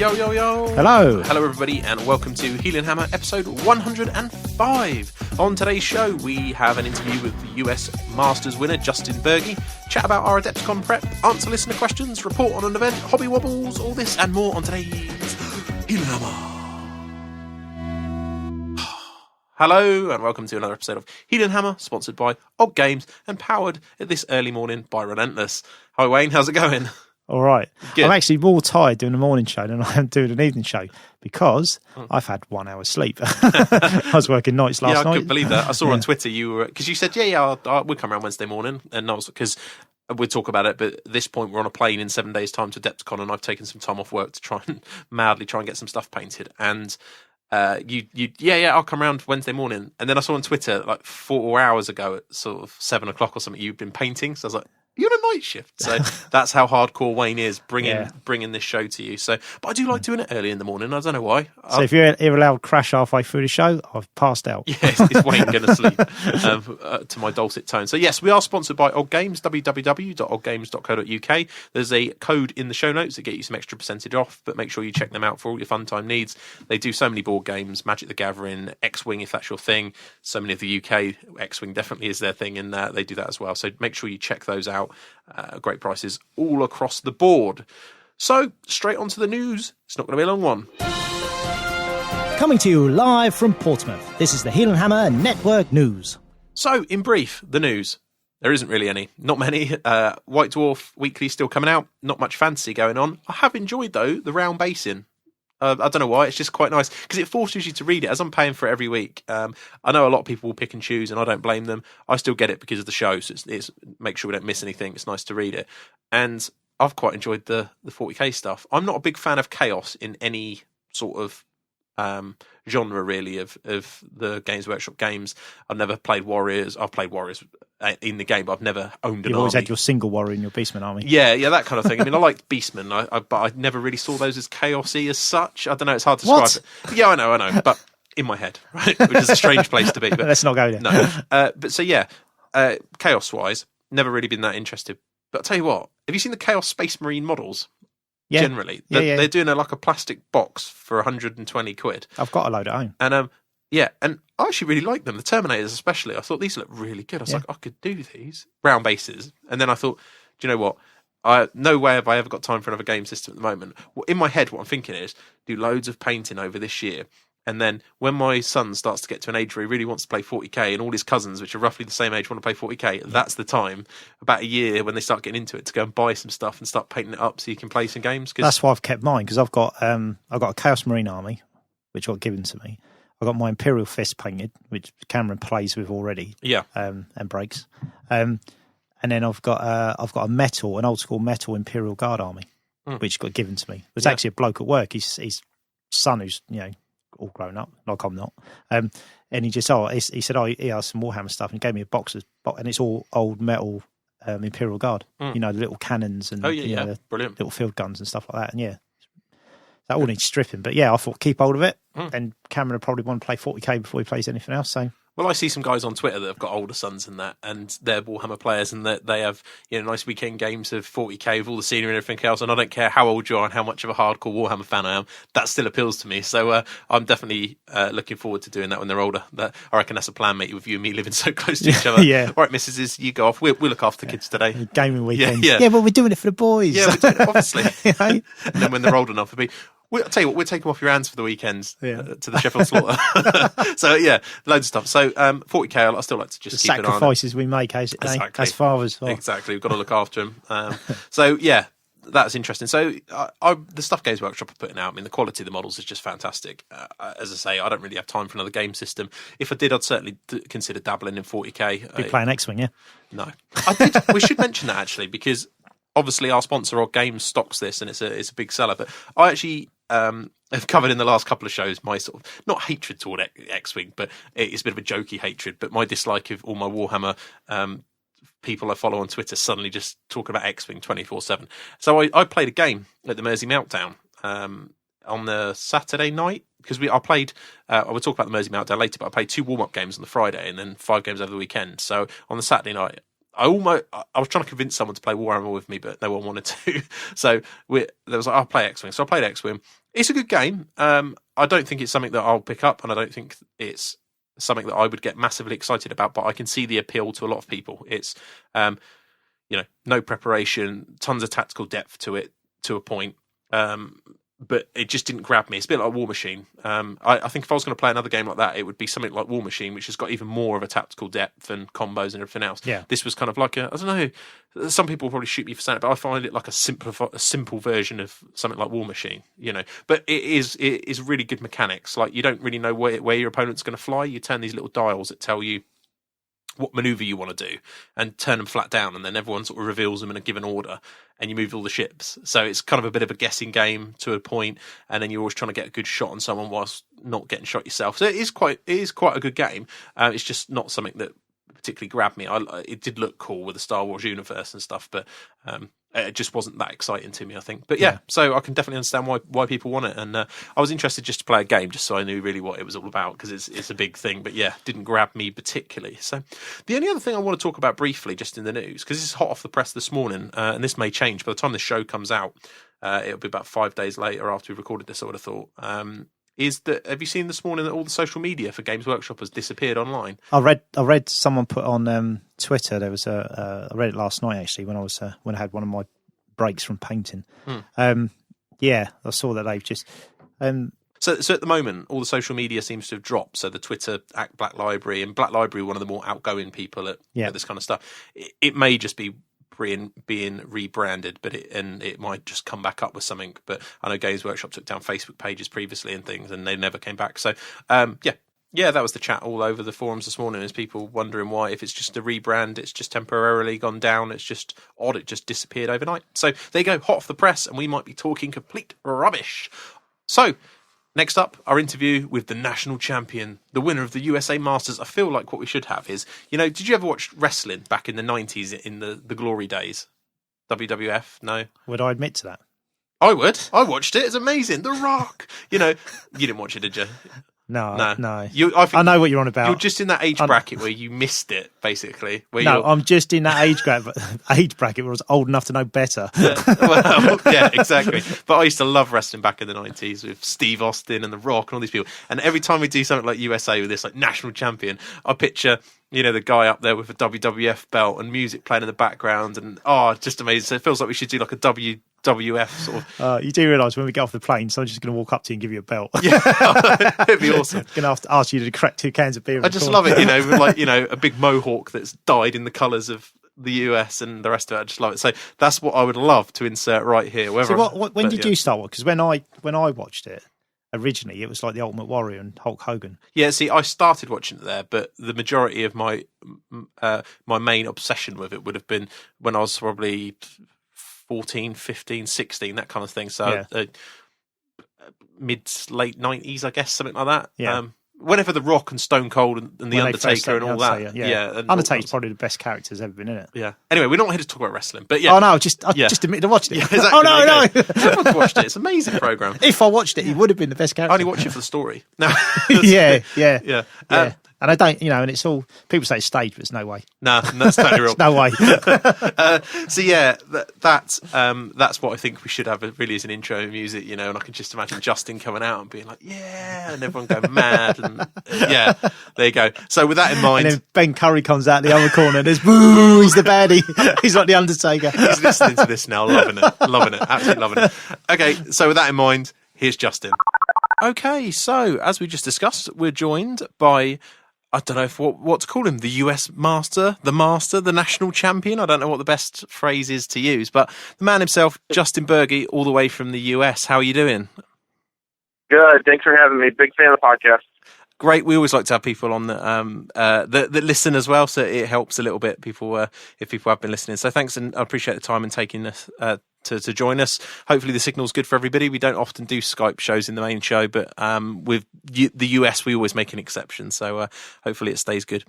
Yo, yo, yo. Hello. Hello, everybody, and welcome to Heelanhammer episode 105. On today's show, we have an interview with the US Masters winner, Justin Berge, chat about our Adepticon prep, answer listener questions, report on an event, hobby wobbles, all this and more on today's Heelanhammer. Hello, and welcome to another episode of Heelanhammer, sponsored by Og Games and powered at this early morning by Relentless. Hi, Wayne, how's it going? All right. Good. I'm actually more tired doing a morning show than I am doing an evening show because I've had 1 hour's sleep. I was working nights last night. Yeah, I couldn't believe that. I saw on Twitter you were, because you said, we'll come around Wednesday morning, and I was, because we'll talk about it, but at this point we're on a plane in 7 days' time to Adepticon, and I've taken some time off work to try and get some stuff painted, and I'll come around Wednesday morning. And then I saw on Twitter like 4 hours ago at sort of 7 o'clock or something, you've been painting. So I was like, you're on a night shift. So that's how hardcore Wayne is bringing this show to you. So, but I do like doing it early in the morning. I don't know why. So if you're allowed crash halfway through the show, I've passed out. Yes, it's Wayne going to sleep to my dulcet tone. So yes, we are sponsored by Og Games, www.oggames.co.uk. There's a code in the show notes that get you some extra percentage off, but make sure you check them out for all your fun time needs. They do so many board games, Magic the Gathering, X-Wing if that's your thing. So many of the UK, X-Wing definitely is their thing, and they do that as well. So make sure you check those out. Great prices all across the board. So straight on to the news. It's not going to be a long one. Coming to you live from Portsmouth, this is the Heelanhammer Network News. So, in brief, the news. There isn't really any. Not many. White Dwarf Weekly still coming out. Not much fantasy going on. I have enjoyed, though, the round basin. I don't know why. It's just quite nice because it forces you to read it. As I'm paying for it every week, I know a lot of people will pick and choose, and I don't blame them. I still get it because of the show, so it's make sure we don't miss anything. It's nice to read it, and I've quite enjoyed the 40k stuff. I'm not a big fan of chaos in any sort of genre, really, of the Games Workshop games. I've never played Warriors. I've played Warriors in the game, but I've never owned an You've always army. had your single warrior in your Beastman army. Yeah, that kind of thing. I mean, I liked Beastmen, but I never really saw those as chaosy as such. I don't know, it's hard to describe it. Yeah, I know, but in my head, right? Which is a strange place to be. But let's not go there. No. But so, chaos-wise, never really been that interested. But I'll tell you what, have you seen the Chaos Space Marine models? Yeah. Generally. They're doing like a plastic box for 120 quid. I've got a load at home. And and I actually really like them. The Terminators especially. I thought these look really good. I was like, I could do these. Round bases. And then I thought, do you know what? No way have I ever got time for another game system at the moment. In my head, what I'm thinking is do loads of painting over this year. And then when my son starts to get to an age where he really wants to play 40k and all his cousins, which are roughly the same age, want to play 40k, that's the time, about a year when they start getting into it, to go and buy some stuff and start painting it up so you can play some games. That's why I've kept mine, because I've got a Chaos Marine army, which got given to me. I've got my Imperial Fist painted, which Cameron plays with already. Yeah. And breaks. And then I've got an old school metal Imperial Guard army, which got given to me. It was actually a bloke at work. His son, who's all grown up, like I'm not. And he just he said, he has some Warhammer stuff, and he gave me a box and it's all old metal Imperial Guard. The little cannons and the brilliant little field guns and stuff like that. And that all needs stripping. But I thought keep hold of it. And Cameron would probably want to play 40k before he plays anything else. So. Well, I see some guys on Twitter that have got older sons and that, and they're Warhammer players, and that they have nice weekend games of 40k with all the scenery and everything else. And I don't care how old you are and how much of a hardcore Warhammer fan I am, that still appeals to me. So I'm definitely looking forward to doing that when they're older. I reckon that's a plan, mate, with you and me living so close to each other. Yeah. All right, missus, you go off. We'll look after the kids today. Gaming weekend. Yeah, but we're doing it for the boys. Yeah, we're doing it, obviously. And then when they're old enough, it'll be. I'll tell you what, we'll take them off your hands for the weekends to the Sheffield Slaughter. So, loads of stuff. So, 40k, I still like to just keep an eye on. Sacrifices we make, as fathers. Exactly, we've got to look after them. So, that's interesting. So, the stuff Games Workshop are putting out, I mean, the quality of the models is just fantastic. As I say, I don't really have time for another game system. If I did, I'd certainly consider dabbling in 40k. Be playing X-Wing, yeah? No. I did. We should mention that, actually, because obviously our sponsor, Og Games, stocks this, and it's a big seller. But I actually have covered in the last couple of shows my sort of, not hatred toward X-Wing, but it's a bit of a jokey hatred, but my dislike of all my Warhammer people I follow on Twitter suddenly just talking about X-Wing 24/7. So I played a game at the Mersey Meltdown on the Saturday night, because I played, I will talk about the Mersey Meltdown later, but I played 2 warm-up games on the Friday and then 5 games over the weekend. So on the Saturday night, I was trying to convince someone to play Warhammer with me, but no one wanted to. So there was like, I'll play X-Wing. So I played X-Wing, It's a good game. I don't think it's something that I'll pick up, and I don't think it's something that I would get massively excited about, but I can see the appeal to a lot of people. It's, no preparation, tons of tactical depth to it to a point. But it just didn't grab me. It's a bit like War Machine. I think if I was going to play another game like that, it would be something like War Machine, which has got even more of a tactical depth and combos and everything else. Yeah. This was kind of like I don't know, some people will probably shoot me for saying it, but I find it like a simple version of something like War Machine, But it is really good mechanics. Like, you don't really know where your opponent's going to fly. You turn these little dials that tell you what maneuver you want to do and turn them flat down, and then everyone sort of reveals them in a given order, and you move all the ships. So it's kind of a bit of a guessing game to a point, and then you're always trying to get a good shot on someone whilst not getting shot yourself. So it is quite a good game. It's just not something that particularly grabbed me. It did look cool with the Star Wars universe and stuff, but it just wasn't that exciting to me, I think. But yeah, so I can definitely understand why people want it, and I was interested just to play a game just so I knew really what it was all about, because it's a big thing. But yeah, didn't grab me particularly. So the only other thing I want to talk about briefly, just in the news, because this is hot off the press this morning, and this may change by the time the show comes out. It'll be about 5 days later after we recorded this, I would have thought. Is that, have you seen this morning that all the social media for Games Workshop has disappeared online? I read someone put on Twitter. There was I read it last night actually when I had one of my breaks from painting. I saw that they've just. So at the moment, all the social media seems to have dropped. So the Twitter at Black Library, and Black Library, one of the more outgoing people at this kind of stuff. It may just be being rebranded, but it might just come back up with something. But I know Games Workshop took down Facebook pages previously and things, and they never came back. So that was the chat all over the forums this morning, is people wondering why, if it's just a rebrand, it's just temporarily gone down, it's just odd, it just disappeared overnight. So there you go, hot off the press, and we might be talking complete rubbish. So next up, our interview with the national champion, the winner of the USA Masters. I feel like what we should have is, did you ever watch wrestling back in the 90s in the glory days? WWF? No? Would I admit to that? I would. I watched it. It's amazing. The Rock. You didn't watch it, did you? No. I know what you're on about. You're just in that age bracket where you missed it, basically. I'm just in that age bracket where I was old enough to know better. Yeah, exactly. But I used to love wrestling back in the 90s with Steve Austin and The Rock and all these people. And every time we do something like USA with this like national champion, I picture the guy up there with a WWF belt and music playing in the background, and just amazing. So it feels like we should do like a WWF sort of. You do realise when we get off the plane, someone's just going to walk up to you and give you a belt. Yeah, it'd be awesome. Going to have to ask you to crack 2 cans of beer. I just love it, with like a big mohawk that's dyed in the colours of the US and the rest of it. I just love it. So that's what I would love to insert right here. When did you start? Because when I watched it. Originally, it was like the Ultimate Warrior and Hulk Hogan. Yeah, see, I started watching it there, but the majority of my main obsession with it would have been when I was probably 14, 15, 16, that kind of thing. So mid-late 90s, I guess, something like that. Yeah. Whenever The Rock and Stone Cold and The Undertaker and all that. Yeah. Undertaker's probably the best character there's ever been in it. Yeah. Anyway, we're not here to talk about wrestling, but yeah. Oh, no, I just admitted I watched it. Yeah, exactly. Oh, no. Everyone's watched it. It's an amazing programme. If I watched it, he would have been the best character. I only watch it for the story. No. Yeah. And I don't, and it's all, people say it's staged, but it's no way. No, that's totally real. No way. That's what I think we should have really as an intro music, and I can just imagine Justin coming out and being like, yeah, and everyone going mad. And there you go. So with that in mind. And then Ben Curry comes out the other corner and there's boo, he's the baddie. He's like the Undertaker. He's listening to this now, loving it, absolutely loving it. Okay, so with that in mind, here's Justin. Okay, so as we just discussed, we're joined by, I don't know what to call him, the US Master, the national champion. I don't know what the best phrase is to use, but the man himself, Justin Berge, all the way from the US. How are you doing? Good. Thanks for having me. Big fan of the podcast. Great. We always like to have people on that listen as well, so it helps a little bit. If people have been listening, so thanks, and I appreciate the time and taking this to join us. Hopefully the signal's good for everybody. We don't often do Skype shows in the main show, but with the US we always make an exception. So hopefully it stays good.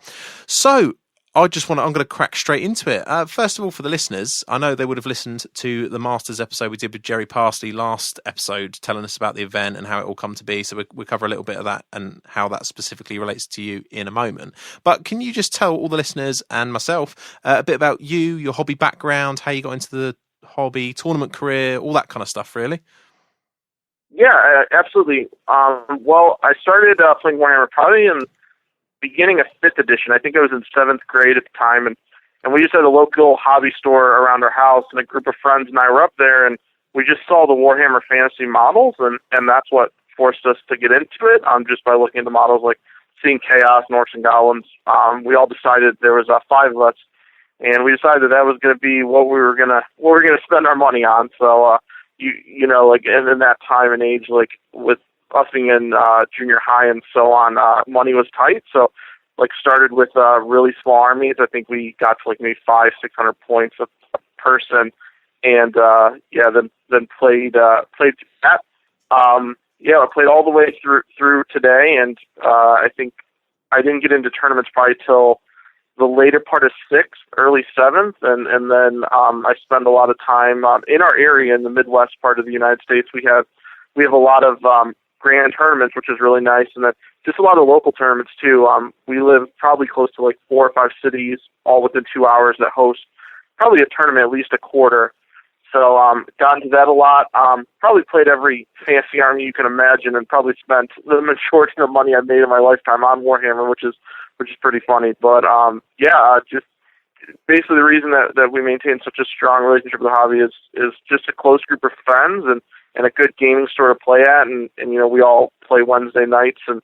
So I'm going to crack straight into it. First of all, for the listeners, I know they would have listened to the Masters episode we did with Jerry Parsley last episode, telling us about the event and how it all come to be. So we'll cover a little bit of that and how that specifically relates to you in a moment. But can you just tell all the listeners and myself a bit about you, your hobby background, how you got into the hobby, tournament career, all that kind of stuff, really? Yeah, absolutely. Well, I started playing Warhammer probably in beginning of 5th edition. I think I was in 7th grade at the time, and we just had a local hobby store around our house, and a group of friends and I were up there, and we just saw the Warhammer Fantasy models, and that's what forced us to get into it, just by looking at the models, like seeing Chaos, Orcs, and Goblins. We all decided, there was 5 of us, and we decided that was going to be what we were gonna spend our money on. So you know, like in that time and age, like with us being in junior high and so on, money was tight. So like started with really small armies. I think we got to like maybe 500-600 points a person, and then played that. I played all the way through today, and I think I didn't get into tournaments probably till the later part of 6th, early 7th, and then I spend a lot of time in our area in the Midwest part of the United States. We have a lot of grand tournaments, which is really nice, and then just a lot of local tournaments too. We live probably close to like 4 or 5 cities, all within 2 hours, that host probably a tournament at least a quarter. So got into that a lot. Probably played every fantasy army you can imagine, and probably spent the majority of the money I've made in my lifetime on Warhammer, which is pretty funny. But just basically the reason that we maintain such a strong relationship with the hobby is just a close group of friends and a good gaming store to play at, and you know, we all play Wednesday nights and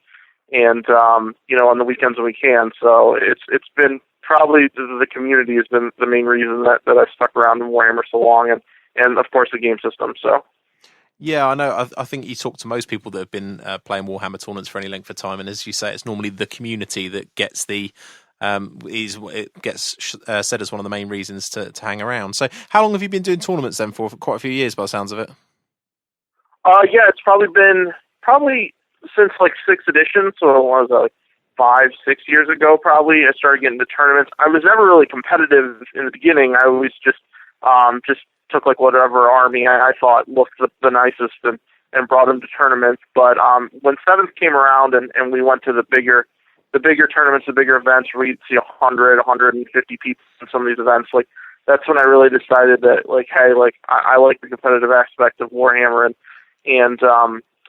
you know, on the weekends when we can. So it's been probably the community has been the main reason that I stuck around in Warhammer so long, and of course the game system. So. Yeah, I know. I think you talk to most people that have been playing Warhammer tournaments for any length of time, and as you say, it's normally the community that gets it gets said as one of the main reasons to hang around. So, how long have you been doing tournaments then for quite a few years, by the sounds of it? It's probably been since like 6th edition. So it was like 5-6 years ago. Probably I started getting into tournaments. I was never really competitive in the beginning. I always just took like whatever army I thought looked the nicest and brought them to tournaments. But when 7th came around and we went to the bigger tournaments, the bigger events where you'd see 100, 150 people in some of these events, like that's when I really decided that like, hey, like I like the competitive aspect of Warhammer, and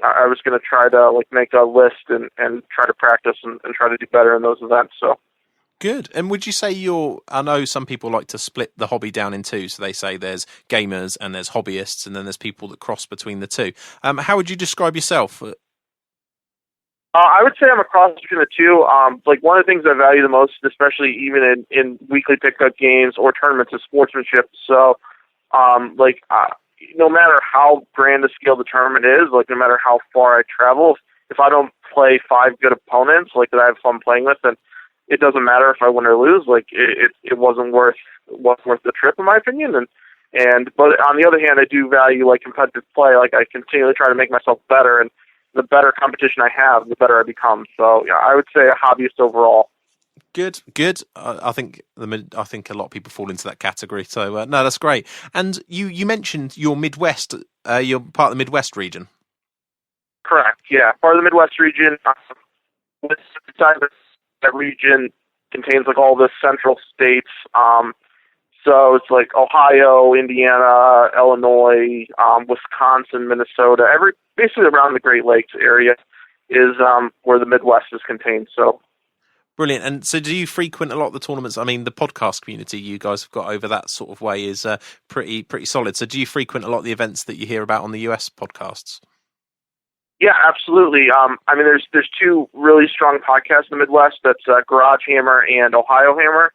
I was going to try to like make a list and try to practice and try to do better in those events. So. Good. And would you say I know some people like to split the hobby down in two. So they say there's gamers and there's hobbyists, and then there's people that cross between the two. How would you describe yourself? I would say I'm a cross between the two. Like one of the things I value the most, especially even in weekly pickup games or tournaments, is sportsmanship. So, no matter how grand a scale the tournament is, like no matter how far I travel, if I don't play 5 good opponents, like that I have fun playing with, then it doesn't matter if I win or lose. Like it wasn't worth the trip, in my opinion. But on the other hand, I do value like competitive play. Like I continually try to make myself better, and the better competition I have, the better I become. So yeah, I would say a hobbyist overall. Good. I think a lot of people fall into that category. So no, that's great. And you mentioned your Midwest. You're part of the Midwest region. Correct. Yeah, part of the Midwest region. That region contains like all the central states. So it's like Ohio, Indiana, Illinois, Wisconsin, Minnesota. Basically around the Great Lakes area is where the Midwest is contained. So. Brilliant. And so do you frequent a lot of the tournaments? I mean, the podcast community you guys have got over that sort of way is pretty solid. So do you frequent a lot of the events that you hear about on the US podcasts? Yeah, absolutely. I mean, there's 2 really strong podcasts in the Midwest. That's Garage Hammer and Ohio Hammer.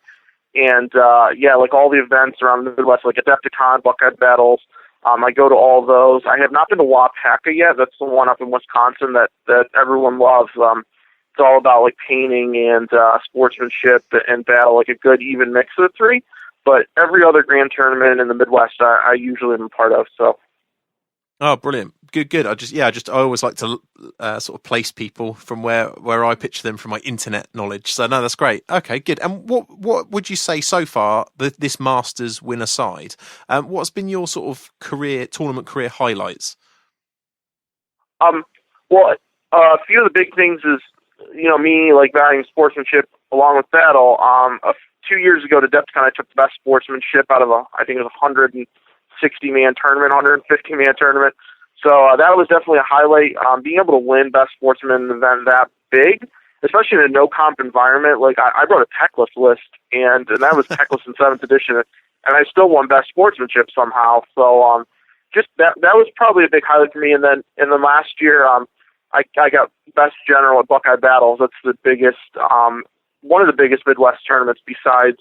And like all the events around the Midwest, like Adepticon, Buckeye Battles, I go to all those. I have not been to Wapaka yet. That's the one up in Wisconsin that everyone loves. It's all about like painting and sportsmanship and battle, like a good even mix of the 3. But every other grand tournament in the Midwest, I usually am a part of. So. Oh, brilliant! Good. I always like to sort of place people from where I picture them from my internet knowledge. So no, that's great. Okay, good. And what would you say so far, this Masters win aside? What's been your sort of tournament career highlights? Well, a few of the big things is, you know, me like valuing sportsmanship along with battle. 2 years ago to Adepticon, I took the best sportsmanship out of I think it was 160-man tournament, 150-man tournament. So that was definitely a highlight. Being able to win Best Sportsman event that big, especially in a no-comp environment. Like, I wrote a Techless list, and that was Techless in 7th edition, and I still won Best Sportsmanship somehow. So just that was probably a big highlight for me. And then in the last year, I got Best General at Buckeye Battles. That's the biggest, one of the biggest Midwest tournaments besides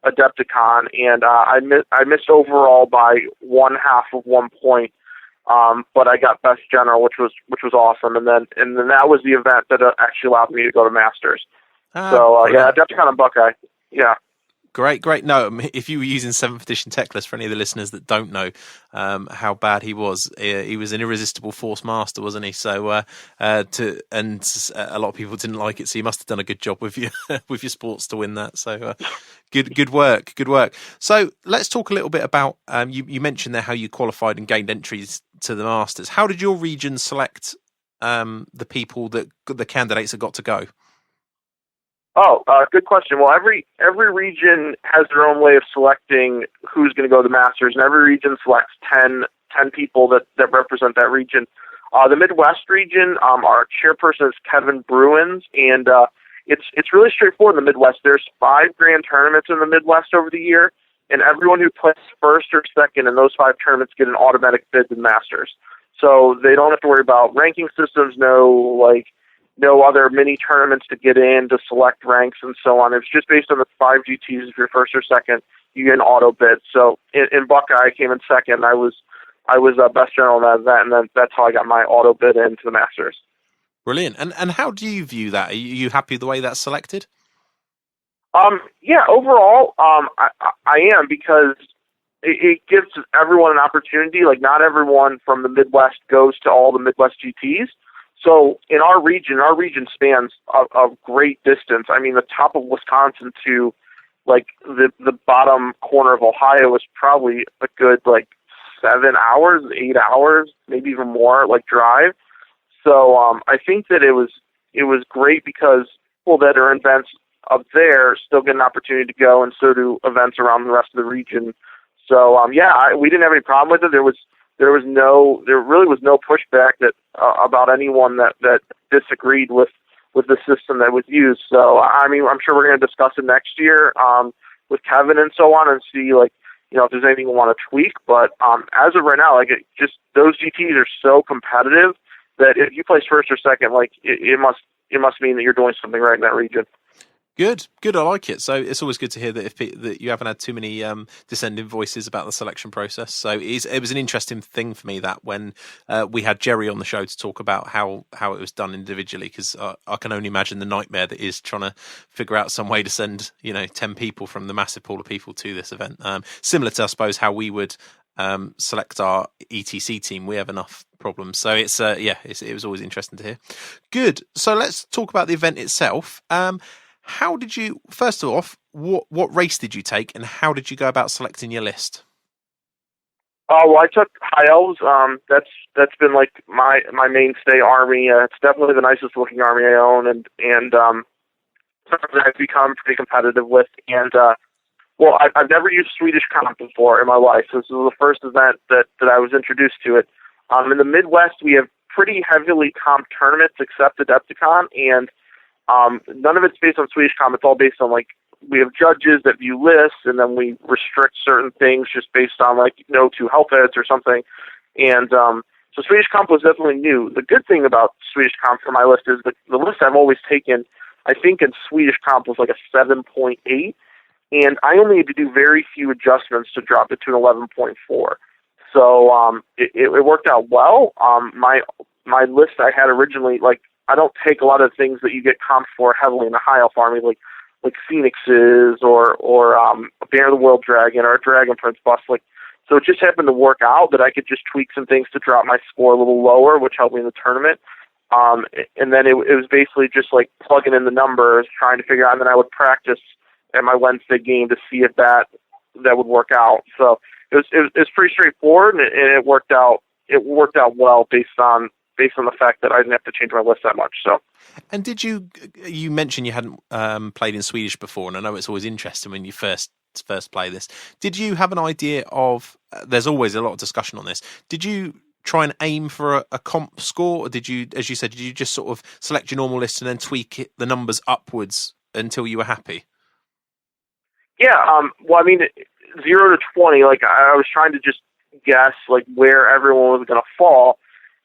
Adepticon, and I missed overall by 1/2 of 1 point. But I got Best General, which was awesome, and then that was the event that actually allowed me to go to Masters. Yeah, Adepticon and Buckeye, yeah. Great. No, if you were using 7th edition Techless, for any of the listeners that don't know how bad he was an irresistible force master, wasn't he? So, and a lot of people didn't like it. So you must have done a good job with your with your sports to win that. So, good work. So let's talk a little bit about you mentioned there how you qualified and gained entries to the Masters. How did your region select the people the candidates that got to go? Oh, good question. Well, every region has their own way of selecting who's going to go to the Masters, and every region selects 10 people that represent that region. The Midwest region, our chairperson is Kevin Bruins, and it's really straightforward in the Midwest. There's 5 grand tournaments in the Midwest over the year, and everyone who plays first or second in those 5 tournaments get an automatic bid to the Masters. So they don't have to worry about ranking systems, no other mini tournaments to get in to select ranks and so on. It's just based on the 5 GTs. If you're first or second, you get an auto bid. So in Buckeye, I came in second. I was Best General in that event, and then that's how I got my auto bid into the Masters. Brilliant. And how do you view that? Are you happy with the way that's selected? Yeah, overall, I am, because it gives everyone an opportunity. Like, not everyone from the Midwest goes to all the Midwest GTs. So in our region spans a great distance. I mean, the top of Wisconsin to like the bottom corner of Ohio is probably a good 7 hours, 8 hours, maybe even more drive. So I think that it was great because people that are in events up there still get an opportunity to go, and so do events around the rest of the region. So we didn't have any problem with it. There really was no pushback about anyone that disagreed with the system that was used. So I mean, I'm sure we're going to discuss it next year with Kevin and so on, and see if there's anything we want to tweak. But as of right now, those GTs are so competitive that if you place first or second, it must mean that you're doing something right in that region. Good. I like it. So it's always good to hear that you haven't had too many dissenting voices about the selection process. So it was an interesting thing for me that when we had Jerry on the show to talk about how it was done individually, because I can only imagine the nightmare that is trying to figure out some way to send 10 people from the massive pool of people to this event. Similar to, I suppose, how we would select our ETC team. We have enough problems. So it was always interesting to hear. Good. So let's talk about the event itself. How did you, first off, what race did you take, and how did you go about selecting your list? Well, I took High Elves. That's been my mainstay army. It's definitely the nicest looking army I own, and something that I've become pretty competitive with. And I've never used Swedish comp before in my life. So this was the first event that I was introduced to it. In the Midwest, we have pretty heavily comp tournaments except Adepticon, and none of it's based on Swedish comp. It's all based on we have judges that view lists, and then we restrict certain things just based on no 2 help heads or something. And so Swedish comp was definitely new. The good thing about Swedish comp for my list is the list I've always taken, I think in Swedish comp was a 7.8, and I only had to do very few adjustments to drop it to an 11.4. So it worked out well. My list I had originally, I don't take a lot of things that you get comped for heavily in the High Elf army, like Phoenixes or a Banner of the World Dragon or a Dragon Prince bust. So it just happened to work out that I could just tweak some things to drop my score a little lower, which helped me in the tournament. And then it was basically just plugging in the numbers, trying to figure out, and then I would practice at my Wednesday game to see if that would work out. So it was pretty straightforward, and it worked out. It worked out well based on the fact that I didn't have to change my list that much. So, and did you mentioned you hadn't played in Swedish before, and I know it's always interesting when you first play this. Did you have an idea of? There's always a lot of discussion on this. Did you try and aim for a comp score, or did you, as you said, did you just sort of select your normal list and then tweak the numbers upwards until you were happy? Yeah, well, I mean, 0 to 20, like, I was trying to just guess, like, where everyone was going to fall,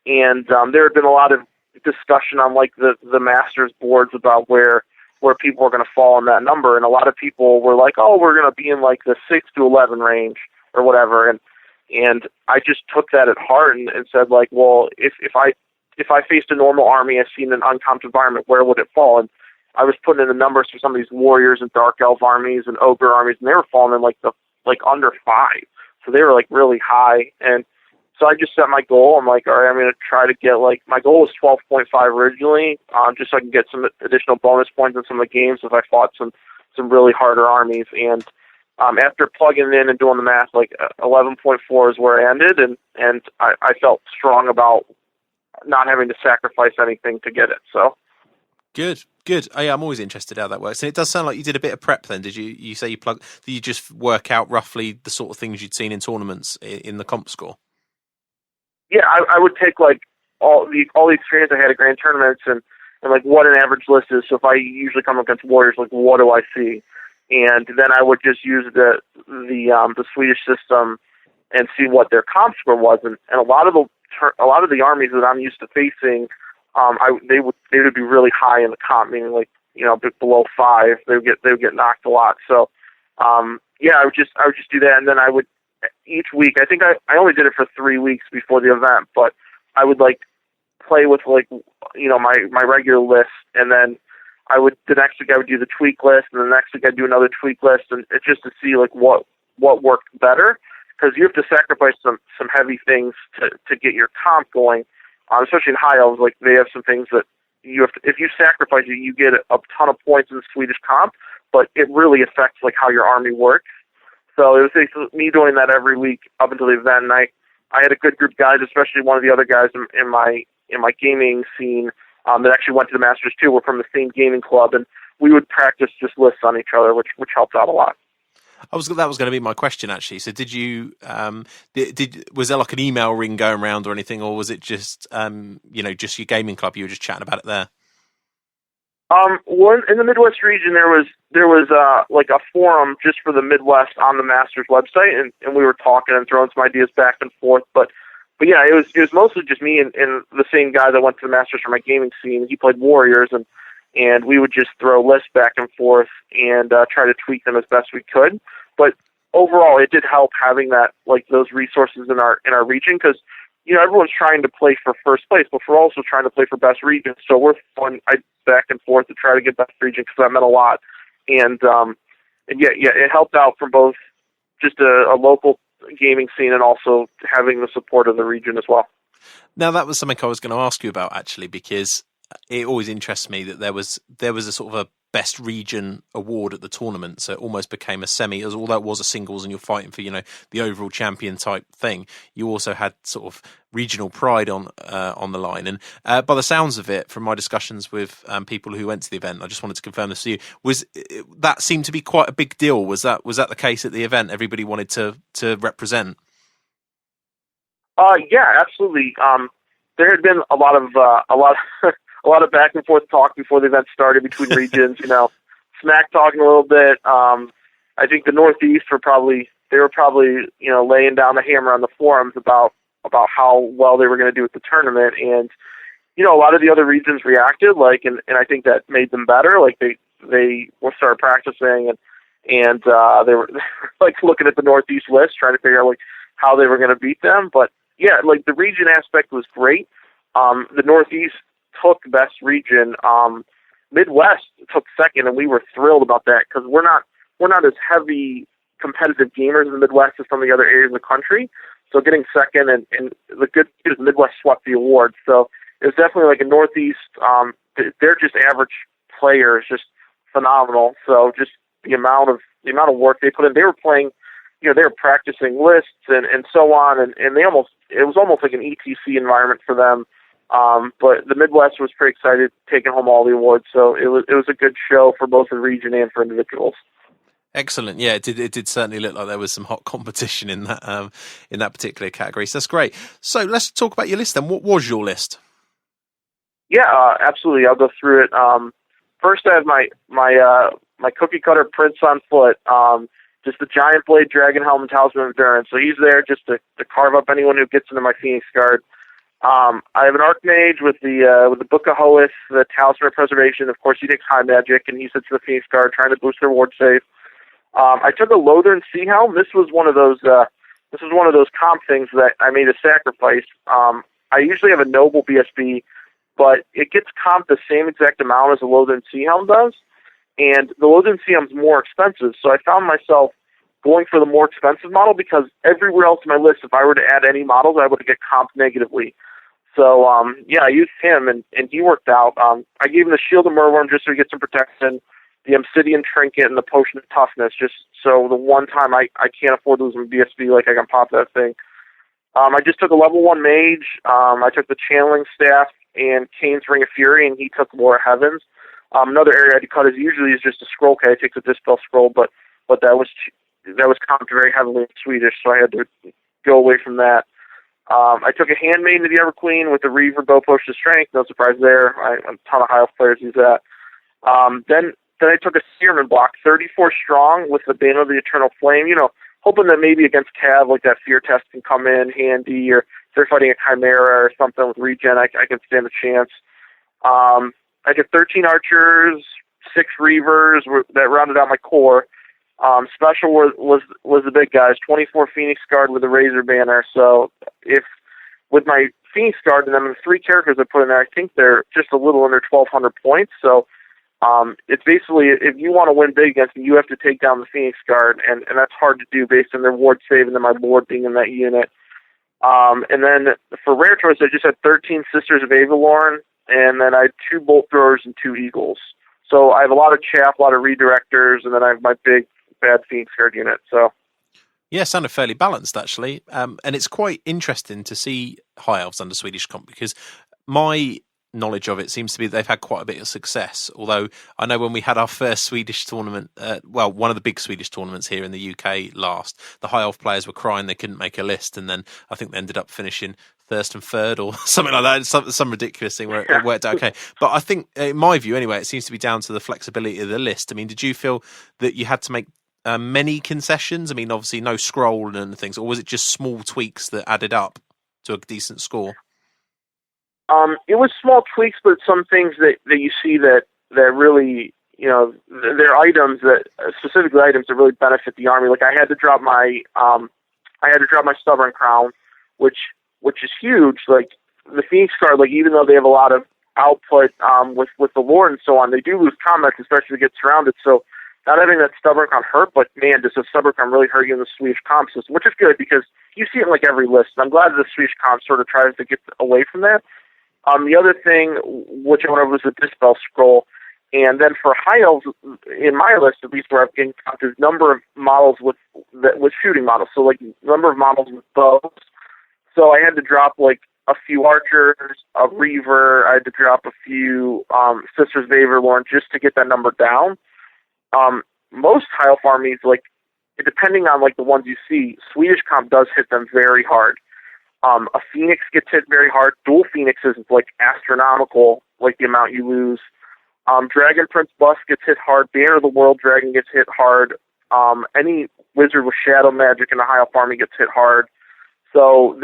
and there had been a lot of discussion on, like, the Masters boards about where people were going to fall in that number, and a lot of people were like, oh, we're going to be in, like, the 6 to 11 range, or whatever, and I just took that at heart and said, like, well, if I faced a normal army, I've seen an uncomped environment, where would it fall? And I was putting in the numbers for some of these warriors and dark elf armies and ogre armies, and they were falling in like under 5. So they were like really high. And so I just set my goal. I'm like, all right, I'm going to try to get, like, my goal was 12.5 originally, just so I can get some additional bonus points in some of the games if I fought some really harder armies. And after plugging in and doing the math, like 11.4 is where I ended, and I felt strong about not having to sacrifice anything to get it. So. Good. Oh, yeah, I'm always interested how that works. And it does sound like you did a bit of prep then. Did you say did you just work out roughly the sort of things you'd seen in tournaments in the comp score? Yeah, I would take, like, all the experience I had at grand tournaments and like what an average list is. So if I usually come up against warriors, like, what do I see? And then I would just use the Swedish system and see what their comp score was. And a lot of the armies that I'm used to facing, they would be really high in the comp, meaning, like, below 5. They would get knocked a lot. So yeah, I would just do that, and then I would each week. I think I only did it for 3 weeks before the event, but I would, like, play with, like, my regular list, and then the next week I would do the tweak list, and the next week I'd do another tweak list, and it's just to see, like, what worked better, because you have to sacrifice some heavy things to get your comp going. Especially in high elves, like, they have some things that you have to, if you sacrifice it, you get a ton of points in the Swedish comp, but it really affects, like, how your army works. So it was me doing that every week up until the event, and I had a good group of guys, especially one of the other guys in my gaming scene that actually went to the Masters too. We're from the same gaming club, and we would practice just lists on each other, which helped out a lot. That was going to be my question, actually. So did you, was there like an email ring going around or anything, or was it just, just your gaming club? You were just chatting about it there? Well, in the Midwest region, there was like a forum just for the Midwest on the Masters website, and we were talking and throwing some ideas back and forth. But yeah, it was mostly just me and the same guy that went to the Masters for my gaming scene. He played Warriors, and we would just throw lists back and forth and try to tweak them as best we could. But overall, it did help having that, like, those resources in our region, because everyone's trying to play for first place, but we're also trying to play for best region. So we're going back and forth to try to get best region, because that meant a lot. And yeah, it helped out from both just a local gaming scene and also having the support of the region as well. Now, that was something I was going to ask you about, actually, because it always interests me that there was a sort of a best region award at the tournament, so it almost became a semi, as although it was a singles and you're fighting for the overall champion type thing, you also had sort of regional pride on the line. And by the sounds of it, from my discussions with people who went to the event, I just wanted to confirm this to you, that seemed to be quite a big deal. Was that the case at the event? Everybody wanted to represent? Yeah, absolutely. There had been a lot of back and forth talk before the event started between regions, smack talking a little bit. I think the Northeast were probably laying down the hammer on the forums about how well they were going to do at the tournament. And, a lot of the other regions reacted, and I think that made them better. Like, they started practicing and they were like looking at the Northeast list, trying to figure out, like, how they were going to beat them. But yeah, like, the region aspect was great. The Northeast took best region. Midwest took second, and we were thrilled about that, because we're not as heavy competitive gamers in the Midwest as some of the other areas of the country. So getting second, and the good news is Midwest swept the award. So it was definitely like a Northeast. They're just average players, just phenomenal. So just the amount of work they put in. They were playing, they were practicing lists and so on, and it was almost like an ETC environment for them. But the Midwest was pretty excited, taking home all the awards. So it was a good show for both the region and for individuals. Excellent. Yeah, it did certainly look like there was some hot competition in that particular category. So that's great. So let's talk about your list then. What was your list? Yeah, absolutely. I'll go through it. First, I have my cookie cutter Prince on foot. Just the giant blade dragon helmet talisman of endurance. So he's there just to carve up anyone who gets into my Phoenix Guard. I have an Archmage with the Book of Hoeth, the Talisman of Preservation. Of course, he takes high magic, and he sits in the Phoenix Guard trying to boost their ward save. I took a Lothern Sea Helm. This was one of those comp things that I made a sacrifice. I usually have a Noble BSB, but it gets comped the same exact amount as a Lothern Sea Helm does, and the Lothern Sea Helm's more expensive. So I found myself going for the more expensive model because everywhere else in my list, if I were to add any models, I would get comped negatively. So I used him, and he worked out. I gave him the Shield of Merworm just so he gets some protection, the Obsidian Trinket, and the Potion of Toughness, just so the one time I can't afford to lose my BSB, like I can pop that thing. I just took a level 1 Mage. I took the Channeling Staff and Kane's Ring of Fury, and he took Lore of Heavens. Another area I had to cut is usually just a scroll kit. I take the Dispel Scroll, but that was comped very heavily in Swedish, so I had to go away from that. I took a Handmaiden of the Everqueen with the Reaver Bow Potion of Strength. No surprise there. A ton of High Elf players use that. Then I took a Searman block, 34 strong with the Bane of the Eternal Flame, hoping that maybe against Cav, like that Fear Test can come in handy, or if they're fighting a Chimera or something with regen, I can stand a chance. I did 13 Archers, 6 Reavers that rounded out my core. Special was the big guys, 24 Phoenix Guard with a Razor Banner. So with my Phoenix Guard and then the 3 characters I put in there, I think they're just a little under 1,200 points. So it's basically, if you want to win big against them, you have to take down the Phoenix Guard, and that's hard to do based on their ward save and then my board being in that unit. And then for rare choice, I just had 13 Sisters of Avalorn, and then I had 2 Bolt Throwers and 2 Eagles. So I have a lot of chaff, a lot of redirectors, and then I have my big bad Phoenix Guard unit. So yeah, sounded fairly balanced actually, and it's quite interesting to see High Elves under Swedish comp because my knowledge of it seems to be that they've had quite a bit of success. Although I know when we had our first Swedish tournament, one of the big Swedish tournaments here in the UK last, the High Elf players were crying they couldn't make a list, and then I think they ended up finishing first and third or something like that. Some ridiculous thing where it worked out okay. But I think, in my view anyway, it seems to be down to the flexibility of the list. I mean, did you feel that you had to make many concessions? I mean, obviously no scroll and things, or was it just small tweaks that added up to a decent score? It was small tweaks, but some things that you see that really, they're items that, specifically items that really benefit the army. Like I had to drop my Stubborn Crown, which is huge. Like the Phoenix Guard, like even though they have a lot of output with the lore and so on, they do lose combat, especially if they get surrounded. So not having that Stubborn Crown hurt, but man, does the Stubborn Crown really hurt you in the Swedish comp system, which is good because you see it in like every list. And I'm glad that the Swedish comp sort of tries to get away from that. The other thing, which I went over, was the Dispel Scroll. And then for High Elves, in my list, at least where I've been counted, there's number of models with shooting models. So, like, number of models with bows. So I had to drop, like, a few Archers, a Reaver. I had to drop a few Sisters of Avalorn just to get that number down. Most High Elf armies, like, depending on, like, the ones you see, Swedish comp does hit them very hard. A Phoenix gets hit very hard. Dual Phoenixes is like astronomical, like the amount you lose. Dragon Prince Bust gets hit hard. Banner of the World Dragon gets hit hard. Any wizard with shadow magic in a High Elf army gets hit hard. So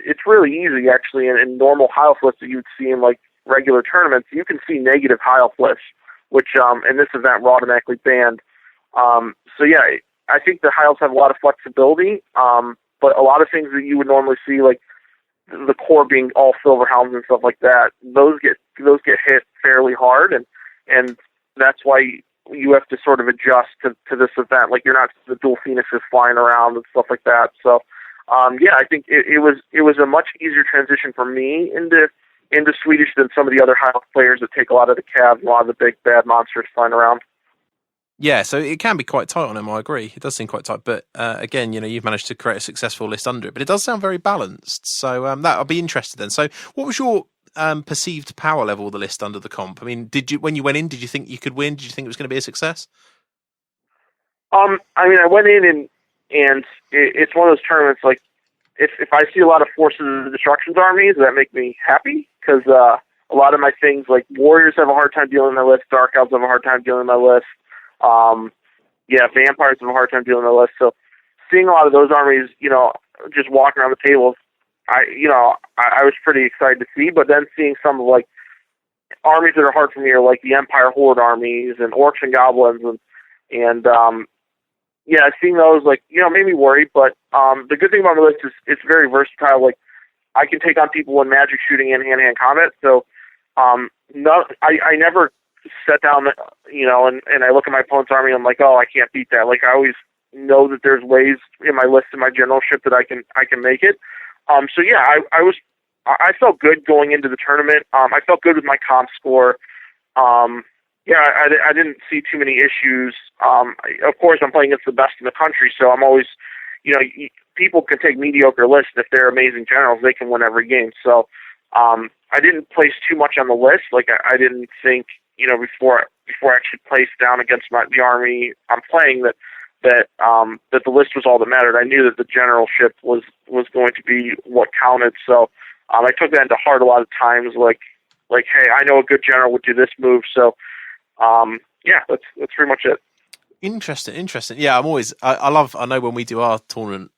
it's really easy actually in normal High Elf lists that you would see in like regular tournaments. You can see negative High Elf lists, which in this event were automatically banned. So yeah, I think the High Elves have a lot of flexibility. But a lot of things that you would normally see, like the core being all silver helms and stuff like that, those get hit fairly hard, and that's why you have to sort of adjust to this event. Like you're not the dual Phoenixes flying around and stuff like that. So I think it was a much easier transition for me into Swedish than some of the other High Elf players that take a lot of the Cavs and a lot of the big bad monsters flying around. Yeah, so it can be quite tight on him, I agree. It does seem quite tight. But again, you've managed to create a successful list under it. But it does sound very balanced. So I'll be interested then. So what was your perceived power level of the list under the comp? I mean, when you went in, did you think you could win? Did you think it was going to be a success? I mean, I went in and it's one of those tournaments, like, if I see a lot of Forces of Destruction's armies, that make me happy, because a lot of my things, like Warriors have a hard time dealing with my list, Dark Elves have a hard time dealing with my list, Vampires have a hard time dealing with my list, so seeing a lot of those armies, just walking around the tables, I was pretty excited to see, but then seeing some of, like, armies that are hard for me are, like, the Empire Horde armies and Orcs and Goblins, and seeing those, like, made me worry, but the good thing about the list is it's very versatile. Like, I can take on people in magic, shooting, and hand-to-hand combat, so I never sat down, and I look at my opponent's army and I'm like, oh, I can't beat that. Like, I always know that there's ways in my list and my generalship that I can make it. I felt good going into the tournament. I felt good with my comp score. I didn't see too many issues. Of course, I'm playing against the best in the country, so I'm always, people can take mediocre lists. If they're amazing generals, they can win every game. So I didn't place too much on the list. Like, I didn't think, before I actually placed down against the army I'm playing that the list was all that mattered. I knew that the generalship was going to be what counted. So I took that into heart a lot of times. Like, hey, I know a good general would do this move. So that's pretty much it. Interesting. Yeah, I know when we do our tournament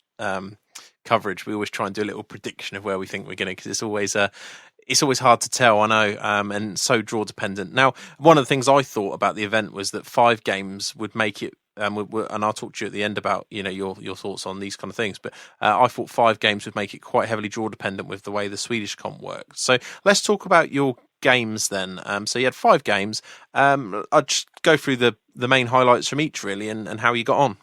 coverage, we always try and do a little prediction of where we think we're going to, because it's always hard to tell, I know, and so draw dependent. Now, one of the things I thought about the event was that 5 games would make it, and I'll talk to you at the end about your thoughts on these kind of things. But I thought 5 games would make it quite heavily draw dependent with the way the Swedish comp works. So let's talk about your games then. So you had 5 games. I'll just go through the main highlights from each, really, and how you got on.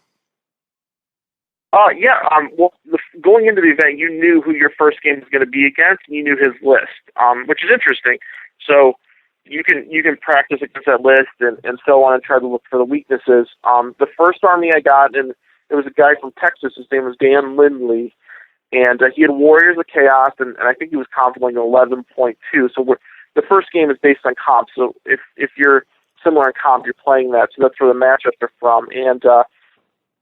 Going into the event, you knew who your first game was going to be against, and you knew his list, which is interesting. So you can practice against that list and so on and try to look for the weaknesses. The first army I got, and it was a guy from Texas. His name was Dan Lindley, and he had Warriors of Chaos, and I think he was comping like 11.2. So the first game is based on comp. So if you're similar in comp, you're playing that. So that's where the matchups are from. And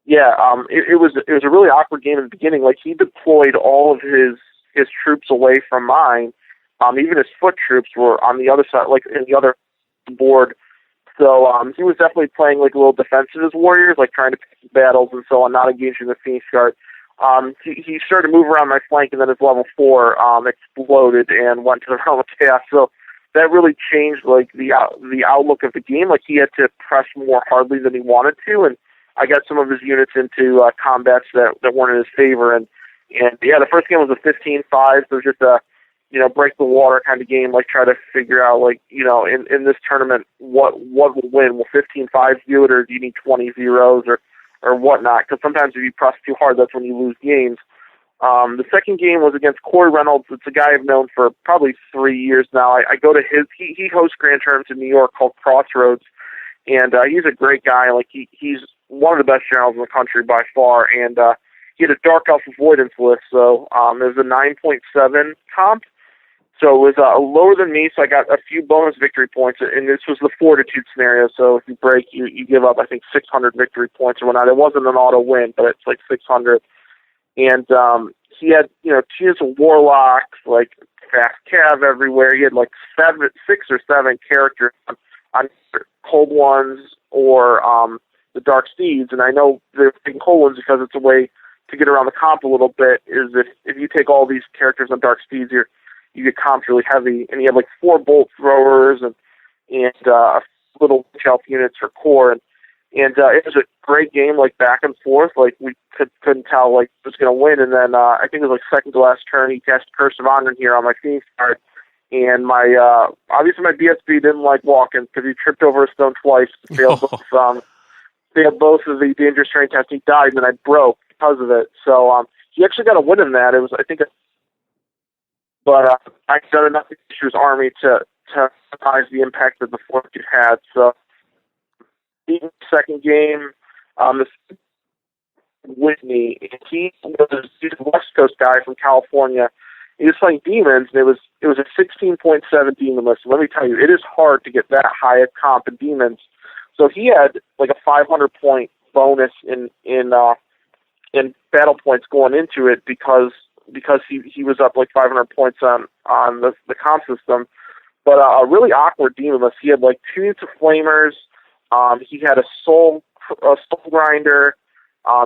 it was a really awkward game in the beginning. Like, he deployed all of his troops away from mine. Even his foot troops were on the other side, like in the other board. So he was definitely playing like a little defensive as Warriors, like trying to pick battles and so on, not engaging the Phoenix Guard. He started to move around my flank, and then his level 4 exploded and went to the realm of chaos. So that really changed like the outlook of the game. Like, he had to press more hardly than he wanted to, and I got some of his units into combats that weren't in his favor. And the first game was a 15-5. So it was just a break the water kind of game. Like, try to figure out, like, in this tournament, what will win? Will 15-5 do it, or do you need 20 zeros or whatnot? Because sometimes if you press too hard, that's when you lose games. The second game was against Corey Reynolds. It's a guy I've known for probably 3 years now. I go to he hosts Grand Tournaments in New York called Crossroads, and he's a great guy. Like, he's one of the best generals in the country by far, and he had a Dark Elf Avoidance list, so it was a 9.7 comp. So it was lower than me, so I got a few bonus victory points, and this was the fortitude scenario. So if you break, you give up, I think, 600 victory points or whatnot. It wasn't an auto win, but it's like 600. And he had, tiers of warlocks, like fast cav everywhere. He had like 6 or 7 characters on cold ones or the Dark Steeds. And I know they're taking cold ones because it's a way to get around the comp a little bit. Is if you take all these characters on Dark Steeds, you get comped really heavy. And he had like 4 bolt throwers and little shelf units for core. And it was a great game, like back and forth. Like, we couldn't tell like who was going to win. And then I think it was like second to last turn, he cast Curse of Honor here on my Phoenix card. And my obviously my BSB didn't like walking because he tripped over a stone twice. Failed both of the dangerous terrain tests. He died, and then I broke because of it. So he actually got a win in that. It was, I think, but I done enough to his army to minimize the impact that the fortitude had. So the second game, this Whitney, he's a West Coast guy from California. He was playing demons, and it was a 16.7 demon list. And let me tell you, it is hard to get that high a comp in demons. So he had like a 500 point bonus in battle points going into it because he was up like 500 points on the comp system. But a really awkward demon list. He had like 2 units of flamers. He had a soul grinder.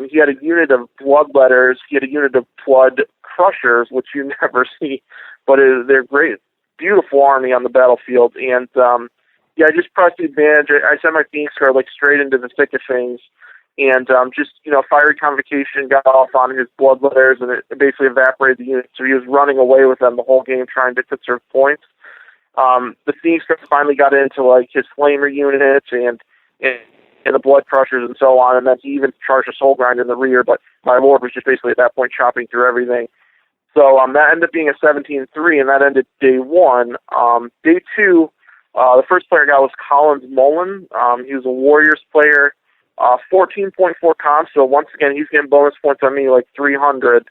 He had a unit of bloodletters. He had a unit of blood crushers, which you never see, but they're great, beautiful army on the battlefield. And I just pressed the advantage. I sent my Phoenix Guard like straight into the thick of things, and fiery convocation got off on his bloodletters, and it basically evaporated the unit. So he was running away with them the whole game, trying to conserve points. The Phoenix Guard finally got into like his flamer units and the blood crushers and so on, and then he even charged a soul grinder in the rear, but my lord was just basically at that point chopping through everything. So that ended up being a 17-3, and that ended day 1. Day 2, the first player I got was Collins Mullen. He was a Warriors player, 14.4 comp, so once again he's getting bonus points on me, like 300.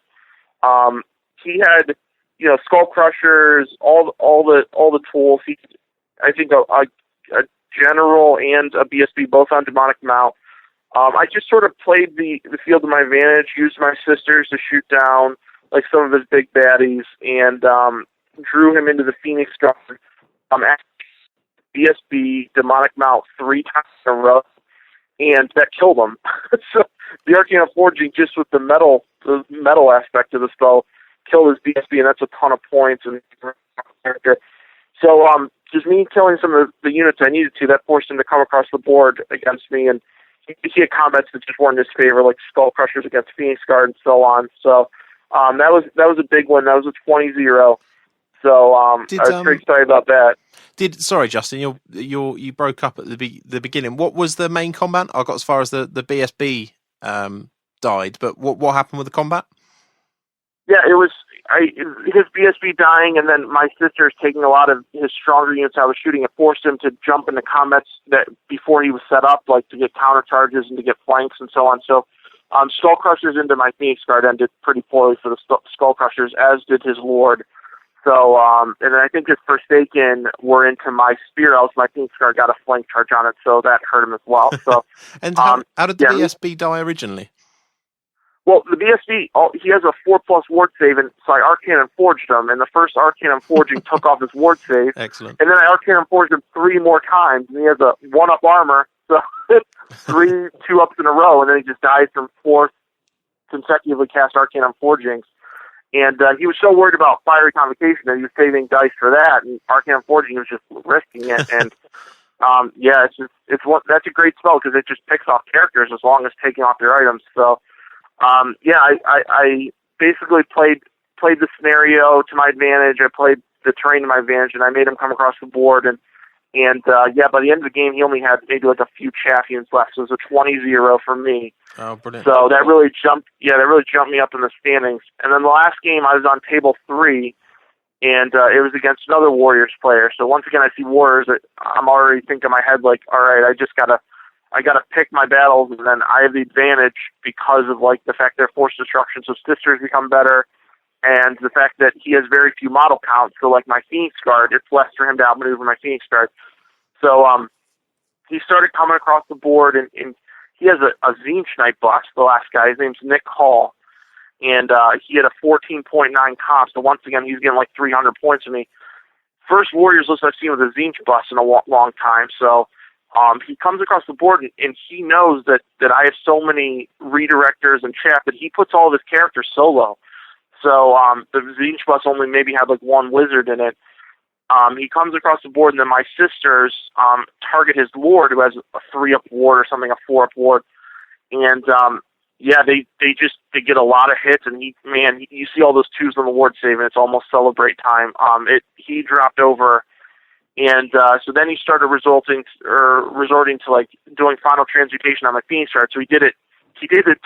He had skull crushers, all the tools. I think a general and a BSB, both on demonic mount. I just sort of played the field to my advantage, used my sisters to shoot down like some of his big baddies, and drew him into the Phoenix Guard. BSB demonic mount 3 times in a row, and that killed him. So the Arcane Forging, just with the metal aspect of the spell, killed his BSB, and that's a ton of points and character. So just me killing some of the units I needed to, that forced him to come across the board against me, and he had combats that just weren't in his favor, like Skull Crushers against Phoenix Guard and so on. So that was a big one. That was a 20-0. So I was pretty excited about that. Sorry, Justin, you broke up at the beginning. What was the main combat? I got as far as the BSB died, but what happened with the combat? Yeah, it was his BSB dying, and then my sister's taking a lot of his stronger units I was shooting. It forced him to jump into combats that before he was set up, like to get counter charges and to get flanks and so on. So Skull Crushers into my Phoenix Guard ended pretty poorly for the Skull Crushers, as did his Lord. So, and then I think his Forsaken were into my Spear Elves. My Phoenix Guard got a flank charge on it, so that hurt him as well. So, and how did the BSB die originally? Well, the BSB, he has a 4+ ward save, and so I Arcanum Forged him, and the first Arcanum Forging took off his ward save. Excellent. And then I Arcanum Forged him 3 more times, and he has a 1-up armor, so 3 2-ups in a row, and then he just dies from 4 consecutively cast Arcanum Forgings. And he was so worried about Fiery Convocation that he was saving dice for that, and Arcanum Forging was just risking it. And that's a great spell because it just picks off characters as long as taking off their items. So, I basically played the scenario to my advantage. I played the terrain to my advantage, and I made him come across the board. And by the end of the game, he only had maybe like a few chaff units left. So it was a 20-0 for me. Oh, brilliant! So that really jumped me up in the standings. And then the last game, I was on table 3, and it was against another Warriors player. So once again, I see Warriors. I'm already thinking in my head like, all right, I gotta pick my battles, and then I have the advantage because of like the fact they're forced destruction. So sisters become better, and the fact that he has very few model counts. So like my Phoenix Guard, it's less for him to outmaneuver my Phoenix Guard. So he started coming across the board, and he has a Zinch Knight bust. The last guy, his name's Nick Hall, and he had a 14.9 comp. So once again, he's getting like 300 points from me. First Warriors list I've seen with a Zinch bust in a long time. So. He comes across the board, and he knows that I have so many redirectors and chaff that he puts all of his characters solo. So the Zinch bus only maybe had like 1 wizard in it. He comes across the board, and then my sisters target his Lord, who has a 3-up ward or something, a 4-up ward. And they get a lot of hits, and you see all those 2s on the ward save, and it's almost celebrate time. He dropped over. And so then he started resorting to like doing final transmutation on my Phoenix Guard. So he did it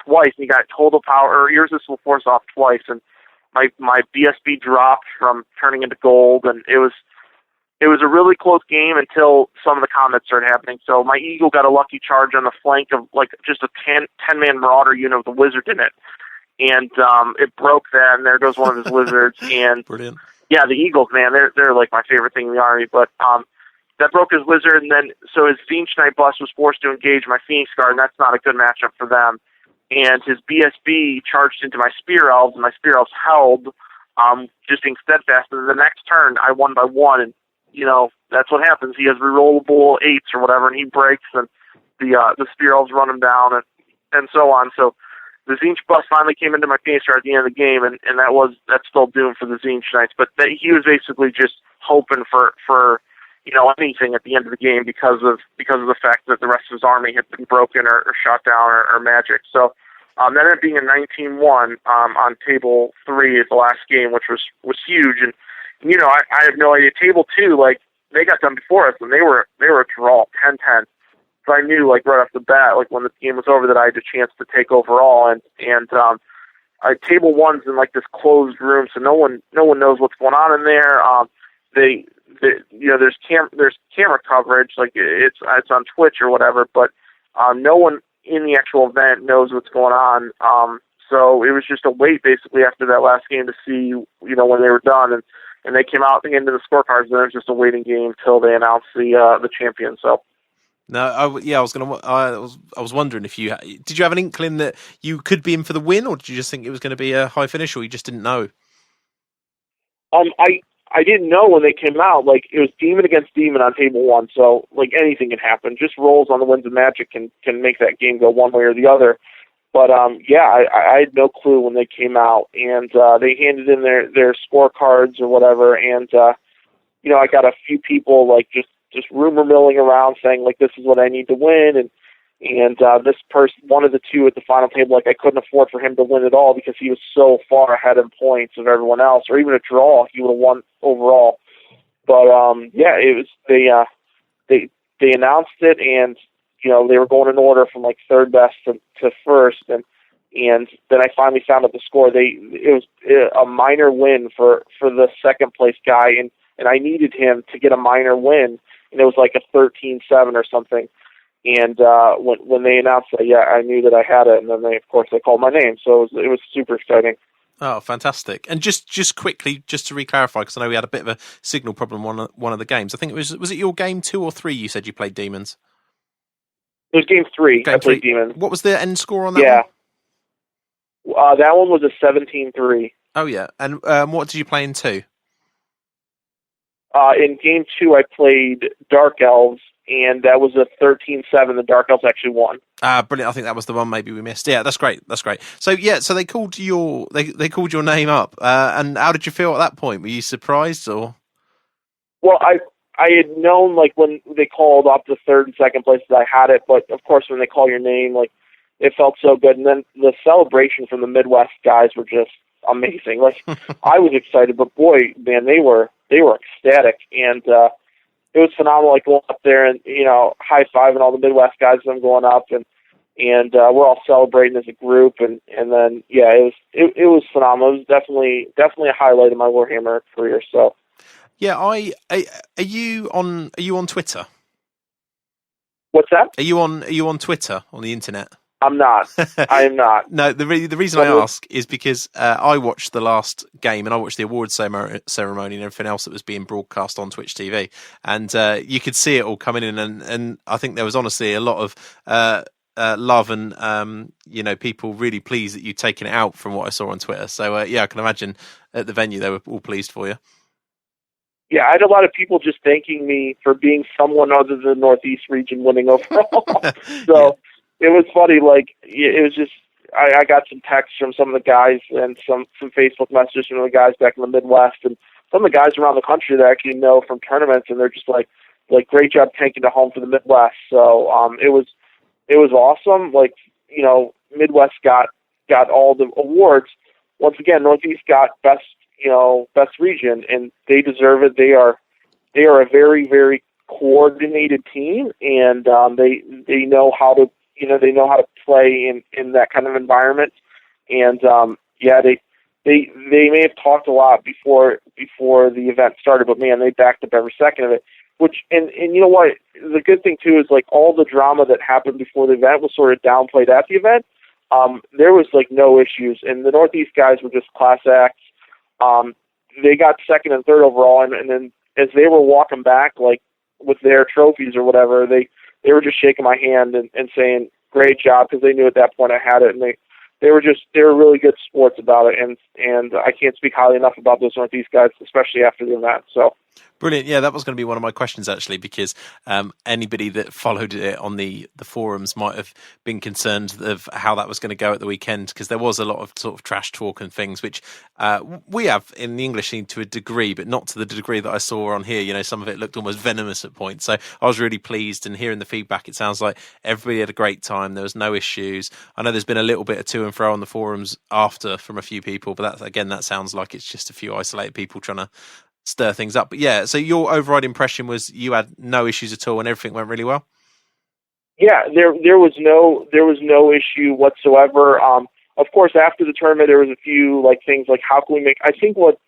twice, and he got total power or irresistible force off twice. And my BSB dropped from turning into gold, and it was a really close game until some of the combats started happening. So my Eagle got a lucky charge on the flank of like just a 10-man Marauder unit with a wizard in it, and it broke that, and there goes one of his wizards. And brilliant. Yeah, the Eagles, man, they're like my favorite thing in the army. But that broke his wizard, and then so his Zinch Knight bus was forced to engage my Phoenix Guard, and that's not a good matchup for them. And his BSB charged into my Spear Elves, and my Spear Elves held, just being steadfast. And the next turn, I won by 1, and that's what happens. He has rerollable 8s or whatever, and he breaks, and the Spear Elves run him down, and so on. So the Zinch bus finally came into my Phoenix Guard at the end of the game, and that's still doomed for the Zinch Knights. But he was basically just hoping for anything at the end of the game because of the fact that the rest of his army had been broken or shot down or magic. So that ended up being a 19-1 on table 3 at the last game, which was huge. And I have no idea. Table 2, like, they got done before us, and they were a draw, 10-10. So I knew, like, right off the bat, like, when the game was over, that I had a chance to take overall. And table 1's in, like, this closed room, so no one knows what's going on in there. There's camera coverage, like it's on Twitch or whatever, but no one in the actual event knows what's going on. So it was just a wait basically after that last game to see, when they were done, and they came out into the scorecards, and it was just a waiting game till they announced the champion. So. No, I was wondering if did you have an inkling that you could be in for the win, or did you just think it was going to be a high finish, or you just didn't know? I didn't know when they came out. Like, it was demon against demon on table 1, so like anything can happen. Just rolls on the Winds of Magic can make that game go one way or the other. But I had no clue when they came out, and they handed in their scorecards or whatever, and I got a few people like just rumor milling around saying like, this is what I need to win, and this person, one of the two at the final table, like, I couldn't afford for him to win at all because he was so far ahead in points of everyone else, or even a draw, he would have won overall. But it was they announced it, and they were going in order from like third best to first, and then I finally found out the score. It was a minor win for the second place guy, and I needed him to get a minor win, and it was like a 13-7 or something. And when they announced that, I knew that I had it, and then they called my name, so it was super exciting. Oh, fantastic! And just quickly, just to re-clarify, because I know we had a bit of a signal problem one of the games. I think was it your game 2 or 3? You said you played demons. It was game 3. I played demons. What was the end score on that one? That one was a 17-3. Oh yeah, and what did you play in 2? In game 2, I played Dark Elves, and that was a 13-7. The Dark Elves actually won. Brilliant. I think that was the one maybe we missed. Yeah, that's great. So so they called they called your name up, and how did you feel at that point? Were you surprised or? Well, I had known, like, when they called up the third and second place that I had it, but of course when they call your name, like, it felt so good. And then the celebration from the Midwest guys were just amazing. Like, I was excited, but boy, man, they were ecstatic, and it was phenomenal. Like, going up there and high fiving all the Midwest guys as I'm going up, and we're all celebrating as a group, and then it was phenomenal. It was definitely a highlight of my Warhammer career. So. Yeah, are you on Twitter? What's that? Are you on Twitter, on the internet? I'm not. I am not. No, the reason I ask is because I watched the last game, and I watched the awards ceremony and everything else that was being broadcast on Twitch TV, and you could see it all coming in, and I think there was honestly a lot of love and people really pleased that you'd taken it out from what I saw on Twitter. So I can imagine at the venue they were all pleased for you. Yeah, I had a lot of people just thanking me for being someone other than the Northeast region winning overall. So It was funny. Like, it was just, I got some texts from some of the guys and some Facebook messages from the guys back in the Midwest, and some of the guys around the country that I actually know from tournaments, and they're just like great job taking it home for the Midwest. So it was awesome. Like, Midwest got all the awards. Once again, Northeast got best region, and they deserve it. They are a very, very coordinated team, and they know how to play in that kind of environment. And they may have talked a lot before the event started, but man, they backed up every second of it. Which and you know what? The good thing too is, like, all the drama that happened before the event was sort of downplayed at the event. There was like no issues, and the Northeast guys were just class acts. They got second and third overall, and then as they were walking back, like with their trophies or whatever, they were just shaking my hand and saying great job, because they knew at that point I had it, and they were really good sports about it, and I can't speak highly enough about those Northeast guys, especially after the event. So. Brilliant. Yeah, that was going to be one of my questions, actually, because anybody that followed it on the forums might have been concerned of how that was going to go at the weekend, because there was a lot of sort of trash talk and things, which we have in the English scene to a degree, but not to the degree that I saw on here. You know, some of it looked almost venomous at points. So I was really pleased, and hearing the feedback, it sounds like everybody had a great time. There was no issues. I know there's been a little bit of to and fro on the forums after from a few people, but that sounds like it's just a few isolated people trying to stir things up. But yeah, so your override impression was you had no issues at all and everything went really well? Yeah, there was no issue whatsoever. Of course, after the tournament, there was a few things like how can we make. I think what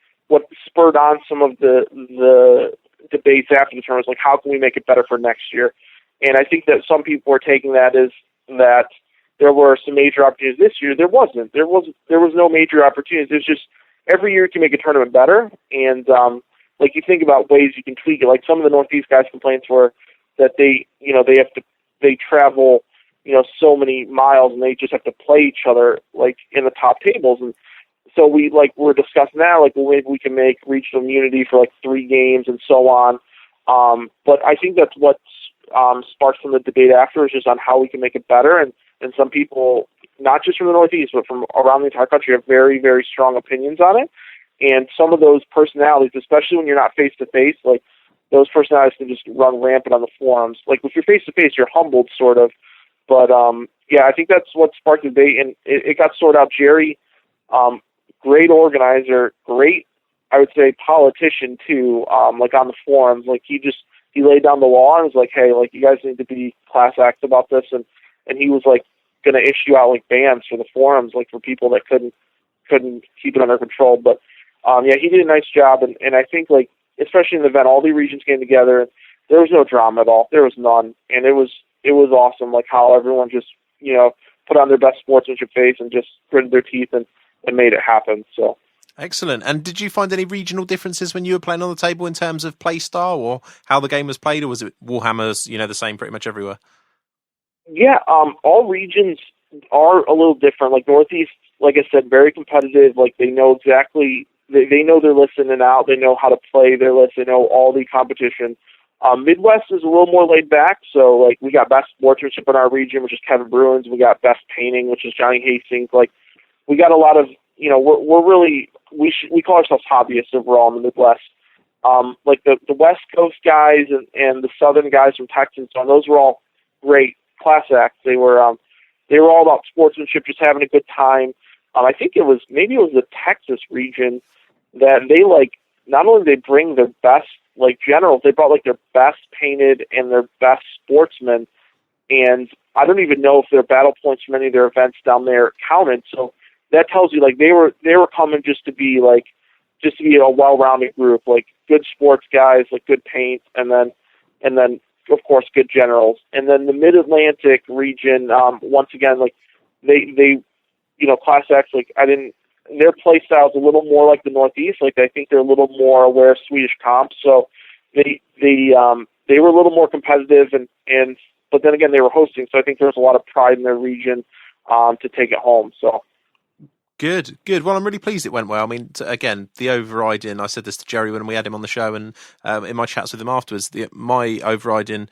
spurred on some of the debates after the tournament was like how can we make it better for next year. And I think that some people were taking that as that there were some major opportunities this year. There wasn't. There was no major opportunities. It's just every year you can make a tournament better, and you think about ways you can tweak it. Like some of the Northeast guys' complaints were that they travel, so many miles and they just have to play each other in the top tables. And so we're discussing that, well, maybe we can make regional immunity for 3 games and so on. But I think that's what sparked some of the debate after, is just on how we can make it better. And some people, not just from the Northeast, but from around the entire country, have very, very strong opinions on it. And some of those personalities, especially when you're not face-to-face, those personalities can just run rampant on the forums. If you're face-to-face, you're humbled, sort of. But, I think that's what sparked the debate, and it got sorted out. Jerry, great organizer, great, I would say, politician, too, on the forums. He laid down the law and was like, hey, you guys need to be class acts about this. And he was, going to issue out, bans for the forums, for people that couldn't keep it under control. But, he did a nice job, and I think, especially in the event, all the regions came together, and there was no drama at all. There was none, and it was awesome, how everyone just, put on their best sportsmanship face and just gritted their teeth and made it happen, so. Excellent. And did you find any regional differences when you were playing on the table in terms of play style or how the game was played, or was it Warhammer's, the same pretty much everywhere? Yeah, all regions are a little different. Northeast, like I said, very competitive. They know exactly... They know their list in and out. They know how to play their list. They know all the competition. Midwest is a little more laid back. So, we got best sportsmanship in our region, which is Kevin Bruins. We got best painting, which is Johnny Hastings. We got a lot of, we're really, we call ourselves hobbyists overall in the Midwest. The West Coast guys and the Southern guys from Texas, so those were all great class acts. They were all about sportsmanship, just having a good time. I think it was the Texas region that they not only they bring their best generals, they brought their best painted and their best sportsmen, and I don't even know if their battle points from any of their events down there counted. So that tells you they were coming just to be a well-rounded group, good sports guys, good paint, and then of course good generals. And then the Mid-Atlantic region, once again, they class acts, their play style is a little more like the Northeast. I think they're a little more aware of Swedish comps, so they were a little more competitive, but then again they were hosting, so I think there was a lot of pride in their region to take it home. So good. Well, I'm really pleased it went well. I mean, again, the overriding. I said this to Jerry when we had him on the show, and in my chats with him afterwards, my overriding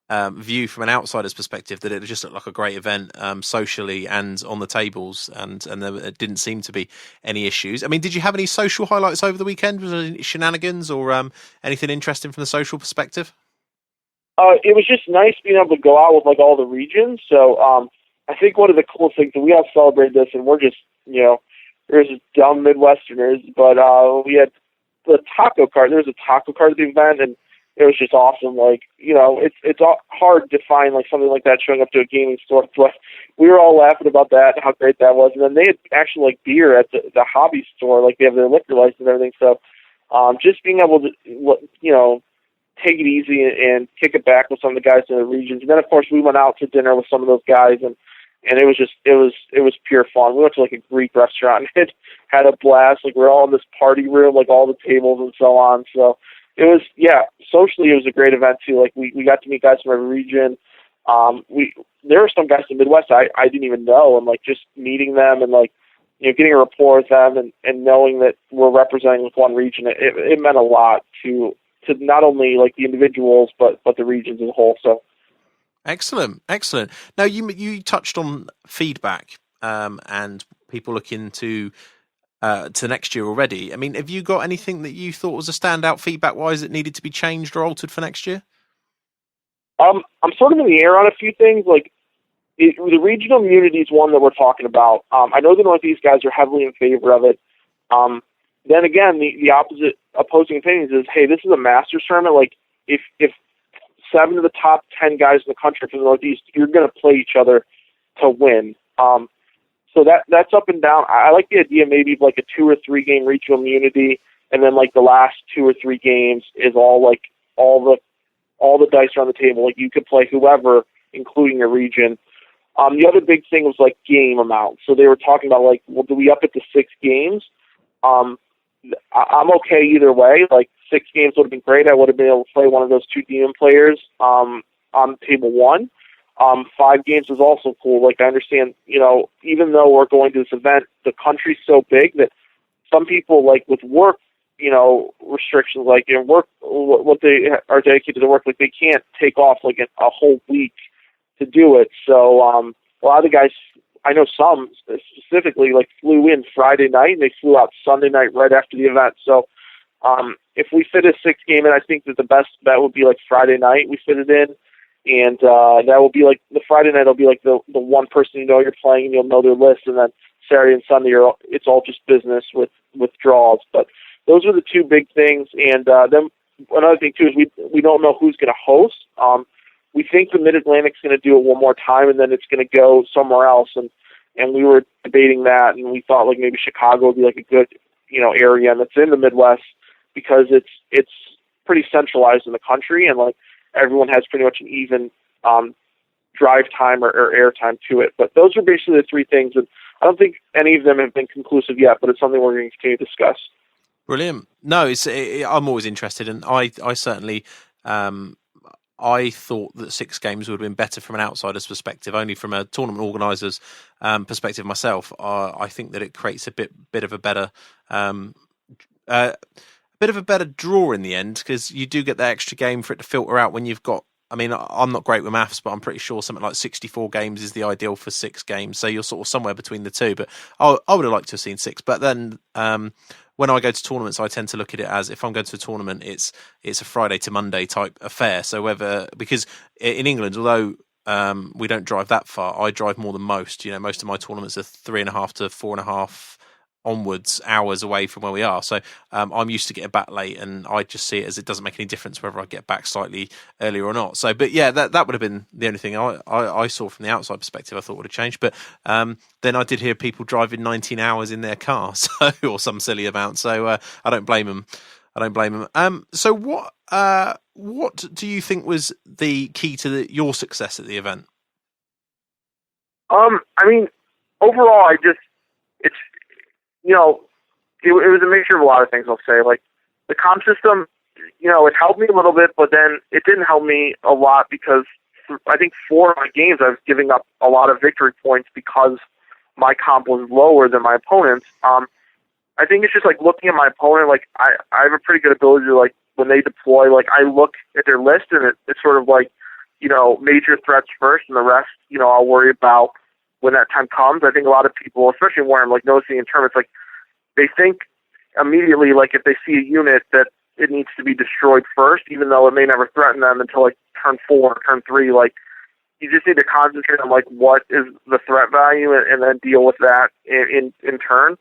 view from an outsider's perspective, that it just looked like a great event socially and on the tables, and there didn't seem to be any issues. I mean, did you have any social highlights over the weekend? Was there any shenanigans or anything interesting from the social perspective? It was just nice being able to go out with all the regions. So I think one of the cool things, and we all celebrate this, and we're just we're just dumb Midwesterners, but we had the taco cart. There was a taco cart at the event, and it was just awesome. It's hard to find something like that showing up to a gaming store, but we were all laughing about that, how great that was. And then they had actually beer at the hobby store, they have their liquor license and everything. So just being able to take it easy and kick it back with some of the guys in the regions. And then of course we went out to dinner with some of those guys, and it was pure fun. We went to a Greek restaurant and had a blast. We're all in this party room, all the tables and so on. So It was, socially it was a great event too. Like we got to meet guys from every region. There were some guys in the Midwest I didn't even know, and like just meeting them and like, getting a rapport with them and knowing that we're representing with one region, it meant a lot to not only like the individuals but the regions as a whole. So excellent. Now you touched on feedback and people looking to next year already. I mean, have you got anything that you thought was a standout feedback-wise that needed to be changed or altered for next year? I'm sort of in the air on a few things. Like the regional immunity is one that we're talking about. I know the Northeast guys are heavily in favor of it. Then again, the opposing opinions is, hey, this is a Masters tournament. Like if 7 of the top 10 guys in the country from the Northeast, you're going to play each other to win. So that's up and down. I like the idea maybe of like a 2 or 3 game regional immunity, and then like the last 2 or 3 games is all the dice are on the table. Like you could play whoever, including your region. The other big thing was like game amount. So they were talking about like, well, do we up it to 6 games? I'm okay either way. Like 6 games would have been great. I would have been able to play one of those 2 DM players on table 1. 5 games is also cool. Like I understand, even though we're going to this event, the country's so big that some people like with work, restrictions, like work, what they are dedicated to work, like they can't take off like a whole week to do it. So a lot of the guys, I know some specifically, like flew in Friday night and they flew out Sunday night right after the event. So if we fit a 6 game in, I think that the best bet would be like Friday night we fit it in. And that will be like the Friday night will be like the one person you're playing and you'll know their list, and then Saturday and Sunday it's all just business with draws. But those are the 2 big things. And then another thing too is we don't know who's going to host. We think the Mid-Atlantic's going to do it one more time, and then it's going to go somewhere else. And we were debating that, and we thought like maybe Chicago would be like a good area, and it's in the Midwest because it's pretty centralized in the country, and like everyone has pretty much an even drive time or air time to it. But those are basically the 3 things, and I don't think any of them have been conclusive yet, but it's something we're going to continue to discuss. Brilliant. No, I'm always interested, and I certainly I thought that 6 games would have been better from an outsider's perspective. Only from a tournament organiser's perspective myself, I think that it creates a bit of a better draw in the end, because you do get that extra game for it to filter out when you've got. I mean, I'm not great with maths, but I'm pretty sure something like 64 games is the ideal for 6 games. So you're sort of somewhere between the 2. But I would have liked to have seen 6. But then when I go to tournaments, I tend to look at it as if I'm going to a tournament, it's a Friday to Monday type affair. So because in England, although we don't drive that far, I drive more than most. Most of my tournaments are 3.5 to 4.5 onwards hours away from where we are. So I'm used to getting back late, and I just see it as it doesn't make any difference whether I get back slightly earlier or not. So, but yeah, that would have been the only thing I saw from the outside perspective I thought would have changed. But then I did hear people driving 19 hours in their car, or some silly amount. So I don't blame them. So what do you think was the key to your success at the event? I mean, overall, it was a mixture of a lot of things, I'll say. Like, the comp system, it helped me a little bit, but then it didn't help me a lot because I think 4 of my games I was giving up a lot of victory points because my comp was lower than my opponent's. I think it's just, like, looking at my opponent, like, I have a pretty good ability to, like, when they deploy, like, I look at their list, and it's sort of like, major threats first, and the rest, I'll worry about when that time comes. I think a lot of people, especially where I'm like noticing in tournaments, like they think immediately, like if they see a unit that it needs to be destroyed first, even though it may never threaten them until like turn 4 or turn 3. Like you just need to concentrate on like what is the threat value and then deal with that in turn.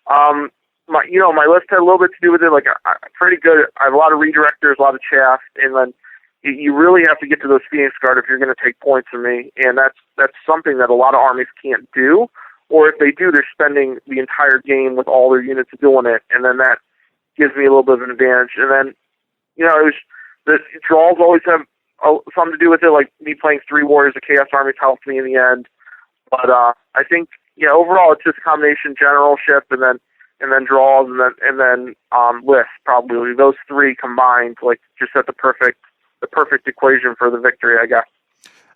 My list had a little bit to do with it. Like I'm pretty good. I have a lot of redirectors, a lot of chaff, and then you really have to get to those Phoenix Guard if you're going to take points from me, and that's something that a lot of armies can't do. Or if they do, they're spending the entire game with all their units doing it, and then that gives me a little bit of an advantage. And then, the draws always have something to do with it. Like me playing 3 Warriors of Chaos armies helped me in the end. But I think, overall, it's just a combination generalship, and then and then draws, and then lists. Probably those three combined, like just set the perfect equation for the victory, I guess.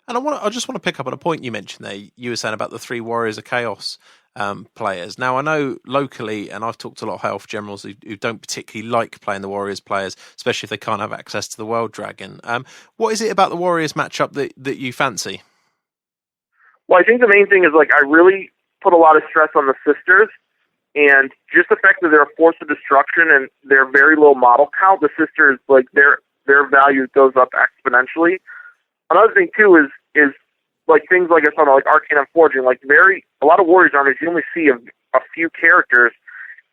And I just want to pick up on a point you mentioned there. You were saying about the 3 Warriors of Chaos players. Now, I know locally, and I've talked to a lot of High Elf generals who don't particularly like playing the Warriors players, especially if they can't have access to the World Dragon. What is it about the Warriors matchup that you fancy? Well, I think the main thing is, like, I really put a lot of stress on the sisters, and just the fact that they're a force of destruction and they're very low model count, the sisters, like, their value goes up exponentially. Another thing too is like things like I saw like Arcane and Forging, like a lot of Warriors armies you only see a few characters,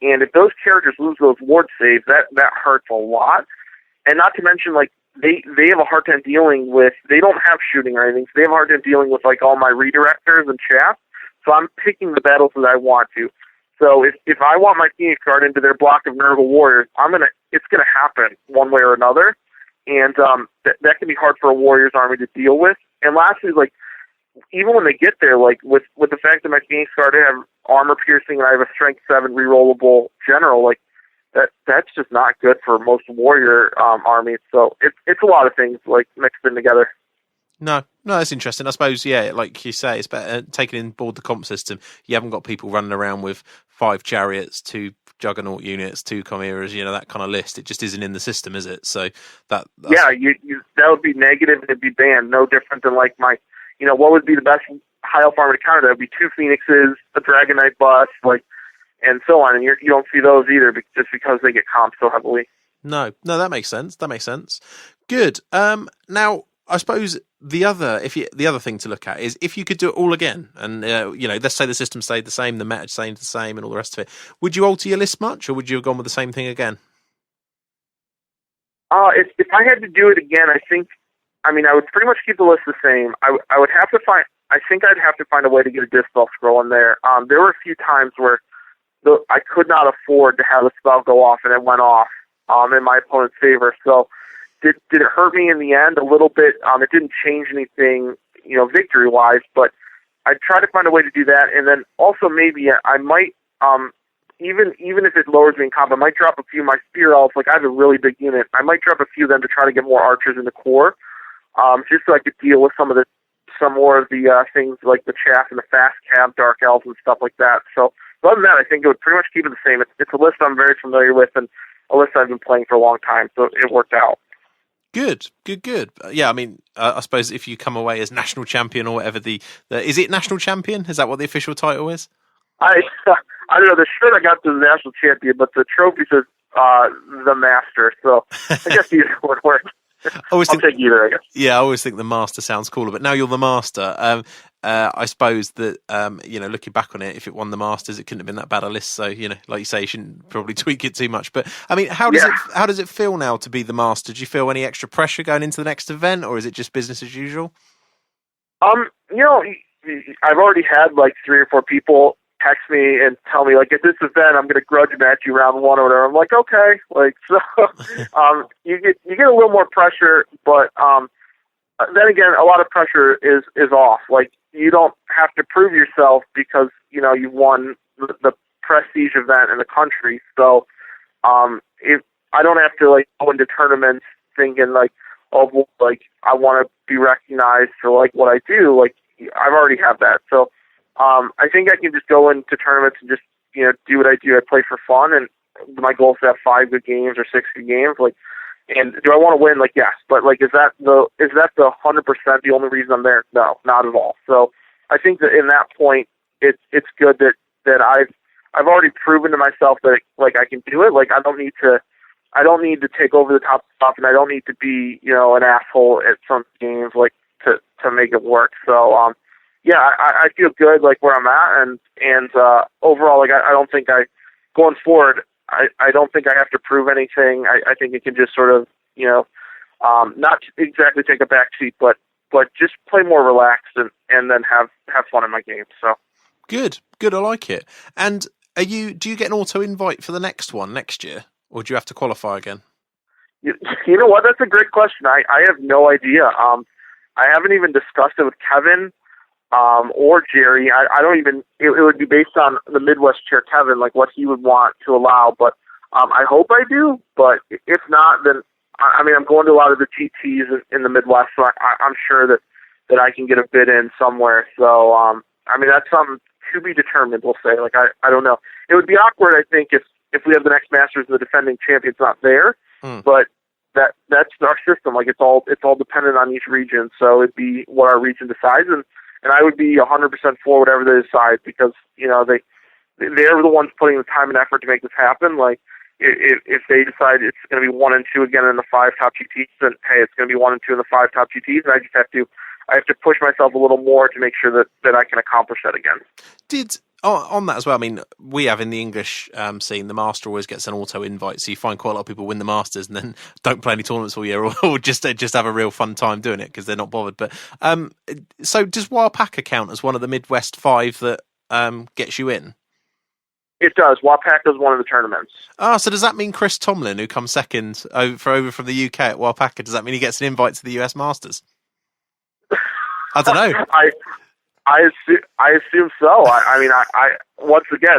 and if those characters lose those ward saves, that hurts a lot. And not to mention, like they have a hard time dealing with, they don't have shooting or anything, so they have a hard time dealing with like all my redirectors and chaff. So I'm picking the battles that I want to. So if I want my Phoenix Guard into their block of Nurgle Warriors, it's gonna happen one way or another. And that can be hard for a Warriors army to deal with. And lastly, like, even when they get there, like, with the fact that my Phoenix Guard have armor piercing and I have a Strength 7 rerollable general, like, that's just not good for most Warrior armies. So it's a lot of things, like, mixed in together. No, that's interesting. I suppose, yeah, like you say, it's better taking in board the comp system. You haven't got people running around with 5 chariots, 2 juggernaut units, 2 chimeras, that kind of list. It just isn't in the system, is it? So that's... Yeah, that would be negative and it'd be banned. No different than like my, what would be the best High Elf army to counter that? Would be 2 Phoenixes, a Dragon Knight bust, like, and so on. And you don't see those either just because they get comped so heavily. No, that makes sense. Good. Now, I suppose the other thing to look at is if you could do it all again, and let's say the system stayed the same, the meta stayed the same, and all the rest of it. Would you alter your list much, or would you have gone with the same thing again? If I had to do it again, I would pretty much keep the list the same. I would have to find. I think I'd have to find a way to get a Dispel Scroll in there. There were a few times where I could not afford to have a spell go off, and it went off in my opponent's favor. So. Did it hurt me in the end a little bit? It didn't change anything, victory-wise, but I'd try to find a way to do that. And then also maybe I might, even if it lowers me in comp, I might drop a few of my Spear Elves. Like, I have a really big unit. I might drop a few of them to try to get more archers in the core, just so I could deal with some more of the things like the chaff and the fast cab, Dark Elves, and stuff like that. So other than that, I think it would pretty much keep it the same. It's a list I'm very familiar with and a list I've been playing for a long time, so it worked out. Good. Yeah, I suppose if you come away as national champion or whatever is it national champion? Is that what the official title is? I don't know. The shirt I got to the national champion, but the trophy says the master. So I guess either would work. I'll take either, I guess. Yeah, I always think the master sounds cooler, but now you're the master. I suppose that, looking back on it, if it won the Masters, it couldn't have been that bad a list. So, like you say, you shouldn't probably tweak it too much. But, how does it feel now to be the master? Do you feel any extra pressure going into the next event, or is it just business as usual? I've already had like 3 or 4 people text me and tell me, like, at this event, I'm going to grudge match you round 1 or whatever. I'm like, okay. Like, so, you get a little more pressure, but, then again, a lot of pressure is off. Like, you don't have to prove yourself because, you've won the prestige event in the country. So, if I don't have to, like, go into tournaments thinking, like, oh, well, like, I want to be recognized for, like, what I do. Like, I've already have that. So, I think I can just go into tournaments and just, do what I do. I play for fun, and my goal is to have 5 good games or 6 good games. Like, and do I want to win? Like, yes, but like, is that the 100% the only reason I'm there? No, not at all. So I think that in that point, it's good that I've already proven to myself that like I can do it. Like, I don't need to take over the top stuff, and I don't need to be an asshole at some games like to make it work. So I feel good like where I'm at, and overall, like I don't think going forward. I don't think I have to prove anything. I think it can just sort of, not exactly take a back seat, but just play more relaxed and then have fun in my game. So good. I like it. And do you get an auto invite for the next one next year, or do you have to qualify again? You know what? That's a great question. I have no idea. I haven't even discussed it with Kevin. or Jerry. I don't even. It would be based on the Midwest chair, Kevin, like what he would want to allow. But I hope I do. But if not, then I mean, I'm going to a lot of the GTs in the Midwest, so I'm sure that I can get a bid in somewhere. So I mean, that's something to be determined. We'll say. Like I don't know. It would be awkward, I think, if we have the next Masters and the defending champion's not there. But that's our system. Like it's all dependent on each region. So it'd be what our region decides, and I would be 100% for whatever they decide, because they're the ones putting the time and effort to make this happen. Like if they decide it's going to be 1 and 2 again in the 5 top GTs, then hey, it's going to be 1 and 2 in the 5 top GTs, and I just have to push myself a little more to make sure that I can accomplish that again. On that as well, I mean, we have in the English scene, the Master always gets an auto invite, so you find quite a lot of people win the Masters and then don't play any tournaments all year, or just have a real fun time doing it because they're not bothered. But so does Wapaka count as one of the Midwest 5 that gets you in? It does. Wapaka is one of the tournaments. So does that mean Chris Tomlin, who comes second over from the UK at Wapaka, does that mean he gets an invite to the US Masters? I don't know. I assume so. I mean, once again,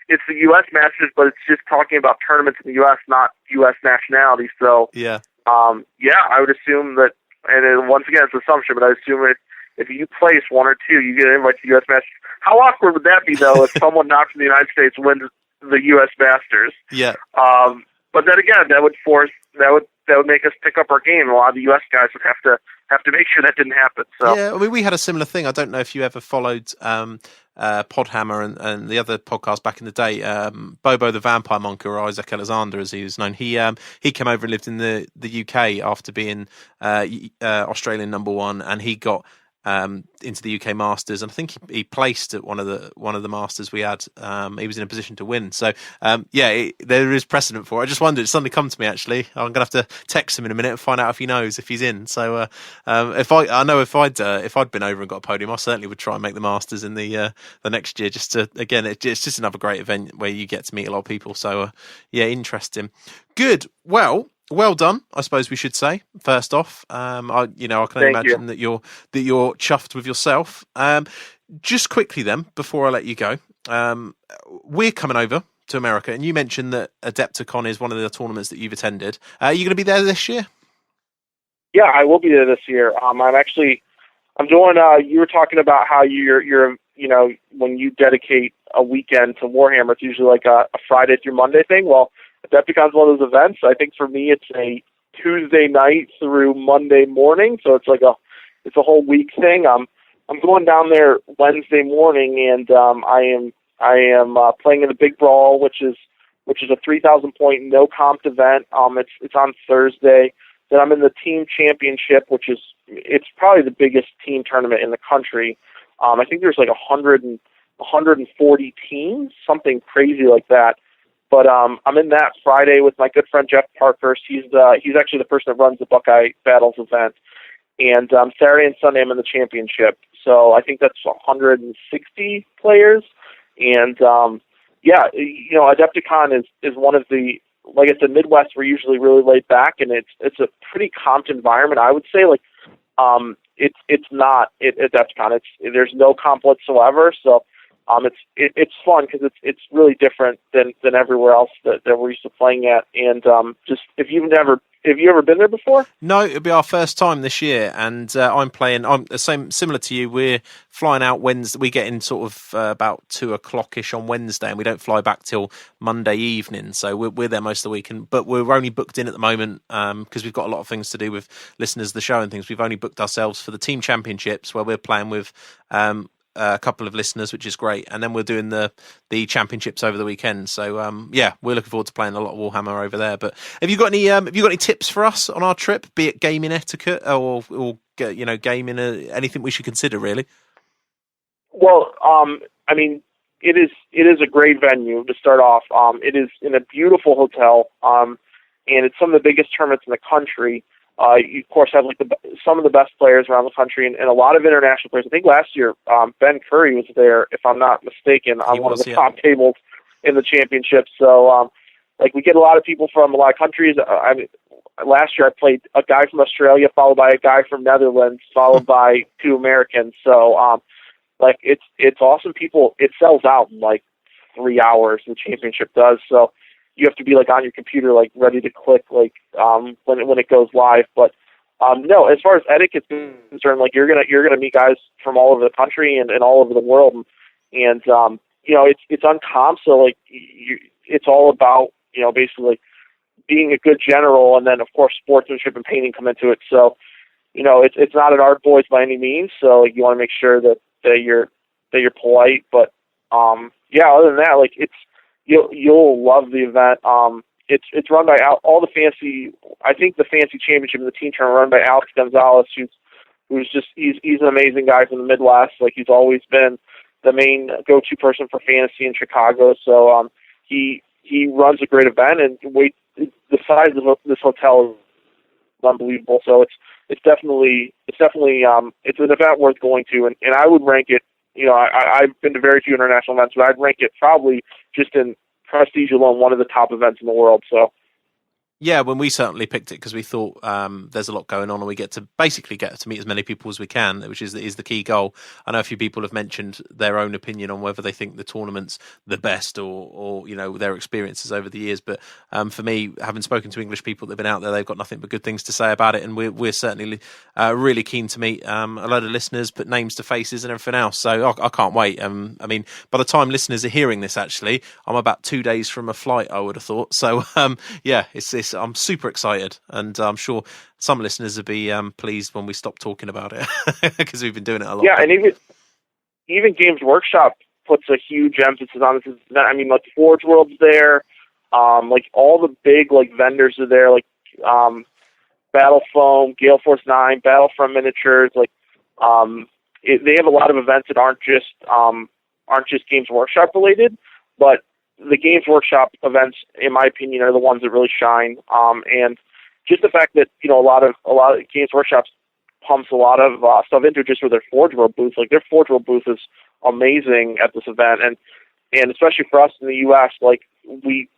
it's the U.S. Masters, but it's just talking about tournaments in the U.S., not U.S. nationality. So, I would assume that, and then once again, it's an assumption, but I assume if you place 1 or 2, you get an invite to the U.S. Masters. How awkward would that be, though, if someone not from the United States wins the U.S. Masters? Yeah. But then again, that would make us pick up our game. A lot of the U.S. guys would have to make sure that didn't happen. So yeah, I mean, we had a similar thing. I don't know if you ever followed Podhammer and the other podcast back in the day. Bobo the Vampire Monk, or Isaac Alexander as he was known. He came over and lived in the UK after being Australian number 1, and he got into the UK Masters, and I think he placed at one of the Masters we had. He was in a position to win, so there is precedent for it. I just wondered, it suddenly come to me actually. I'm gonna have to text him in a minute and find out if he knows if he's in. So if I'd been over and got a podium, I certainly would try and make the Masters in the next year. Just to, again, it's just another great event where you get to meet a lot of people. So interesting. Good. Well done, I suppose we should say. First off, I can imagine that you're chuffed with yourself. Just quickly then, before I let you go, we're coming over to America, and you mentioned that Adepticon is one of the tournaments that you've attended. Are you going to be there this year? Yeah, I will be there this year. I'm doing. You were talking about how you're when you dedicate a weekend to Warhammer, it's usually like a Friday through Monday thing. Well, Adepticon's one of those events. I think for me, it's a Tuesday night through Monday morning, so it's a whole week thing. I'm going down there Wednesday morning, and I am playing in the Big Brawl, which is a 3,000 point no comp event. It's on Thursday. Then I'm in the team championship, it's probably the biggest team tournament in the country. I think there's like 140 teams, something crazy like that. But I'm in that Friday with my good friend Jeff Parkhurst. He's actually the person that runs the Buckeye Battles event. And Saturday and Sunday I'm in the championship. So I think that's 160 players. And Adepticon is one of the, like I said, Midwest, we're usually really laid back, and it's a pretty comped environment. I would say it's not at Adepticon. There's no comp whatsoever. So it's fun because it's really different than everywhere else that we're used to playing at. And just have you ever been there before? No, it'll be our first time this year, and I'm the same, similar to you. We're flying out Wednesday. We get in sort of about 2:00ish on Wednesday, and we don't fly back till Monday evening. So we're there most of the week, but we're only booked in at the moment because we've got a lot of things to do with listeners of the show and things. We've only booked ourselves for the team championships, where we're playing with a couple of listeners, which is great, and then we're doing the championships over the weekend. So we're looking forward to playing a lot of Warhammer over there. But have you got any tips for us on our trip, be it gaming etiquette or gaming, anything we should consider really? Well, I mean, it is a great venue to start off. It is in a beautiful hotel, and it's some of the biggest tournaments in the country. You, of course, have some of the best players around the country and a lot of international players. I think last year Ben Curry was there, if I'm not mistaken, on one of the top tables in the championship. So, we get a lot of people from a lot of countries. Last year I played a guy from Australia, followed by a guy from Netherlands, followed by 2 Americans. So like it's awesome. It sells out in like 3 hours. The championship does, so you have to be like on your computer, like ready to click, like when it goes live. But no, as far as etiquette is concerned, like you're gonna meet guys from all over the country and all over the world, and it's uncommon. So like it's all about basically being a good general, and then of course sportsmanship and painting come into it. So it's not an art boys by any means. So like, you want to make sure that you're polite. But other than that, like you'll love the event. It's run by all the fancy. I think the fancy championship and the team tournament run by Alex Gonzalez, who's just he's an amazing guy from the Midwest. Like he's always been the main go-to person for fantasy in Chicago. So he runs a great event, and the size of this hotel is unbelievable. So it's definitely it's an event worth going to, and I would rank it. I've been to very few international events, but I'd rank it probably just in prestige alone one of the top events in the world. So yeah, when we certainly picked it because we thought there's a lot going on, and we get to meet as many people as we can, which is the key goal. I know a few people have mentioned their own opinion on whether they think the tournament's the best or their experiences over the years. But for me, having spoken to English people that have been out there, they've got nothing but good things to say about it, and we're certainly really keen to meet a load of listeners, put names to faces and everything else. So I can't wait. I mean, by the time listeners are hearing this, actually, I'm about 2 days from a flight, I would have thought. So I'm super excited, and I'm sure some listeners will be pleased when we stop talking about it because we've been doing it a lot. Yeah, and even Games Workshop puts a huge emphasis on this event. I mean, like Forge World's there, like all the big like vendors are there, like Battle Foam, Gale Force 9, Battlefront Miniatures. Like they have a lot of events that aren't just Games Workshop related, but the Games Workshop events, in my opinion, are the ones that really shine. And just the fact that a lot of Games Workshops pumps a lot of stuff into just with their Forge World booth. Like their Forge World booth is amazing at this event, and especially for us in the U.S. Like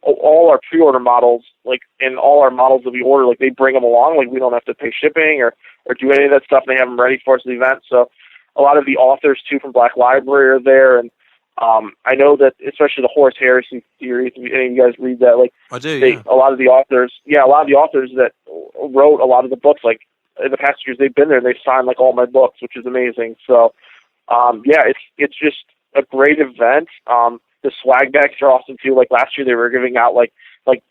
all our pre-order models, like and all our models that we order, like they bring them along. Like we don't have to pay shipping or do any of that stuff. And they have them ready for us at the event. So a lot of the authors too from Black Library are there, and I know that especially the Horus Heresy series, any of you guys read that? Like I do. A lot of the authors that wrote a lot of the books, like in the past years, they've been there and they've signed like all my books, which is amazing. So, it's just a great event. The swag bags are awesome too. Like last year, they were giving out like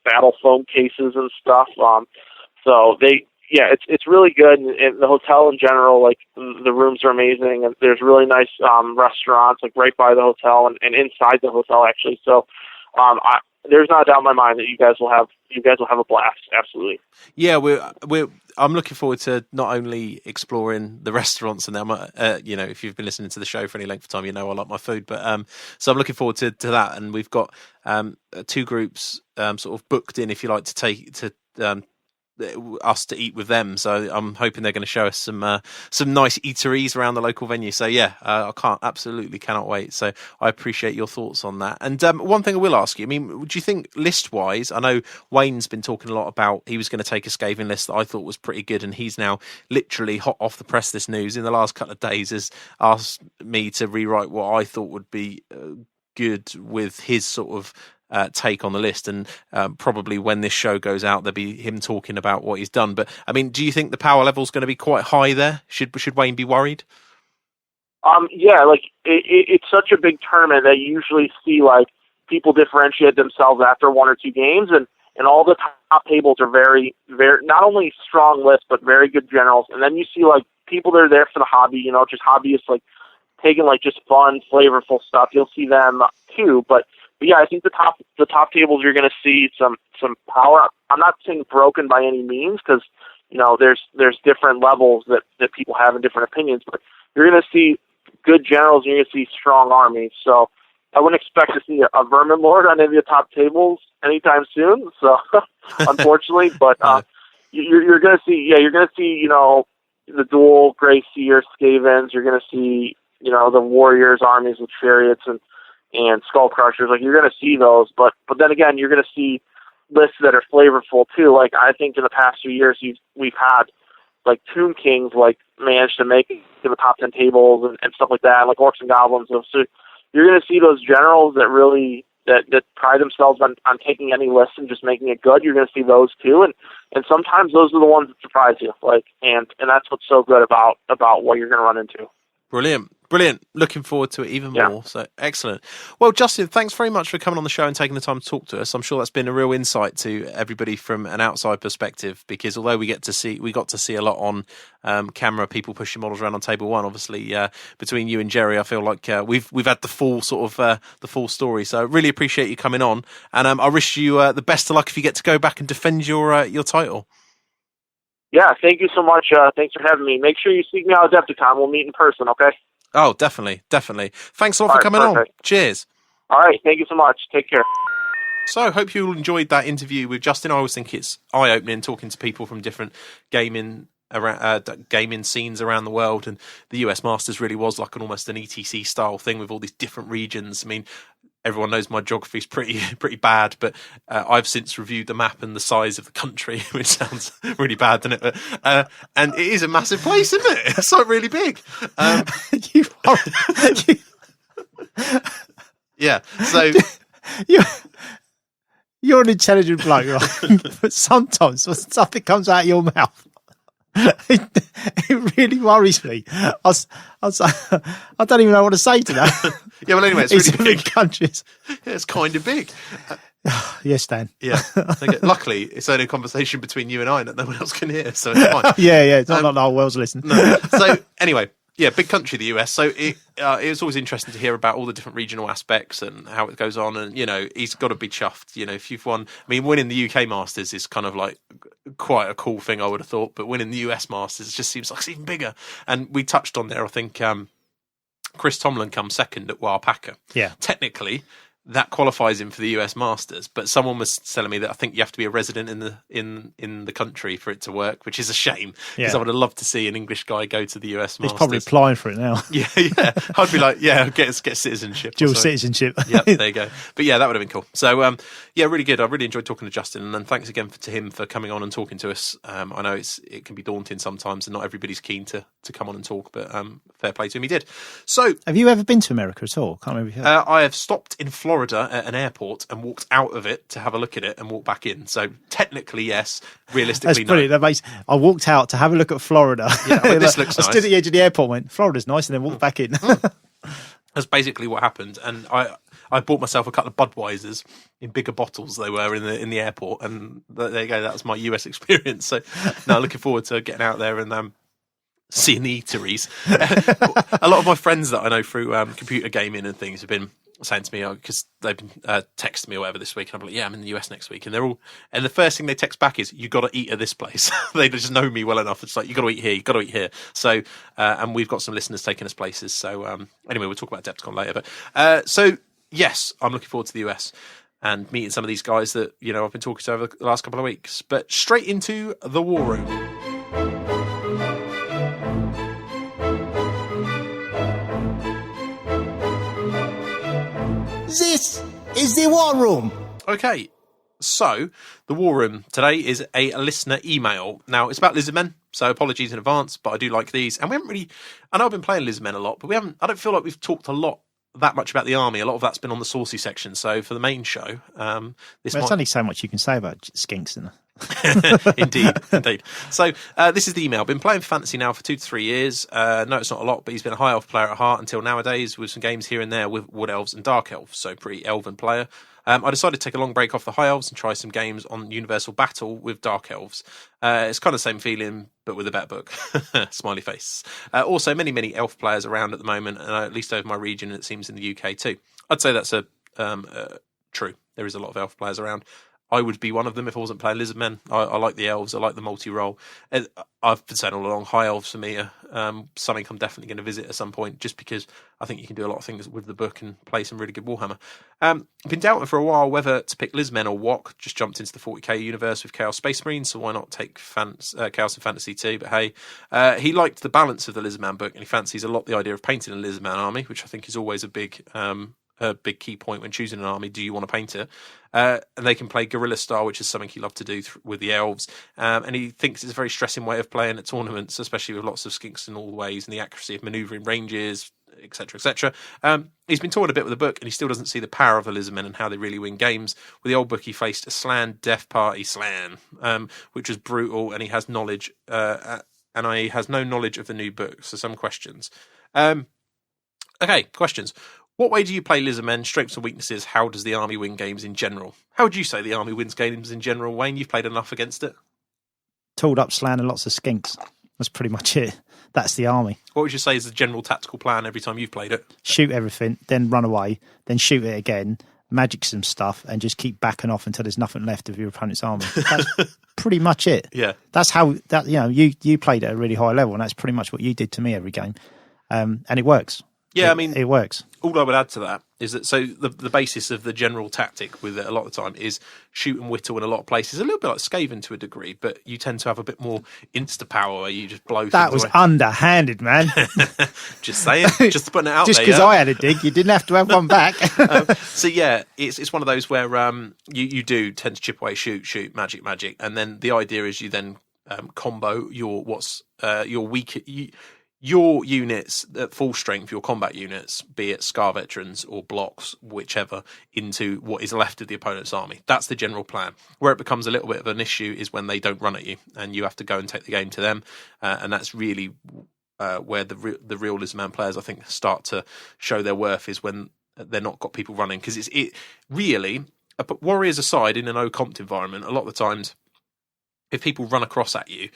Battle Foam cases and stuff. It's really good, and the hotel in general, like the rooms are amazing, and there's really nice restaurants like right by the hotel and inside the hotel actually. So there's not a doubt in my mind that you guys will have a blast. Absolutely. Yeah, I'm looking forward to not only exploring the restaurants and them. If you've been listening to the show for any length of time, I like my food. But so I'm looking forward to that, and we've got 2 groups sort of booked in, if you like, to take to. Us to eat with them, so I'm hoping they're going to show us some nice eateries around the local venue. So I absolutely cannot wait. So I appreciate your thoughts on that. And one thing I will ask you, I mean, do you think list wise? I know Wayne's been talking a lot about he was going to take a scathing list that I thought was pretty good, and he's now literally hot off the press. This news in the last couple of days has asked me to rewrite what I thought would be good with his sort of take on the list, and probably when this show goes out there'll be him talking about what he's done. But I mean, do you think the power level is going to be quite high there? Should Wayne be worried? Like it's such a big tournament that you usually see like people differentiate themselves after 1 or 2 games, and all the top tables are very, very not only strong lists but very good generals. And then you see like people that are there for the hobby, just hobbyists like taking like just fun, flavorful stuff. You'll see them too, but yeah, I think the top tables you're going to see some power. I'm not saying broken by any means, because there's different levels that people have and different opinions, but you're going to see good generals and you're going to see strong armies. So I wouldn't expect to see a Vermin Lord on any of the top tables anytime soon. So unfortunately, but you're going to see the dual Grey Seer Skavens. You're going to see the warriors armies with chariots and skull crushers. Like you're going to see those, but then again, you're going to see lists that are flavorful too. Like I think in the past few years, we've had Tomb Kings managed to make it to the top 10 tables and stuff like that, like Orcs and Goblins. So you're going to see those generals that really that pride themselves on taking any list and just making it good. You're going to see those too, and sometimes those are the ones that surprise you. And that's what's so good about what you're going to run into. Brilliant. Looking forward to it even more. So excellent. Well, Justin, thanks very much for coming on the show and taking the time to talk to us. I'm sure that's been a real insight to everybody from an outside perspective, because although we got to see a lot on camera, people pushing models around on table one, obviously between you and Jerry, I feel like we've had the full the full story. So really appreciate you coming on, and I wish you the best of luck if you get to go back and defend your title. Yeah, thank you so much. Thanks for having me. Make sure you seek me out at Adepticon. We'll meet in person, okay? Oh, definitely. Thanks a lot for coming on. Cheers. All right, thank you so much. Take care. So I hope you all enjoyed that interview with Justin. I always think it's eye-opening talking to people from different gaming scenes around the world, and the US Masters really was like almost an ETC style thing with all these different regions. I mean, everyone knows my geography's pretty bad, but I've since reviewed the map and the size of the country, which sounds really bad, doesn't it? But, and it is a massive place, isn't it? It's like really big. Yeah. So you're an intelligent bloke, right? But sometimes when something comes out of your mouth, it really worries me. I don't even know what to say to that. Yeah, well, anyway, it's really big. Countries. Yeah, it's kind of big. Yes, Dan. Yeah. Luckily, it's only a conversation between you and I that no one else can hear, so it's fine. Yeah. It's not like the whole world's listening. No. So, anyway, yeah, big country, the US. So it was always interesting to hear about all the different regional aspects and how it goes on. And, he's got to be chuffed. If you've won, winning the UK Masters is kind of like quite a cool thing, I would have thought. But winning the US Masters just seems like it's even bigger. And we touched on there, I think, Chris Tomlin comes second at Wapaka. Yeah. Technically, that qualifies him for the US Masters, but someone was telling me that I think you have to be a resident in the country for it to work, which is a shame, because I would have loved to see an English guy go to the US Masters. He's probably applying for it now. Yeah. I'd be like, get citizenship. Dual citizenship. Yeah, there you go. But yeah, that would have been cool. So really good. I really enjoyed talking to Justin, and thanks again to him for coming on and talking to us. I know it can be daunting sometimes, and not everybody's keen to come on and talk, but fair play to him, he did. So, have you ever been to America at all? Can't remember. I have stopped in Florida at an airport and walked out of it to have a look at it and walk back in. So technically, yes. Realistically, that's brilliant. No. I walked out to have a look at Florida. Yeah, this looks nice. I stood at the edge of the airport and went, Florida's nice, and then walked back in. That's basically what happened. And I bought myself a couple of Budweisers in bigger bottles. They were in the airport, and there you go. That was my US experience. So now looking forward to getting out there and seeing the eateries. A lot of my friends that I know through computer gaming and things have been saying to me, because they've been texting me or whatever this week, and I'm like, yeah, I'm in the US next week, and the first thing they text back is, you got to eat at this place. They just know me well enough. It's like, you got to eat here. So and we've got some listeners taking us places. So anyway, we'll talk about Adepticon later. But so yes, I'm looking forward to the US and meeting some of these guys that I've been talking to over the last couple of weeks. But straight into the war room. This is the War Room. Okay, so the War Room today is a listener email. Now, it's about Lizardmen, so apologies in advance, but I do like these. And we haven't really... I know I've been playing Lizardmen a lot, but I don't feel like we've talked that much about the army. A lot of that's been on the saucy section. So for the main show... there's only so much you can say about skinks in Indeed. So this is the email. Been playing fantasy now for 2 to 3 years. No, it's not a lot, but he's been a high elf player at heart until nowadays, with some games here and there with wood elves and dark elves. So pretty elven player. I decided to take a long break off the high elves and try some games on Universal Battle with dark elves. It's kind of the same feeling, but with a better book. Smiley face. Also, many elf players around at the moment, and at least over my region, and it seems in the UK too. I'd say that's true. There is a lot of elf players around. I would be one of them if I wasn't playing Lizardmen. I like the elves. I like the multi-role. I've been saying all along, high elves for me are something I'm definitely going to visit at some point, just because I think you can do a lot of things with the book and play some really good Warhammer. I've been doubting for a while whether to pick Lizardmen or WoC. Just jumped into the 40k universe with Chaos Space Marines, so why not take Chaos and Fantasy too? But hey, he liked the balance of the Lizardman book, and he fancies a lot the idea of painting a Lizardman army, which I think is always a big a big key point when choosing an army. Do you want to paint it? And they can play guerrilla style, which is something he loved to do with the elves. And he thinks it's a very stressing way of playing at tournaments, especially with lots of skinks in all the ways and the accuracy of manoeuvring ranges, etc., etc. He's been taught a bit with the book, and he still doesn't see the power of the Lizardmen and how they really win games. With the old book, he faced a Slan Death Party Slan, which was brutal, and he has knowledge, and he has no knowledge of the new book. So some questions. Okay, questions. What way do you play Lizardmen? Strengths and weaknesses? How does the army win games in general? How would you say the army wins games in general, Wayne? You've played enough against it. Tooled up Slan and lots of skinks. That's pretty much it. That's the army. What would you say is the general tactical plan every time you've played it? Shoot everything, then run away, then shoot it again, magic some stuff, and just keep backing off until there's nothing left of your opponent's army. That's pretty much it. Yeah. That's how that you played at a really high level, and that's pretty much what you did to me every game. And it works. Yeah, I mean, it works. All I would add to that is that the basis of the general tactic with it a lot of the time is shoot and whittle in a lot of places. A little bit like Skaven to a degree, but you tend to have a bit more insta power where you just blow that things was away. Underhanded, man. Just saying, just putting it out just there. Just because I had a dig, you didn't have to have one back. So yeah, it's one of those where you do tend to chip away, shoot, magic, and then the idea is you then combo your weak. Your units at full strength, your combat units, be it Scar veterans or blocks, whichever, into what is left of the opponent's army. That's the general plan. Where it becomes a little bit of an issue is when they don't run at you and you have to go and take the game to them. And that's really where the real Lizardman players, I think, start to show their worth, is when they're not got people running. Because it really, warriors aside, in an O-Compt environment, a lot of the times, if people run across at you,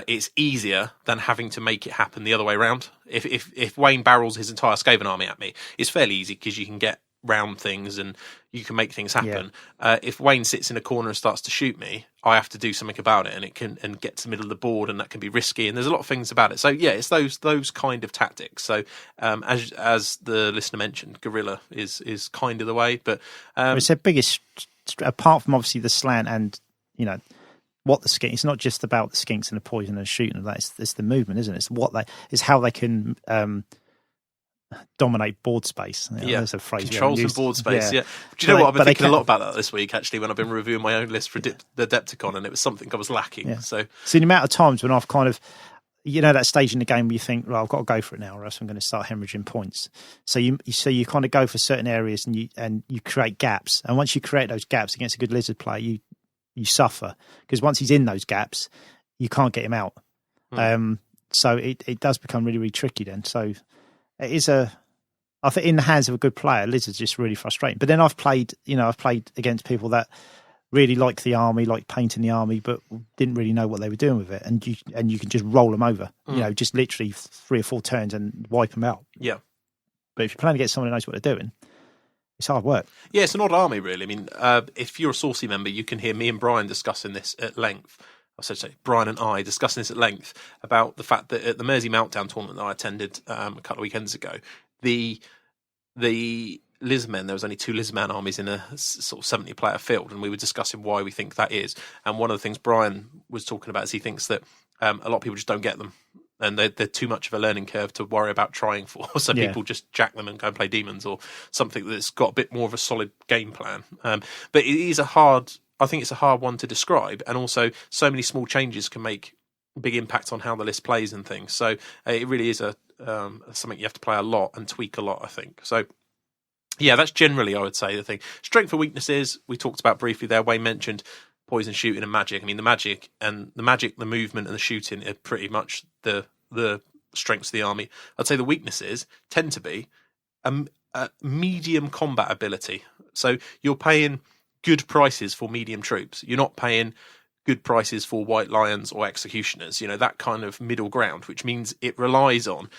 it's easier than having to make it happen the other way around. If Wayne barrels his entire Skaven army at me, it's fairly easy because you can get round things and you can make things happen. Yeah. If Wayne sits in a corner and starts to shoot me, I have to do something about it, and get to the middle of the board, and that can be risky. And there's a lot of things about it. So yeah, it's those kind of tactics. So as the listener mentioned, guerrilla is kind of the way, but it's their biggest, apart from obviously the slant and what the skink. It's not just about the skinks and the poison and shooting of that. It's the movement, isn't it? It's how they can dominate board space. There's a phrase. Controls and board space. Yeah. Do you know what? I've been thinking a lot about that this week, actually, when I've been reviewing my own list for the Adepticon, and it was something I was lacking. Yeah. So the amount of times when I've kind of, that stage in the game where you think, well, I've got to go for it now, or else I'm going to start hemorrhaging points. So you kind of go for certain areas and you create gaps, and once you create those gaps against a good lizard player, you suffer, because once he's in those gaps, you can't get him out. So it does become really, really tricky then. So it is I think in the hands of a good player, Lizard's just really frustrating. But then I've played against people that really like the army, like painting the army, but didn't really know what they were doing with it. And you can just roll them over, just literally 3 or 4 turns and wipe them out. Yeah. But if you're playing against someone who knows what they're doing, it's hard work. Yeah, it's an odd army, really. I mean, if you're a Saucy member, you can hear me and Brian discussing this at length. Brian and I discussing this at length about the fact that at the Mersey Meltdown tournament that I attended a couple of weekends ago, the Lizardmen, there was only 2 Lizardman armies in a sort of 70-player field, and we were discussing why we think that is. And one of the things Brian was talking about is he thinks that a lot of people just don't get them. And they're too much of a learning curve to worry about trying for. So people just jack them and go and play demons or something that's got a bit more of a solid game plan. But it is I think it's a hard one to describe. And also, so many small changes can make a big impact on how the list plays and things. So it really is something you have to play a lot and tweak a lot, I think. So yeah, that's generally, I would say, the thing. Strength and weaknesses, we talked about briefly there. Wayne mentioned poison, shooting, and magic. I mean, the movement, and the shooting are pretty much the strengths of the army. I'd say the weaknesses tend to be a medium combat ability. So you're paying good prices for medium troops. You're not paying good prices for white lions or executioners. That kind of middle ground, which means it relies on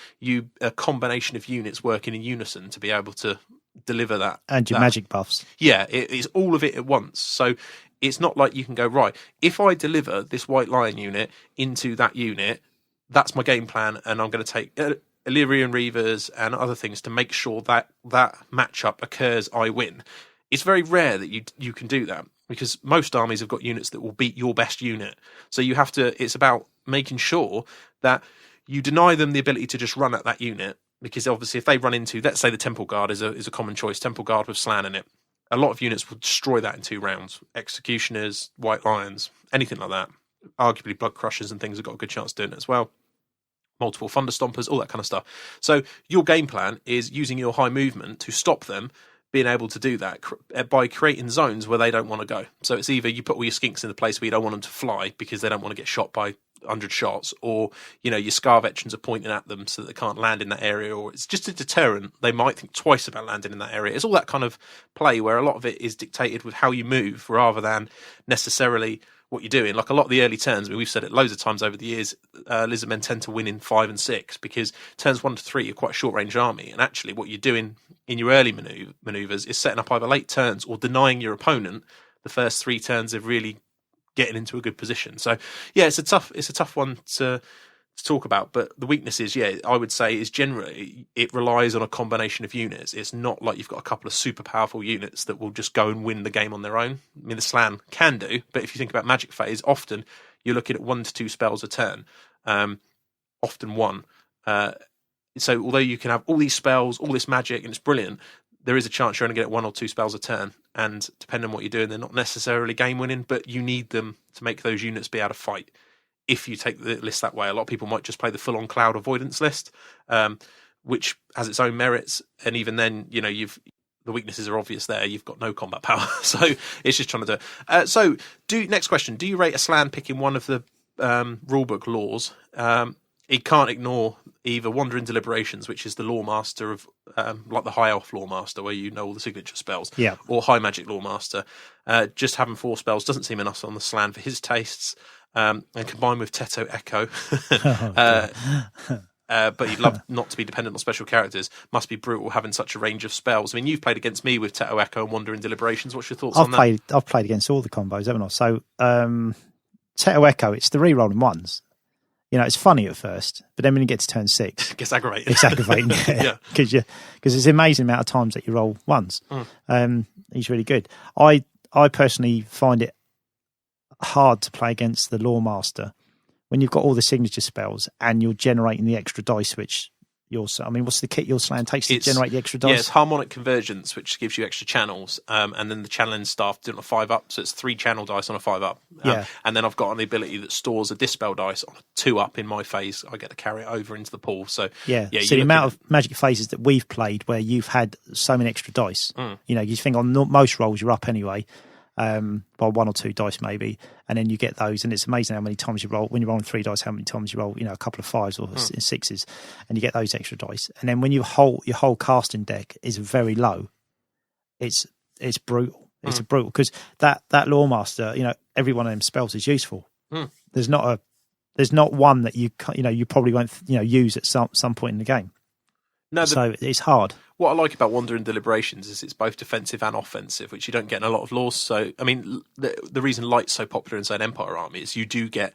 a combination of units working in unison to be able to deliver that. And your magic buffs. Yeah, it's all of it at once. So it's not like you can go, right, if I deliver this white lion unit into that unit, that's my game plan, and I'm going to take Illyrian Reavers and other things to make sure that matchup occurs, I win. It's very rare that you can do that, because most armies have got units that will beat your best unit. So it's about making sure that you deny them the ability to just run at that unit, because obviously if they run into, let's say the Temple Guard is a common choice, Temple Guard with Slan in it, a lot of units will destroy that in 2 rounds. Executioners, White Lions, anything like that. Arguably Blood Crushers and things have got a good chance of doing it as well. Multiple Thunder Stompers, all that kind of stuff. So your game plan is using your high movement to stop them being able to do that by creating zones where they don't want to go. So it's either you put all your skinks in the place where you don't want them to fly because they don't want to get shot by 100 shots, or your Scar veterans are pointing at them so that they can't land in that area, or it's just a deterrent. They might think twice about landing in that area. It's all that kind of play where a lot of it is dictated with how you move rather than necessarily what you're doing. Like a lot of the early turns, I mean, we've said it loads of times over the years, Lizardmen tend to win in 5 and 6 because turns 1 to 3 are quite a short-range army, and actually what you're doing in your early manoeuvres is setting up either late turns or denying your opponent the first 3 turns of really getting into a good position. So yeah, it's a tough one to talk about, but the weakness is, I would say, is generally it relies on a combination of units. It's not like you've got a couple of super powerful units that will just go and win the game on their own. I mean, the Slan can do, but if you think about Magic Phase, often you're looking at 1 to 2 spells a turn, often 1. So although you can have all these spells, all this magic, and it's brilliant, there is a chance you're only going to get 1 or 2 spells a turn, and depending on what you're doing, they're not necessarily game winning, but you need them to make those units be able to fight. If you take the list that way, a lot of people might just play the full-on cloud avoidance list, which has its own merits, and even then, the weaknesses are obvious there. You've got no combat power, so it's just trying to do it. Next question: do you rate a Slan picking one of the rulebook laws? It can't ignore either Wandering Deliberations, which is the Law Master of, like the High Elf Law Master, where you know all the signature spells, or High Magic Law Master. Just having 4 spells doesn't seem enough on the Slan for his tastes, and combined with Teto Echo, but he'd love not to be dependent on special characters. Must be brutal having such a range of spells. I mean, you've played against me with Teto Echo and Wandering Deliberations. What's your thoughts on that? I've played against all the combos, haven't I? So Teto Echo, it's the re-rolling ones. It's funny at first, but then when you get to turn 6, it gets aggravating. It's aggravating, because it's an amazing amount of times that you roll ones. He's really good. I personally find it hard to play against the Law Master when you've got all the signature spells and you're generating the extra dice, which what's the kit your Slan takes to generate the extra dice? Yeah, it's Harmonic Convergence, which gives you extra channels, and then the channeling staff doing a 5-up, so it's 3 channel dice on a 5-up. And then I've got the ability that stores a Dispel dice on a 2-up in my phase. I get to carry it over into the pool. So so the amount of Magic phases that we've played where you've had so many extra dice, you think on most rolls you're up anyway, by 1 or 2 dice maybe, and then you get those, and it's amazing how many times you roll when you're rolling 3 dice, how many times you roll a couple of 5s or 6s, and you get those extra dice. And then when your whole casting deck is very low, it's brutal. It's brutal because that Lawmaster, every one of them spells is useful. There's not one that you probably won't use at some point in the game. So it's hard. What I like about Wandering Deliberations is it's both defensive and offensive, which you don't get in a lot of laws. So, I mean, the reason Light's so popular inside Empire Army is you do get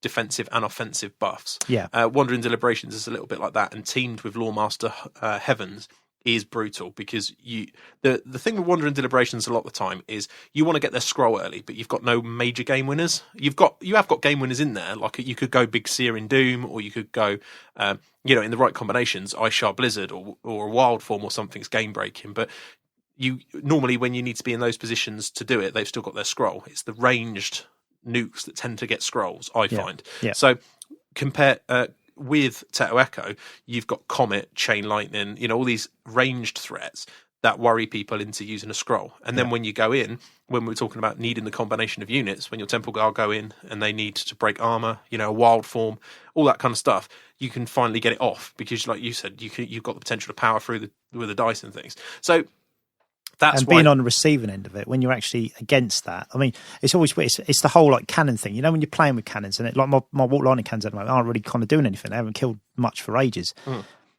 defensive and offensive buffs. Wandering Deliberations is a little bit like that, and teamed with Lawmaster Heavens is brutal because the thing with Wandering Deliberations a lot of the time is you want to get their scroll early, but you've got no major game winners. You have got game winners in there, like you could go Big Searing Doom, or you could go in the right combinations, Ice Shard Blizzard or a Wild Form or something's game breaking. But you normally, when you need to be in those positions to do it, they've still got their scroll. It's the ranged nukes that tend to get scrolls, I find. So compare with Teto Echo, you've got Comet, Chain Lightning, all these ranged threats that worry people into using a scroll. And then when you go in, when we're talking about needing the combination of units, when your Temple Guard go in and they need to break armor, a Wild Form, all that kind of stuff, you can finally get it off because, like you said, you've got the potential to power through with the dice and things. So that's being on the receiving end of it when you're actually against that. I mean, it's always weird. It's the whole cannon thing. When you're playing with cannons, and my Walk Lightning cannons at the moment aren't really kind of doing anything. They haven't killed much for ages.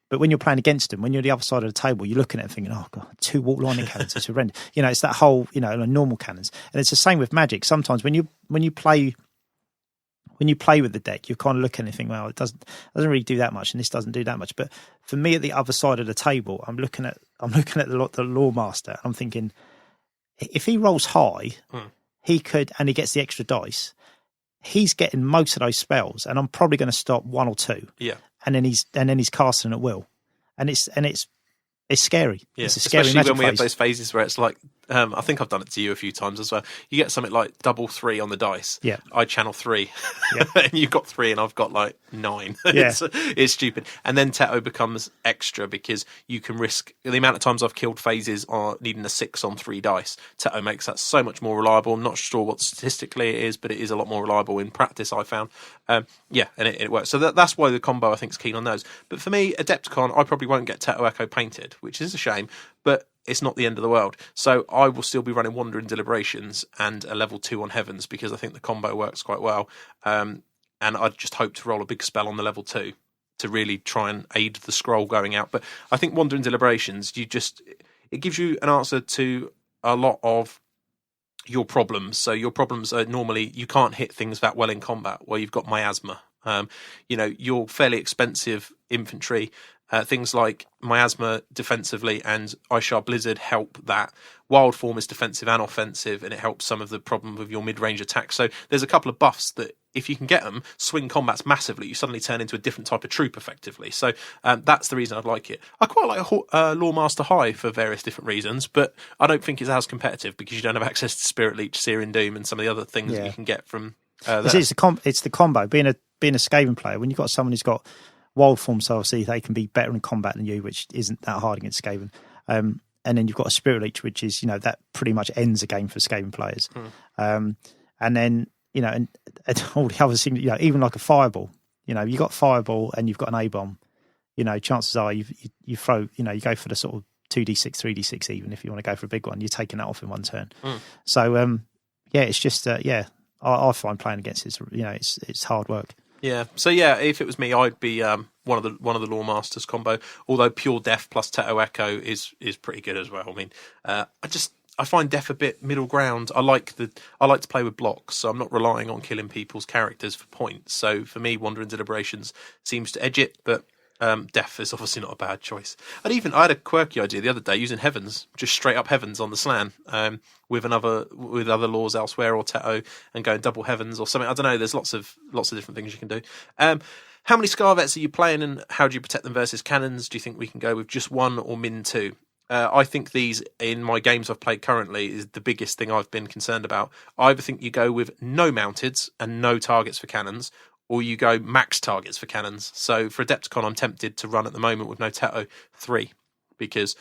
But when you're playing against them, when you're the other side of the table, you're looking at it thinking, oh God, 2 Walk Lightning cannons, it's horrendous. It's that whole, normal cannons. And it's the same with Magic. Sometimes when you play with the deck, you're kind of looking and thinking, well, it doesn't really do that much, and this doesn't do that much. But for me, at the other side of the table, I'm looking at the Lawmaster. I'm thinking, if he rolls high, he could, and he gets the extra dice. He's getting most of those spells, and I'm probably going to stop 1 or 2. Yeah, and then he's casting at will. and it's scary. Yeah, it's a scary especially when we phase. have those phases where it's like, I think I've done it to you a few times as well. You get something like double 3 on the dice. Yeah. I channel 3. Yeah. And you've got 3 and I've got like 9. Yeah. It's stupid. And then Teto becomes extra because you can risk the amount of times I've killed phases are needing a 6 on 3 dice. Teto makes that so much more reliable. I'm not sure what statistically it is, but it is a lot more reliable in practice, I found. And it works. So that's why the combo I think is keen on those. But for me, Adepticon, I probably won't get Teto Echo painted, which is a shame, but it's not the end of the world. So I will still be running Wandering Deliberations and a level 2 on Heavens because I think the combo works quite well. And I just hope to roll a big spell on the level 2 to really try and aid the scroll going out. But I think Wandering Deliberations, it gives you an answer to a lot of your problems. So your problems are normally you can't hit things that well in combat. Well, you've got miasma. Your fairly expensive infantry. Things like Miasma defensively and Ishar Blizzard help that. Wild Form is defensive and offensive, and it helps some of the problem with your mid-range attacks. So there's a couple of buffs that, if you can get them, swing combats massively. You suddenly turn into a different type of troop, effectively. So that's the reason I'd like it. I quite like Lawmaster High for various different reasons, but I don't think it's as competitive because you don't have access to Spirit Leech, Searing Doom, and some of the other things that you can get from there. It's the combo. Being a Skaven player, when you've got someone who's got Wild Form, so obviously they can be better in combat than you, which isn't that hard against Skaven. And then you've got a Spirit Leech, which is, that pretty much ends a game for Skaven players. And then, and all the other things, even like a Fireball, you got Fireball and you've got an A-bomb, chances are you throw, you go for the sort of 2d6, 3d6 even, if you want to go for a big one, you're taking that off in one turn. So, it's just, I find playing against it, it's hard work. Yeah. So yeah, if it was me, I'd be one of the Lawmasters combo. Although Pure Death plus Teto Echo is pretty good as well. I mean, I find Death a bit middle ground. I like to play with blocks, so I'm not relying on killing people's characters for points. So for me, Wandering Deliberations seems to edge it, but Death is obviously not a bad choice. I had a quirky idea the other day using Heavens, just straight up Heavens on the Slan, with other laws elsewhere or Teto, and going double Heavens or something. I don't know. There's lots of different things you can do. How many Scar Vets are you playing, and how do you protect them versus cannons? Do you think we can go with just one or min 2? I think these, in my games I've played currently, is the biggest thing I've been concerned about. I either think you go with no mounteds and no targets for cannons, or you go max targets for cannons. So for Adepticon, I'm tempted to run at the moment with no Teto 3, because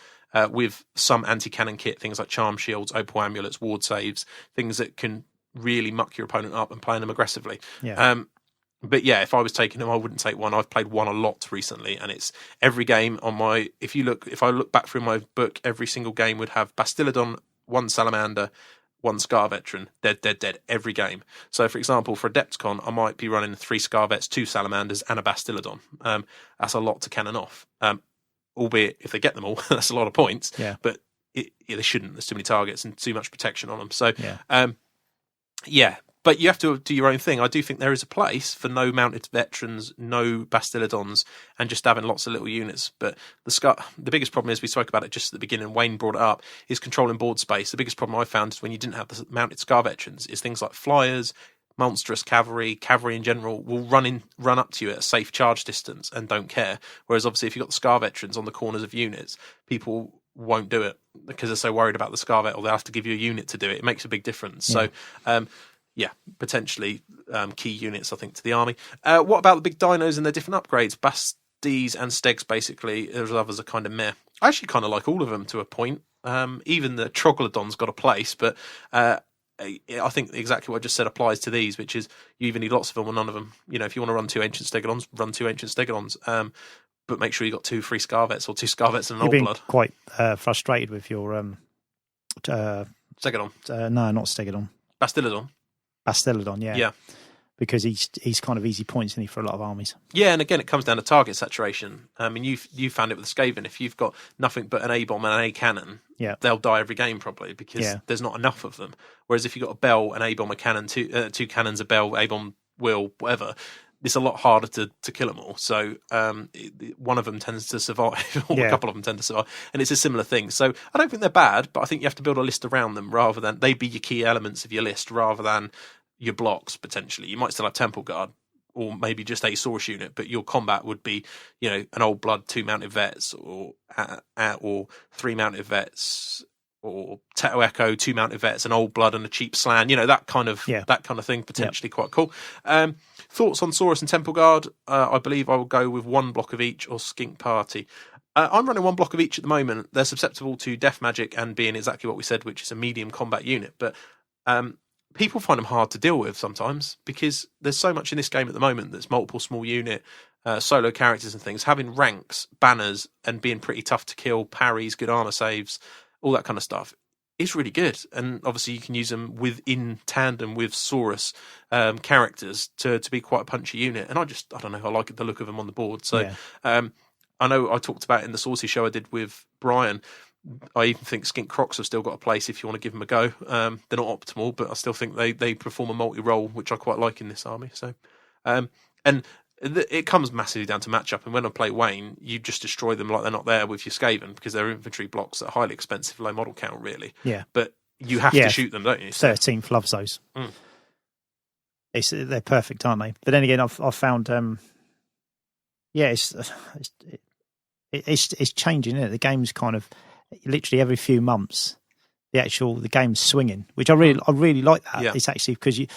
with some anti-cannon kit, things like Charm Shields, Opal Amulets, Ward Saves, things that can really muck your opponent up and playing them aggressively. Yeah. But yeah, if I was taking them, I wouldn't take one. I've played one a lot recently, and it's every game on my. If I look back through my book, every single game would have Bastillodon, one Salamander, one Scar Veteran, dead, every game. So, for example, for Adepticon, I might be running 3 Scar Vets, 2 Salamanders, and a Bastillodon. That's a lot to cannon off. Albeit, if they get them all, that's a lot of points. Yeah. But they shouldn't. There's too many targets and too much protection on them. So, yeah. But you have to do your own thing. I do think there is a place for no mounted veterans, no Bastillodons, and just having lots of little units. But the biggest problem is, we spoke about it just at the beginning, Wayne brought it up, is controlling board space. The biggest problem I found is when you didn't have the mounted Scar veterans is things like flyers, monstrous cavalry in general will run up to you at a safe charge distance and don't care. Whereas obviously if you've got the Scar veterans on the corners of units, people won't do it because they're so worried about the Scar vet, or they'll have to give you a unit to do it. It makes a big difference. Yeah. So, potentially key units, I think, to the army. What about the big dinos and their different upgrades? Basties and Stegs, basically. There's others are kind of meh. I actually kind of like all of them to a point. Even the Troglodon's got a place, but I think exactly what I just said applies to these, which is you either need lots of them or none of them. If you want to run 2 Ancient Stegodons, run 2 Ancient Stegodons. But make sure you got 2 free Scar Vets or 2 Scar Vets and an Old Blood. You've been quite frustrated with your Stegodon. No, not Stegodon. Bastillodon, yeah. Because he's kind of easy points, isn't he, for a lot of armies? Yeah, and again, it comes down to target saturation. I mean, you found it with the Skaven. If you've got nothing but an A-bomb and an A-cannon, they'll die every game probably because there's not enough of them. Whereas if you've got a bell, an A-bomb, a cannon, 2 cannons, a bell, A-bomb, will, whatever, it's a lot harder to kill them all. So one of them tends to survive, or a couple of them tend to survive. And it's a similar thing. So I don't think they're bad, but I think you have to build a list around them rather than, they'd be your key elements of your list rather than your blocks, potentially. You might still have Temple Guard, or maybe just a Saurus unit, but your combat would be, an Old Blood 2 mounted vets, or 3 mounted vets, or Teto Echo 2 mounted vets, an Old Blood and a cheap Slan, that kind of thing, potentially quite cool. Thoughts on Saurus and Temple Guard? I believe I will go with 1 block of each or Skink Party. I'm running 1 block of each at the moment. They're susceptible to Death Magic and being exactly what we said, which is a medium combat unit, but people find them hard to deal with sometimes because there's so much in this game at the moment that's multiple small unit, solo characters and things. Having ranks, banners, and being pretty tough to kill, parries, good armor saves, all that kind of stuff is really good. And obviously you can use them in tandem with Saurus characters to be quite a punchy unit. And I don't know, I like the look of them on the board. So I know I talked about it in the Saucy show I did with Brian. I even think Skink Crocs have still got a place if you want to give them a go. They're not optimal, but I still think they perform a multi-role, which I quite like in this army. So, it comes massively down to matchup. And when I play Wayne, you just destroy them like they're not there with your Skaven because they're infantry blocks that are highly expensive, low model count, really. Yeah. But you have to shoot them, don't you? 13th loves those. They're perfect, aren't they? But then again, I've found, it's changing, isn't it? The game's kind of literally every few months the game's swinging, which I really like that. It's actually because you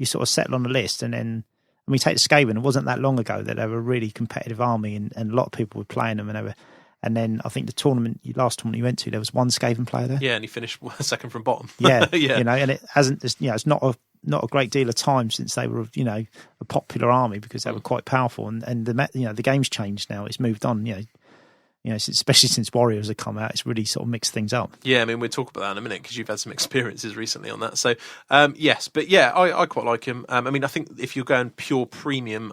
sort of settle on a list, and then we take the Skaven. It wasn't that long ago that they were a really competitive army, and a lot of people were playing them, and then I think the last tournament you went to, there was one Skaven player there. Yeah, and he finished second from bottom. And it hasn't. It's not a great deal of time since they were a popular army because they were quite powerful, and the game's changed now. It's moved on. Especially since Warriors have come out, it's really sort of mixed things up. Yeah, I mean, we'll talk about that in a minute because you've had some experiences recently on that. So, yes, but yeah, I quite like him. I mean, I think if you're going pure premium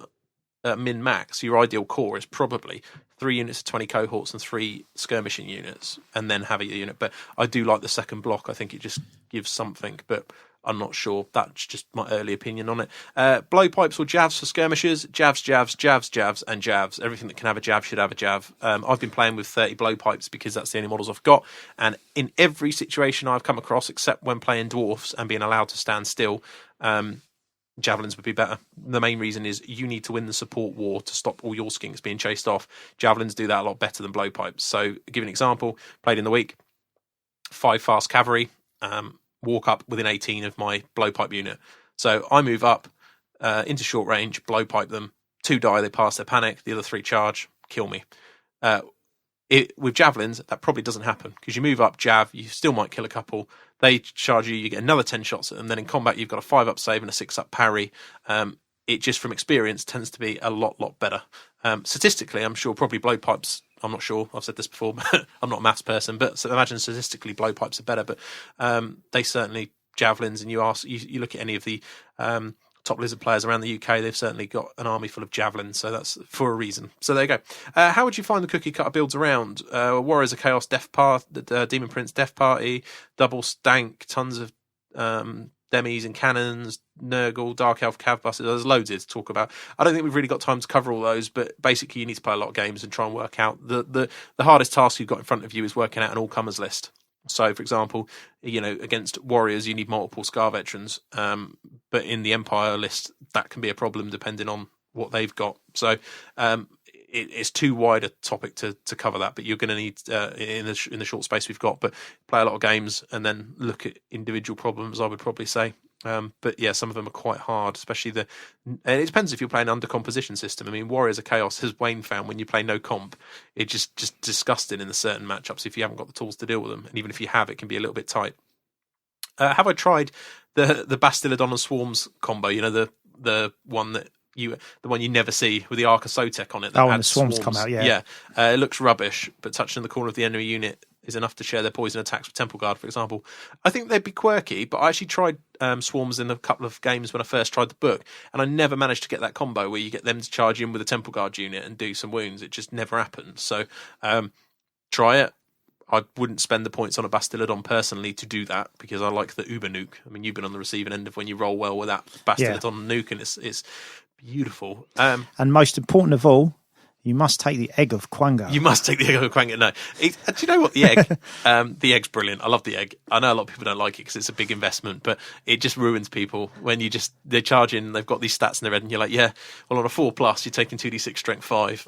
min-max, your ideal core is probably 3 units of 20 cohorts and 3 skirmishing units, and then have a unit. But I do like the second block. I think it just gives something, but I'm not sure. That's just my early opinion on it. Blowpipes or javs for skirmishers. Javs, and javs. Everything that can have a jav should have a jav. I've been playing with 30 blowpipes because that's the only models I've got. And in every situation I've come across, except when playing dwarfs and being allowed to stand still, javelins would be better. The main reason is you need to win the support war to stop all your skinks being chased off. Javelins do that a lot better than blowpipes. So, to give an example, played in the week, 5 fast cavalry, walk up within 18 of my blowpipe unit. So I move up into short range, blowpipe them, 2 die, they pass their panic, the other 3 charge, kill me. With javelins, that probably doesn't happen because you move up, jav, you still might kill a couple. They charge you, you get another 10 shots at them. Then in combat, you've got a 5-up save and a 6-up parry. It just, from experience, tends to be a lot better. Statistically, I'm sure probably blowpipes, I'm not sure, I've said this before, but I'm not a maths person, but so imagine statistically blowpipes are better, but they certainly, javelins, and you look at any of the top lizard players around the UK, they've certainly got an army full of javelins, so that's for a reason. So there you go. How would you find the cookie cutter builds around? Warriors of Chaos, Demon Prince, Death Party, double stank, tons of demis and cannons, Nurgle, Dark Elf, Cav buses. There's loads here to talk about. I don't think we've really got time to cover all those, but basically you need to play a lot of games and try and work out. The hardest task you've got in front of you is working out an all-comers list. So, for example, against Warriors, you need multiple Scar veterans. But in the Empire list, that can be a problem depending on what they've got. So, it's too wide a topic to cover that. But you're going to need, in the short space we've got, but play a lot of games and then look at individual problems, I would probably say. But yeah, some of them are quite hard, especially and it depends if you're playing under composition system. I mean, Warriors of Chaos, as Wayne found, when you play no comp, it's just disgusting in the certain matchups if you haven't got the tools to deal with them. And even if you have, it can be a little bit tight. Have I tried the Bastillodon and Swarms combo? The one that the one you never see with the Arca Sotek on it. When the swarms come out, yeah. It looks rubbish, but touching the corner of the enemy unit is enough to share their poison attacks with Temple Guard, for example. I think they'd be quirky, but I actually tried Swarms in a couple of games when I first tried the book, and I never managed to get that combo where you get them to charge in with a Temple Guard unit and do some wounds. It just never happened. So try it. I wouldn't spend the points on a Bastillodon personally to do that because I like the Uber nuke. I mean, you've been on the receiving end of when you roll well with that Bastillodon nuke, and it's beautiful. And most important of all, You must take the egg of Quanga. You must take the egg of Quanga. No. Do you know what? The egg, the egg's brilliant. I love the egg. I know a lot of people don't like it because it's a big investment, but it just ruins people when they're charging, they've got these stats in their head and you're like, yeah, well, on a 4+, you're taking 2d6 strength 5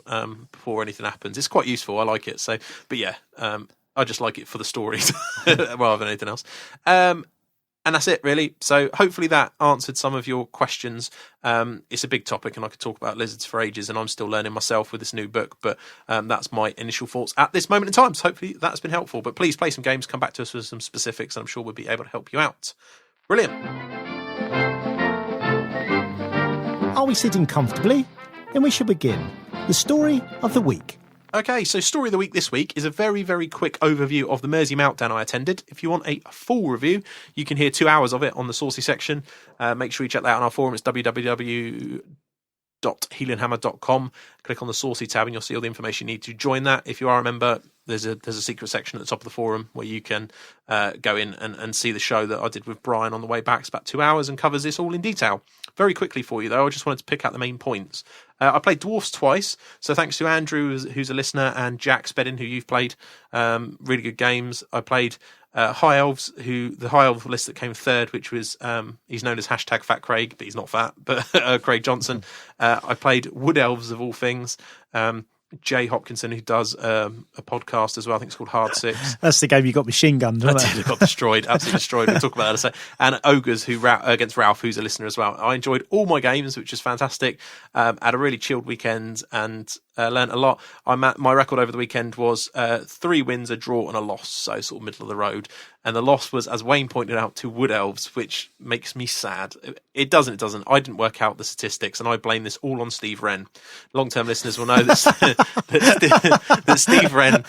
before anything happens. It's quite useful. I like it. So, but yeah, I just like it for the stories rather than anything else. And that's it, really. So hopefully that answered some of your questions. It's a big topic, and I could talk about lizards for ages, and I'm still learning myself with this new book. But that's my initial thoughts at this moment in time. So hopefully that's been helpful. But please play some games, come back to us with some specifics, and I'm sure we'll be able to help you out. Brilliant. Are we sitting comfortably? Then we shall begin. The story of the week. Okay, so story of the week this week is a very, very quick overview of the Mersey Meltdown I attended. If you want a full review, you can hear 2 hours of it on the Saucy section. Make sure you check that out on our forum. It's www.heelanhammer.com. Click on the Saucy tab and you'll see all the information you need to join that. If you are a member, there's a secret section at the top of the forum where you can go in and see the show that I did with Brian on the way back. It's about 2 hours and covers this all in detail. Very quickly for you, though, I just wanted to pick out the main points. I played Dwarfs twice, so thanks to Andrew, who's a listener, and Jack Speddin, who you've played. Really good games. I played High Elves, the High Elf list that came third, which was, he's known as #Fat Craig, but he's not fat, but Craig Johnson. I played Wood Elves, of all things. Jay Hopkinson, who does a podcast as well. I think it's called Hard Six. That's the game you got machine gunned, wasn't it? Got destroyed, absolutely destroyed. We'll talk about that in a second. And Ogres, against Ralph, who's a listener as well. I enjoyed all my games, which is fantastic. Had a really chilled weekend and learnt a lot. My record over the weekend was 3 wins, a draw, and a loss, so sort of middle of the road. And the loss was, as Wayne pointed out, to Wood Elves, which makes me sad. It doesn't. I didn't work out the statistics, and I blame this all on Steve Wren. Long-term listeners will know that Steve Wren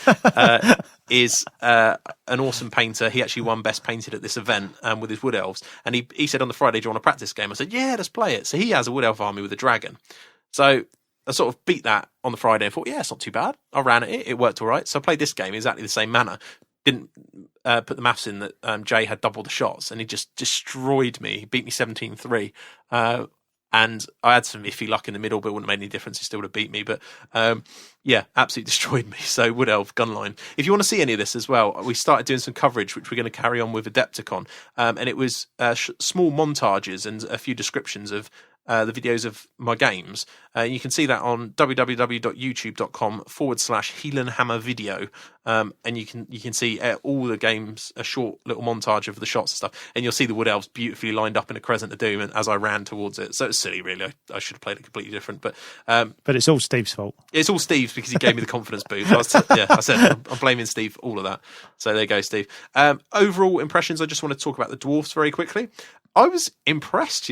is an awesome painter. He actually won Best Painted at this event with his Wood Elves. And he said on the Friday, do you want a practice game? I said, yeah, let's play it. So he has a Wood Elf army with a dragon. So I sort of beat that on the Friday and thought, yeah, it's not too bad. I ran at it. It worked all right. So I played this game in exactly the same manner. Didn't put the maths in that Jay had double the shots, and he just destroyed me. He beat me 17-3. And I had some iffy luck in the middle, but it wouldn't have made any difference. He still would have beat me. But yeah, absolutely destroyed me. So Wood Elf, Gunline. If you want to see any of this as well, we started doing some coverage, which we're going to carry on with Adepticon. And it was small montages and a few descriptions of the videos of my games. You can see that on www.youtube.com/Heelanhammer video. And you can see all the games, a short little montage of the shots and stuff. And you'll see the Wood Elves beautifully lined up in a Crescent of Doom as I ran towards it. So it's silly, really. I should have played it completely different. But it's all Steve's fault. It's all Steve's because he gave me the confidence boost. I said I'm blaming Steve, all of that. So there you go, Steve. Overall impressions, I just want to talk about the Dwarfs very quickly. I was impressed,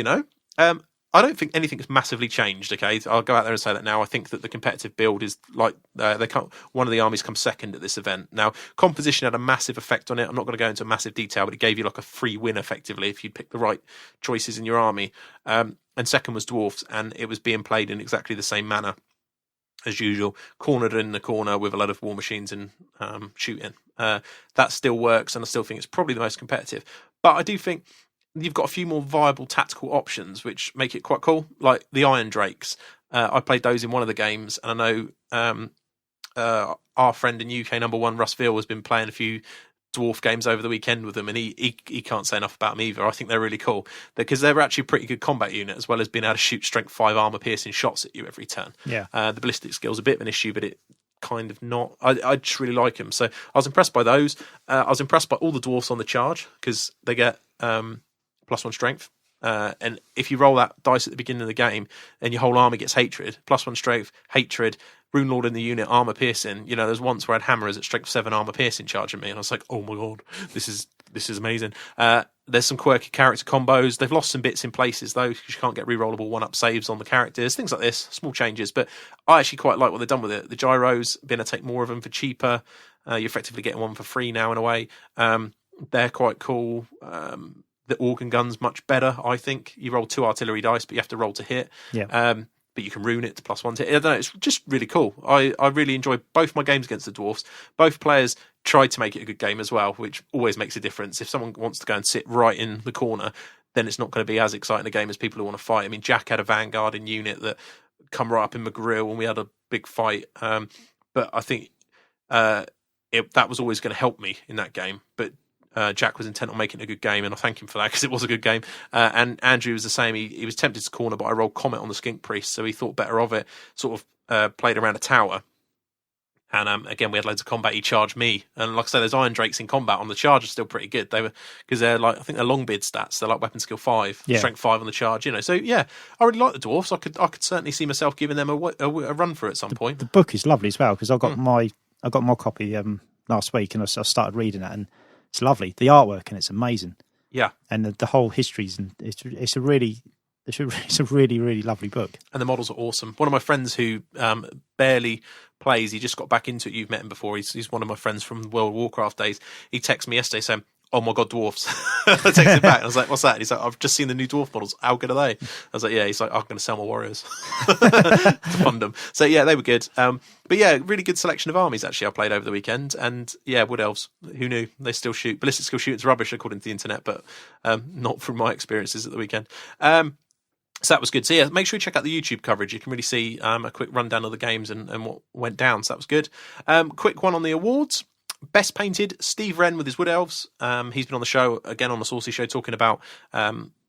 I don't think anything's massively changed, okay? I'll go out there and say that now. I think that the competitive build is like one of the armies comes second at this event. Now, composition had a massive effect on it. I'm not going to go into massive detail, but it gave you like a free win, effectively, if you'd pick the right choices in your army. And second was Dwarfs, and it was being played in exactly the same manner as usual, cornered in the corner with a lot of war machines and shooting. That still works, and I still think it's probably the most competitive. But I do think you've got a few more viable tactical options, which make it quite cool, like the Iron Drakes. I played those in one of the games, and I know our friend in UK #1, Russ Veal, has been playing a few Dwarf games over the weekend with them, and he can't say enough about them either. I think they're really cool because they're actually a pretty good combat unit, as well as being able to shoot strength 5 armor piercing shots at you every turn. Yeah, the ballistic skill's a bit of an issue, but it kind of not. I just really like them, so I was impressed by those. I was impressed by all the Dwarfs on the charge because they get +1 strength. And if you roll that dice at the beginning of the game and your whole army gets hatred, +1 strength, hatred, Rune Lord in the unit, armor piercing. There's once where I had Hammerers at strength 7 armor piercing charging me, and I was like, oh my god, this is amazing. There's some quirky character combos. They've lost some bits in places though, because you can't get rerollable 1-up saves on the characters, things like this, small changes. But I actually quite like what they've done with it. The gyros, being able to take more of them for cheaper. You're effectively getting one for free now in a way. They're quite cool. The organ gun's much better, I think. You roll 2 artillery dice, but you have to roll to hit. Yeah. But you can rune it to +1 to hit. I don't know, it's just really cool. I really enjoyed both my games against the Dwarfs. Both players tried to make it a good game as well, which always makes a difference. If someone wants to go and sit right in the corner, then it's not going to be as exciting a game as people who want to fight. I mean, Jack had a Vanguard in unit that come right up in McGrill, and we had a big fight. But I think that was always going to help me in that game. But Jack was intent on making it a good game, and I thank him for that because it was a good game. And Andrew was the same. He was tempted to corner, but I rolled Comet on the Skink Priest, so he thought better of it. Sort of played around a tower. And again, we had loads of combat. He charged me, and like I say, those Iron Drakes in combat on the charge are still pretty good. They were because they're like I think they're Longbeard stats. They're like weapon skill 5, strength 5 on the charge. So yeah, I really like the dwarfs. I could certainly see myself giving them a run for it at some point. The book is lovely as well because I got my copy last week, and I started reading it, and it's lovely. The artwork and it's amazing. Yeah, and the whole histories, and it's a really really lovely book. And the models are awesome. One of my friends who barely plays, he just got back into it. You've met him before. He's one of my friends from World of Warcraft days. He texted me yesterday saying, "Oh my god, dwarfs!" I texted him back. And I was like, "What's that?" And he's like, "I've just seen the new dwarf models. How good are they?" I was like, "Yeah." He's like, "I'm going to sell my warriors to fund them." So yeah, they were good. But yeah, really good selection of armies actually I played over the weekend. And yeah, Wood Elves, who knew? They still shoot. Ballistic skill shooting's rubbish according to the internet, but not from my experiences at the weekend. So that was good. So yeah, make sure you check out the YouTube coverage. You can really see a quick rundown of the games and what went down. So that was good. Quick one on the awards. Best painted, Steve Wren with his Wood Elves. He's been on the show, again on the Saucy Show, talking about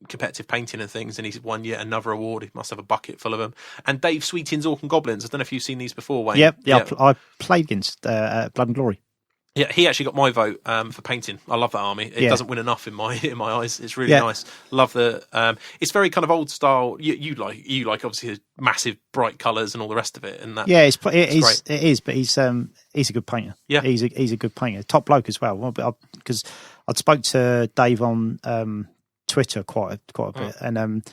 competitive painting and things, and he's won yet another award. He must have a bucket full of them. And Dave Sweeting's Orc and Goblins. I don't know if you've seen these before, Wayne. Yep. I played against Blood and Glory. Yeah, he actually got my vote for painting. I love that army. It doesn't win enough in my eyes. It's really nice. Love the. It's very kind of old style. You like obviously the massive bright colours and all the rest of it. And that it is. But he's a good painter. Yeah, he's a good painter. Top bloke as well. Because I'd spoke to Dave on Twitter quite a bit, and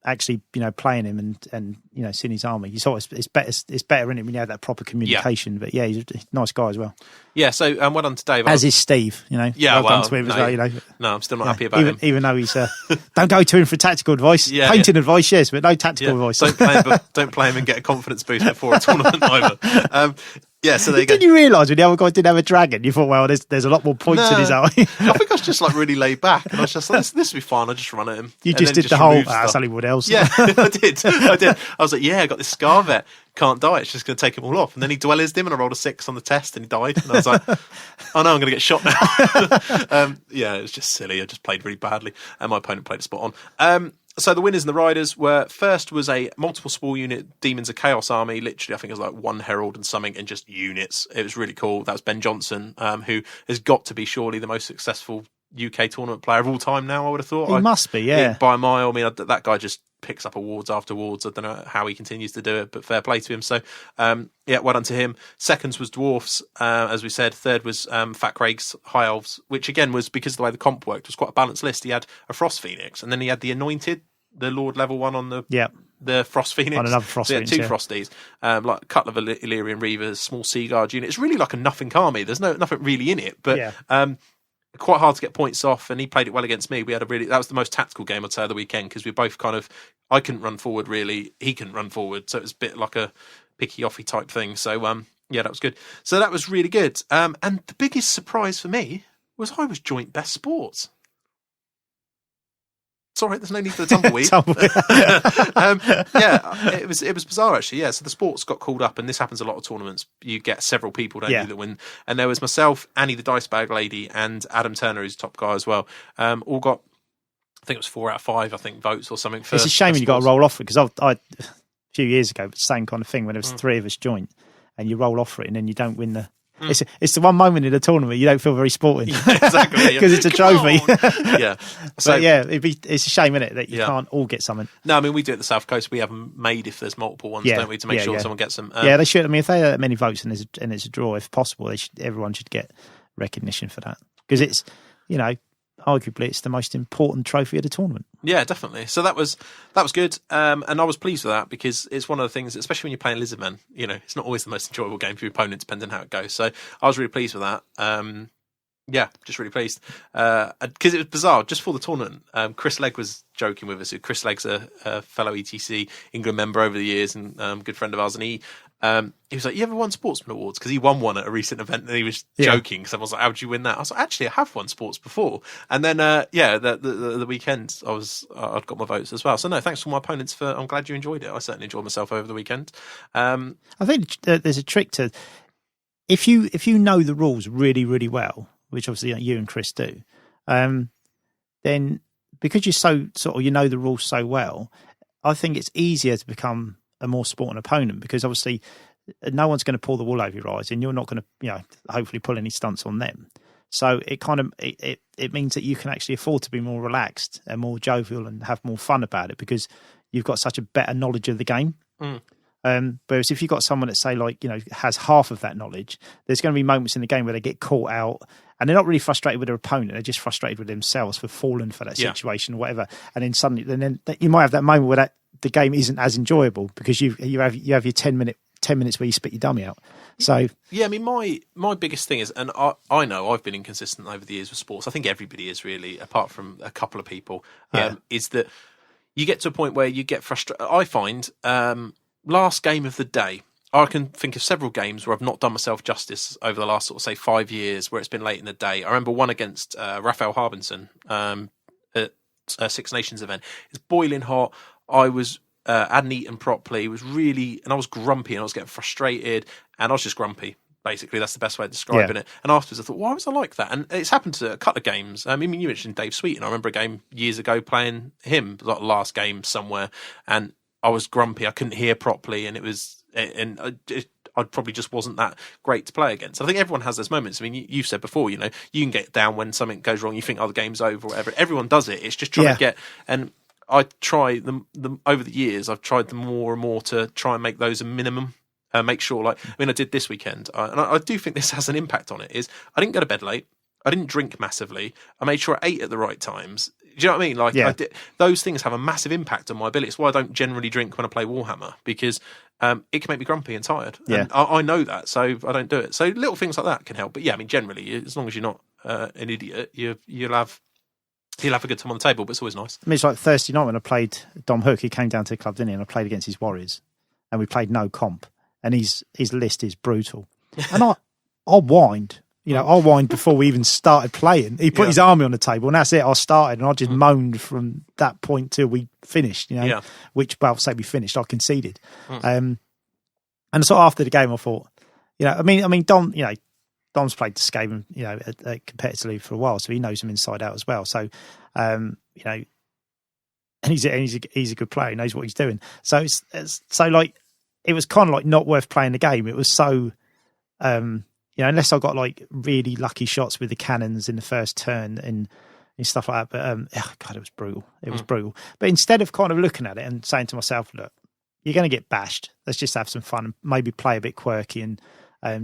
actually, playing him and seeing his army, you sort of it's better in it when you have that proper communication. But yeah, he's a nice guy as well. Yeah, so well done to Dave. As is Steve, Yeah, well done to him as well. No, I'm still not happy about him. Even though he's don't go to him for tactical advice. Painting advice, yes, but no tactical advice. Don't play him and get a confidence boost before a tournament either. Yeah, so there you go. Did you realise when the other guy didn't have a dragon, you thought, well, there's a lot more points in his army? I think I was just like really laid back, and I was just like, this will be fine. I just run at him. You just did the whole Sally Wood Elves. Yeah, I did. I was like, I got this Scar Vet, can't die. It's just going to take him all off. And then he dwellers him, and I rolled a 6 on the test, and he died. And I was like, oh no, I'm going to get shot now. It was just silly. I just played really badly, and my opponent played a spot on. So the winners and the riders were, first was a multiple small unit Demons of Chaos army. Literally, I think it was like one Herald and something and just units. It was really cool. That was Ben Johnson, who has got to be surely the most successful UK tournament player of all time now, I would have thought. He must be, yeah. By a mile. I mean, that guy just picks up awards after awards. I don't know how he continues to do it, but fair play to him. So, well done to him. Seconds was Dwarfs, as we said. Third was Fat Craig's High Elves, which again was, because of the way the comp worked, was quite a balanced list. He had a Frost Phoenix, and then he had the Anointed, the Lord level one on the Frost Phoenix. On another Frost Phoenix, two Frosties, like a couple of Illyrian Reavers, small Sea Guard unit. It's really like a nothing army. There's nothing really in it, but quite hard to get points off, and he played it well against me. That was the most tactical game, I'd say, of the weekend, because we both I couldn't run forward really, he couldn't run forward, so it was a bit like a picky-offy type thing. So that was good. So that was really good. And the biggest surprise for me was I was joint best sports. It's all right, there's no need for the tumbleweed. It was bizarre actually. Yeah, so the sports got called up, and this happens a lot of tournaments. You get several people, don't you, that win. And there was myself, Annie the Dice Bag Lady, and Adam Turner, who's top guy as well. All got, I think it was 4 out of 5, votes or something. It's a shame when you got to roll off it, because I a few years ago, the same kind of thing when there was 3 of us joint, and you roll off for it, and then you don't win the. It's the one moment in a tournament you don't feel very sporting. Yeah, exactly. Because it's a trophy. Yeah. So it's a shame, isn't it, that you can't all get something. No, I mean, we do it at the South Coast. We have them made if there's multiple ones, don't we, to make sure someone gets them. They should. I mean, if they have that many votes and it's a draw, if possible, everyone should get recognition for that. Because it's, arguably it's the most important trophy of the tournament. Yeah, definitely. So that was good, and I was pleased with that, because it's one of the things, especially when you're playing Lizardmen, it's not always the most enjoyable game for your opponent, depending on how it goes. So I was really pleased with that. Yeah, just really pleased. Because it was bizarre. Just before the tournament, Chris Legg was joking with us. Chris Legg's a fellow ETC England member over the years and good friend of ours. And he was like, you ever won Sportsman Awards? Because he won one at a recent event and he was joking. Because I was like, how did you win that? I was like, actually, I have won sports before. And then, the weekend, I'd got my votes as well. So no, thanks for my opponents. I'm glad you enjoyed it. I certainly enjoyed myself over the weekend. I think there's a trick to, if you know the rules really, really well, which obviously you and Chris do, then because you're so sort of, you know the rules so well, I think it's easier to become a more sporting opponent, because obviously no one's going to pull the wool over your eyes and you're not going to, hopefully pull any stunts on them. So it kind of, it means that you can actually afford to be more relaxed and more jovial and have more fun about it, because you've got such a better knowledge of the game. Whereas if you've got someone that say has half of that knowledge, there's going to be moments in the game where they get caught out and they're not really frustrated with their opponent. They're just frustrated with themselves for falling for that situation or whatever. And then suddenly, then you might have that moment where the game isn't as enjoyable because you have your 10 minutes where you spit your dummy out. So yeah, I mean, my biggest thing is, and I know I've been inconsistent over the years with sports. I think everybody is really, apart from a couple of people, is that you get to a point where you get frustrated. I find last game of the day, I can think of several games where I've not done myself justice over the last sort of say 5 years, where it's been late in the day. I remember one against Rafael Harbinson at a Six Nations event. It's boiling hot. I hadn't eaten properly. It was really, and I was grumpy and I was getting frustrated and I was just grumpy. Basically, that's the best way of describing it. And afterwards I thought, why was I like that? And it's happened to a couple of games. I mean, you mentioned Dave Sweeten. I remember a game years ago playing him, like last game somewhere, and I was grumpy. I couldn't hear properly, and I probably just wasn't that great to play against. I think everyone has those moments. I mean, you've said before, you can get down when something goes wrong. You think, the game's over or whatever. Everyone does it. It's just trying to get, and I try them over the years. I've tried them more and more to try and make those a minimum. Make sure, I did this weekend, and I do think this has an impact on it. Is I didn't go to bed late. I didn't drink massively. I made sure I ate at the right times. Do you know what I mean? Those things have a massive impact on my ability. It's why I don't generally drink when I play Warhammer, because it can make me grumpy and tired. Yeah. And I know that, so I don't do it. So little things like that can help. But yeah, I mean, generally, as long as you're not an idiot, you'll have a good time on the table. But it's always nice. I mean, it's like Thursday night when I played Dom Hook. He came down to the club, didn't he? And I played against his Warriors, and we played no comp. And his list is brutal. And I whined. I whined before we even started playing. He put his army on the table, and that's it. I started, and I just moaned from that point till we finished. Which, say we finished, I conceded. And so after the game, I thought, I mean, Dom, Dom's played the Skaven, competitively for a while, so he knows him inside out as well. So, and he's a good player. He knows what he's doing. So it's it was kind of like not worth playing the game. It was so, unless I got like really lucky shots with the cannons in the first turn and stuff like that. But God, it was brutal. It was brutal. But instead of kind of looking at it and saying to myself, look, you're going to get bashed. Let's just have some fun and maybe play a bit quirky and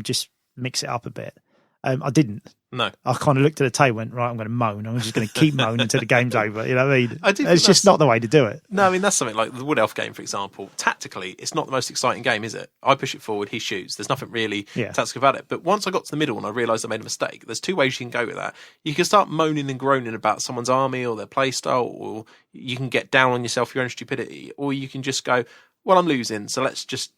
just mix it up a bit. I didn't. No. I kind of looked at the table and went, right, I'm going to moan. I'm just going to keep moaning until the game's over. You know what I mean? It's just not the way to do it. No, I mean, that's something like the Wood Elf game, for example. Tactically, it's not the most exciting game, is it? I push it forward, he shoots. There's nothing really tactical about it. But once I got to the middle and I realised I made a mistake, there's two ways you can go with that. You can start moaning and groaning about someone's army or their play style, or you can get down on yourself for your own stupidity, or you can just go, well, I'm losing, so let's just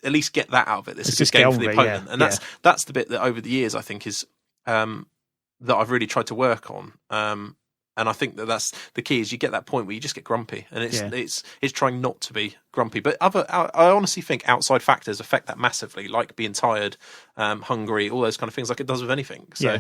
at least get that out of it. This is a good game for the opponent. And that's the bit that over the years I think is that I've really tried to work on. And I think that's the key, is you get that point where you just get grumpy, and it's trying not to be grumpy. But I honestly think outside factors affect that massively, like being tired, hungry, all those kind of things, like it does with anything. So,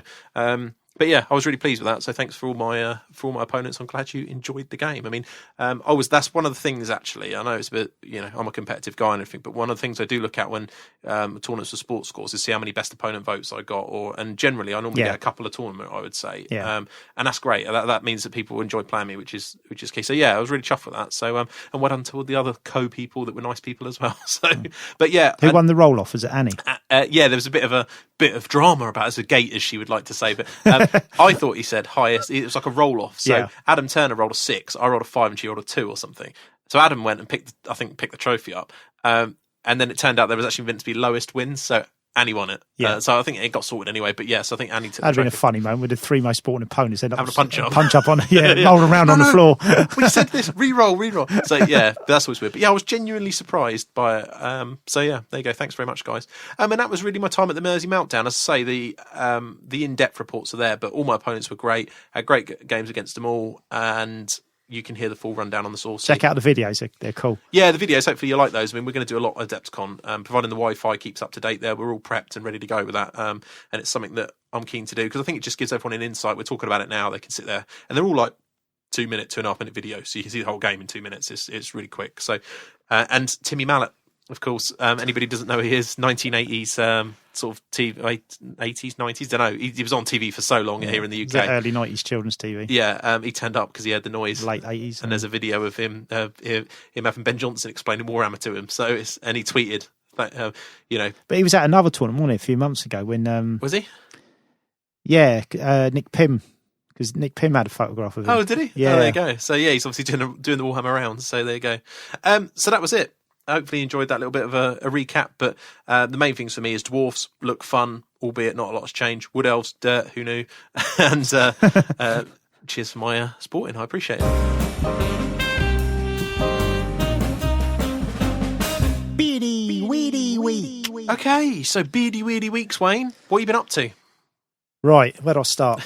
but yeah, I was really pleased with that. So thanks for all my opponents. I'm glad you enjoyed the game. I mean, that's one of the things, actually. I know it's a bit, I'm a competitive guy and everything, but one of the things I do look at when tournaments for sports scores is see how many best opponent votes I got, and generally I normally get a couple of tournament, I would say. And that's great. That means that people enjoy playing me, which is key. So yeah, I was really chuffed with that. So and well done to all the other people that were nice people as well. So, but yeah, who won the roll off? Was it Annie? Yeah, there was a bit of drama about it, as a gate, as she would like to say. But I thought he said highest. It was like a roll off. So Adam Turner rolled a 6, I rolled a 5, and she rolled a 2 or something. So Adam went and picked the trophy up. And then it turned out there was actually meant to be lowest wins. So Annie won it. Yeah. So I think it got sorted anyway. But yes, I think Annie took That'd the been a trophy. funny moment with the 3 most important opponents end up Having a punch up. punch up on, rolling around on the floor. We said this, re-roll. So yeah, that's always weird. But yeah, I was genuinely surprised by it. So yeah, there you go. Thanks very much, guys. And that was really my time at the Mersey Meltdown. As I say, the in-depth reports are there, but all my opponents were great. Had great games against them all, and you can hear the full rundown on the source. Check out the videos; they're cool. Yeah, the videos. Hopefully you like those. I mean, we're going to do a lot of Adepticon, providing the Wi-Fi keeps up to date. There, we're all prepped and ready to go with that. And it's something that I'm keen to do because I think it just gives everyone an insight. We're talking about it now. They can sit there, and they're all like 2-minute, 2.5-minute videos, so you can see the whole game in 2 minutes. It's really quick. So, and Timmy Mallet, of course. Anybody who doesn't know who he is, 1980s sort of TV, 80s, 90s. Don't know. He was on TV for so long here in the UK. Early 90s children's TV. Yeah, he turned up because he heard the noise. Late 80s. And there's a video of him having Ben Johnson explaining Warhammer to him. So and he tweeted, But he was at another tournament, wasn't he, a few months ago when was he? Yeah, Nick Pym. Because Nick Pym had a photograph of him. Oh, did he? Yeah. Oh, there you go. So yeah, he's obviously doing the Warhammer rounds. So there you go. So that was it. Hopefully you enjoyed that little bit of a recap. But the main things for me is dwarfs look fun, albeit not a lot has changed. Wood elves, dirt, who knew? And cheers for my sporting. I appreciate it. Beady Weedy Week. Okay, so Beady Weedy Weeks, Wayne. What have you been up to? Right, where do I start?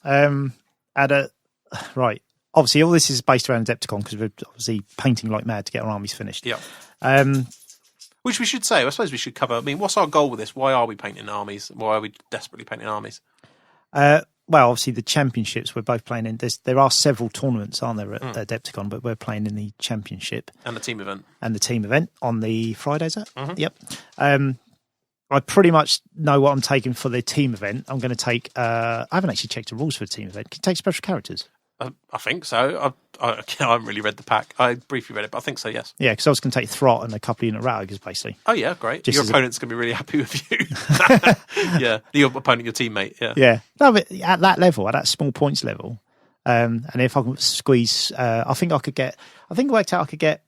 Right. Obviously, all this is based around Adepticon because we're obviously painting like mad to get our armies finished. Yeah. Which we should say, I suppose we should cover. I mean, what's our goal with this? Why are we painting armies? Why are we desperately painting armies? Well, obviously, the championships we're both playing in. There are several tournaments, aren't there, at Adepticon, but we're playing in the championship. And the team event. And the team event on the Friday, is that? Mm-hmm. Yep. I pretty much know what I'm taking for the team event. I'm going to take... I haven't actually checked the rules for the team event. Can you take special characters? I think so. I haven't really read the pack. I briefly read it, but I think so, yes. Yeah, because I was going to take Throt and a couple of unit Ratogers, basically. Oh, yeah, great. Your opponent's going to be really happy with you. Yeah, your opponent, your teammate, yeah. Yeah. No, but at that level, at that small points level, and if I can squeeze... I think I worked out I could get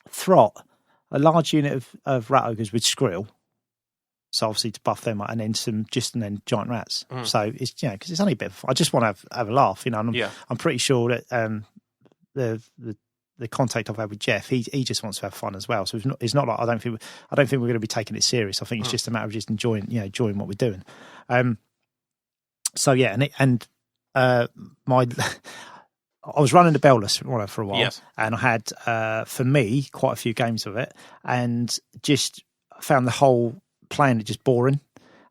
Throt, a large unit of Ratogers with Skrill. So obviously to buff them, and then giant rats. So it's because it's only a bit. I just want to have a laugh, And I'm pretty sure that the contact I've had with Jeff, he just wants to have fun as well. So it's not like I don't think we're going to be taking it serious. I think it's just a matter of just enjoying what we're doing. So yeah, I was running the Bellless for a while, yes. And I had for me quite a few games of it, and just found the whole playing it just boring.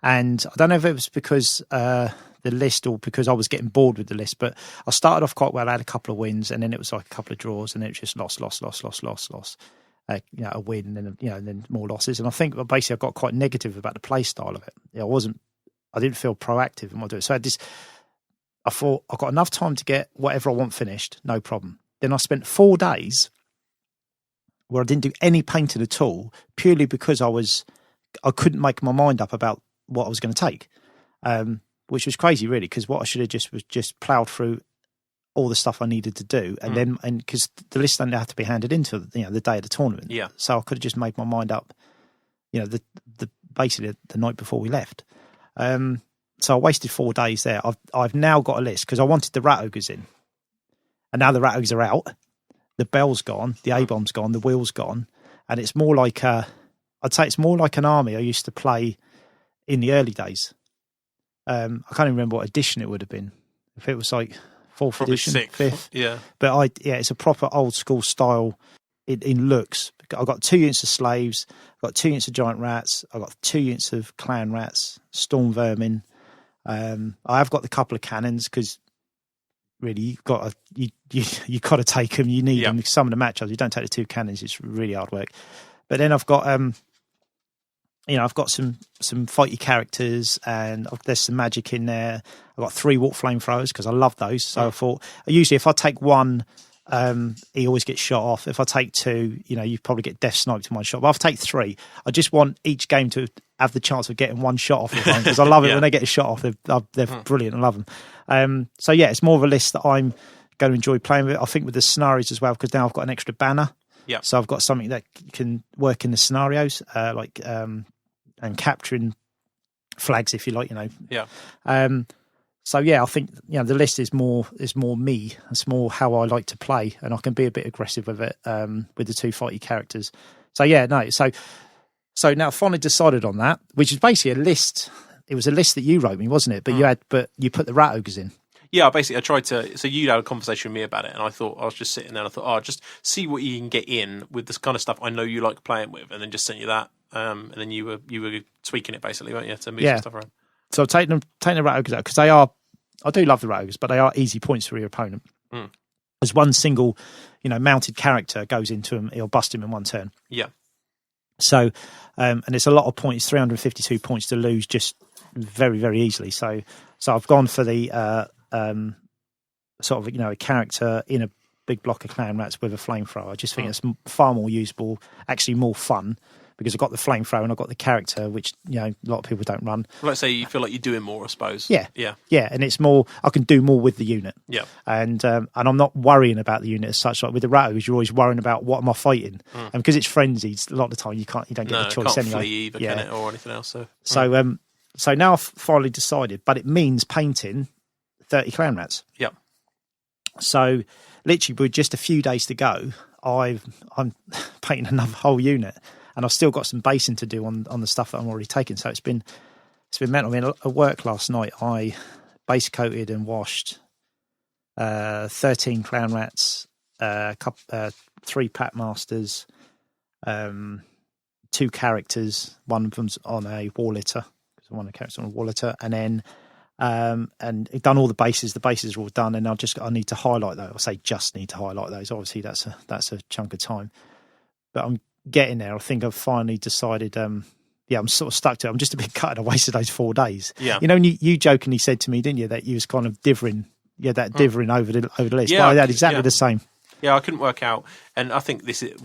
And I don't know if it was because the list or because I was getting bored with the list, but I started off quite well. I had a couple of wins, and then it was like a couple of draws, and then it was just loss. A win, and then more losses. And I think basically I got quite negative about the play style of it. I didn't feel proactive in what I do. So I thought I've got enough time to get whatever I want finished, no problem. Then I spent 4 days where I didn't do any painting at all, purely because I couldn't make my mind up about what I was going to take, which was crazy, really, because what I should have was just ploughed through all the stuff I needed to do, and because the list didn't have to be handed into the day of the tournament, yeah. So I could have just made my mind up, basically the night before we left. So I wasted 4 days there. I've now got a list because I wanted the Ratogers in, and now the Ratogers are out. The Bell's gone, the A-bomb's gone, the Wheel's gone, and it's more like I'd say it's more like an army I used to play in the early days. I can't even remember what edition it would have been. If it was like 4th edition, 5th. Yeah. But it's a proper old school style in looks. I've got 2 units of slaves, I've got 2 units of giant rats, I've got 2 units of clan rats, storm vermin. I have got the couple of cannons because really you got to take them. You need them. Some of the matchups, you don't take the 2 cannons. It's really hard work. But then I've got I've got some fighty characters, and there's some magic in there. I've got 3 warp flamethrowers because I love those. So I thought usually if I take 1, he always gets shot off. If I take 2, you probably get death sniped in 1 shot. But if I take 3, I just want each game to have the chance of getting 1 shot off because I love it when they get a shot off. They're brilliant. I love them. So yeah, it's more of a list that I'm going to enjoy playing with. I think with the scenarios as well, because now I've got an extra banner. Yeah. So I've got something that can work in the scenarios, like and capturing flags, if you like, Yeah. So yeah, I think the list is more me. It's more how I like to play, and I can be a bit aggressive with it with the 2 fighty characters. So yeah, no. So now I finally decided on that, which is basically a list. It was a list that you wrote me, wasn't it? But you put the rat ogres in. Yeah, basically, I tried to. So you had a conversation with me about it, and I was just sitting there, and I thought, just see what you can get in with this kind of stuff I know you like playing with, and then just send you that. And then you were tweaking it basically, weren't you, to move some stuff around? So I've taken the rat ogres out because they are. I do love the rat ogres, but they are easy points for your opponent. As one single, mounted character goes into him, he'll bust him in one turn. Yeah. So, and it's a lot of points, 352 points to lose just very, very easily. So I've gone for the sort of a character in a big block of clan rats with a flamethrower. I just think it's far more usable, actually more fun, because I've got the flamethrower and I've got the character, which a lot of people don't run. Let's say you feel like you're doing more, I suppose. Yeah, and it's more. I can do more with the unit. Yeah, and I'm not worrying about the unit as such. Like with the rat ogres, you're always worrying about what am I fighting, and because it's frenzied, a lot of the time you don't get the choice anyway. Flee either, can it, or anything else. So now I've finally decided, but it means painting 30 clan rats. Yeah. So literally with just a few days to go, I'm painting another whole unit, and I've still got some basing to do on the stuff that I'm already taking. So it's been mental. I mean, at work last night, I base coated and washed 13 clan rats, 3 pack masters, 2 characters. One of them's on a war litter because one of the characters on a war litter, and then. And done all the bases. The bases are all done, and I need to highlight those. I say just need to highlight those. Obviously, that's a chunk of time, but I'm getting there. I think I've finally decided. I'm sort of stuck to it. I'm just a bit gutted. I wasted those 4 days. Yeah, and you jokingly said to me, didn't you, that you was kind of dithering. Yeah, dithering over the list. Yeah, but I had exactly the same. Yeah, I couldn't work out, and I think this is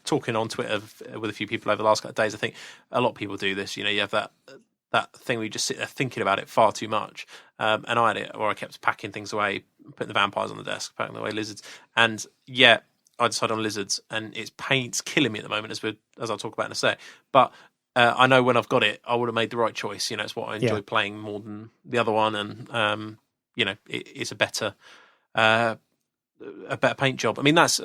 talking on Twitter with a few people over the last couple of days. I think a lot of people do this. You have that thing where you just sit there thinking about it far too much. And I had it where I kept packing things away, putting the vampires on the desk, packing away lizards. And I decided on lizards, and paint's killing me at the moment, as I'll talk about in a sec. But I know when I've got it, I would have made the right choice. It's what I enjoy playing more than the other one, and it's a better paint job. I mean, that's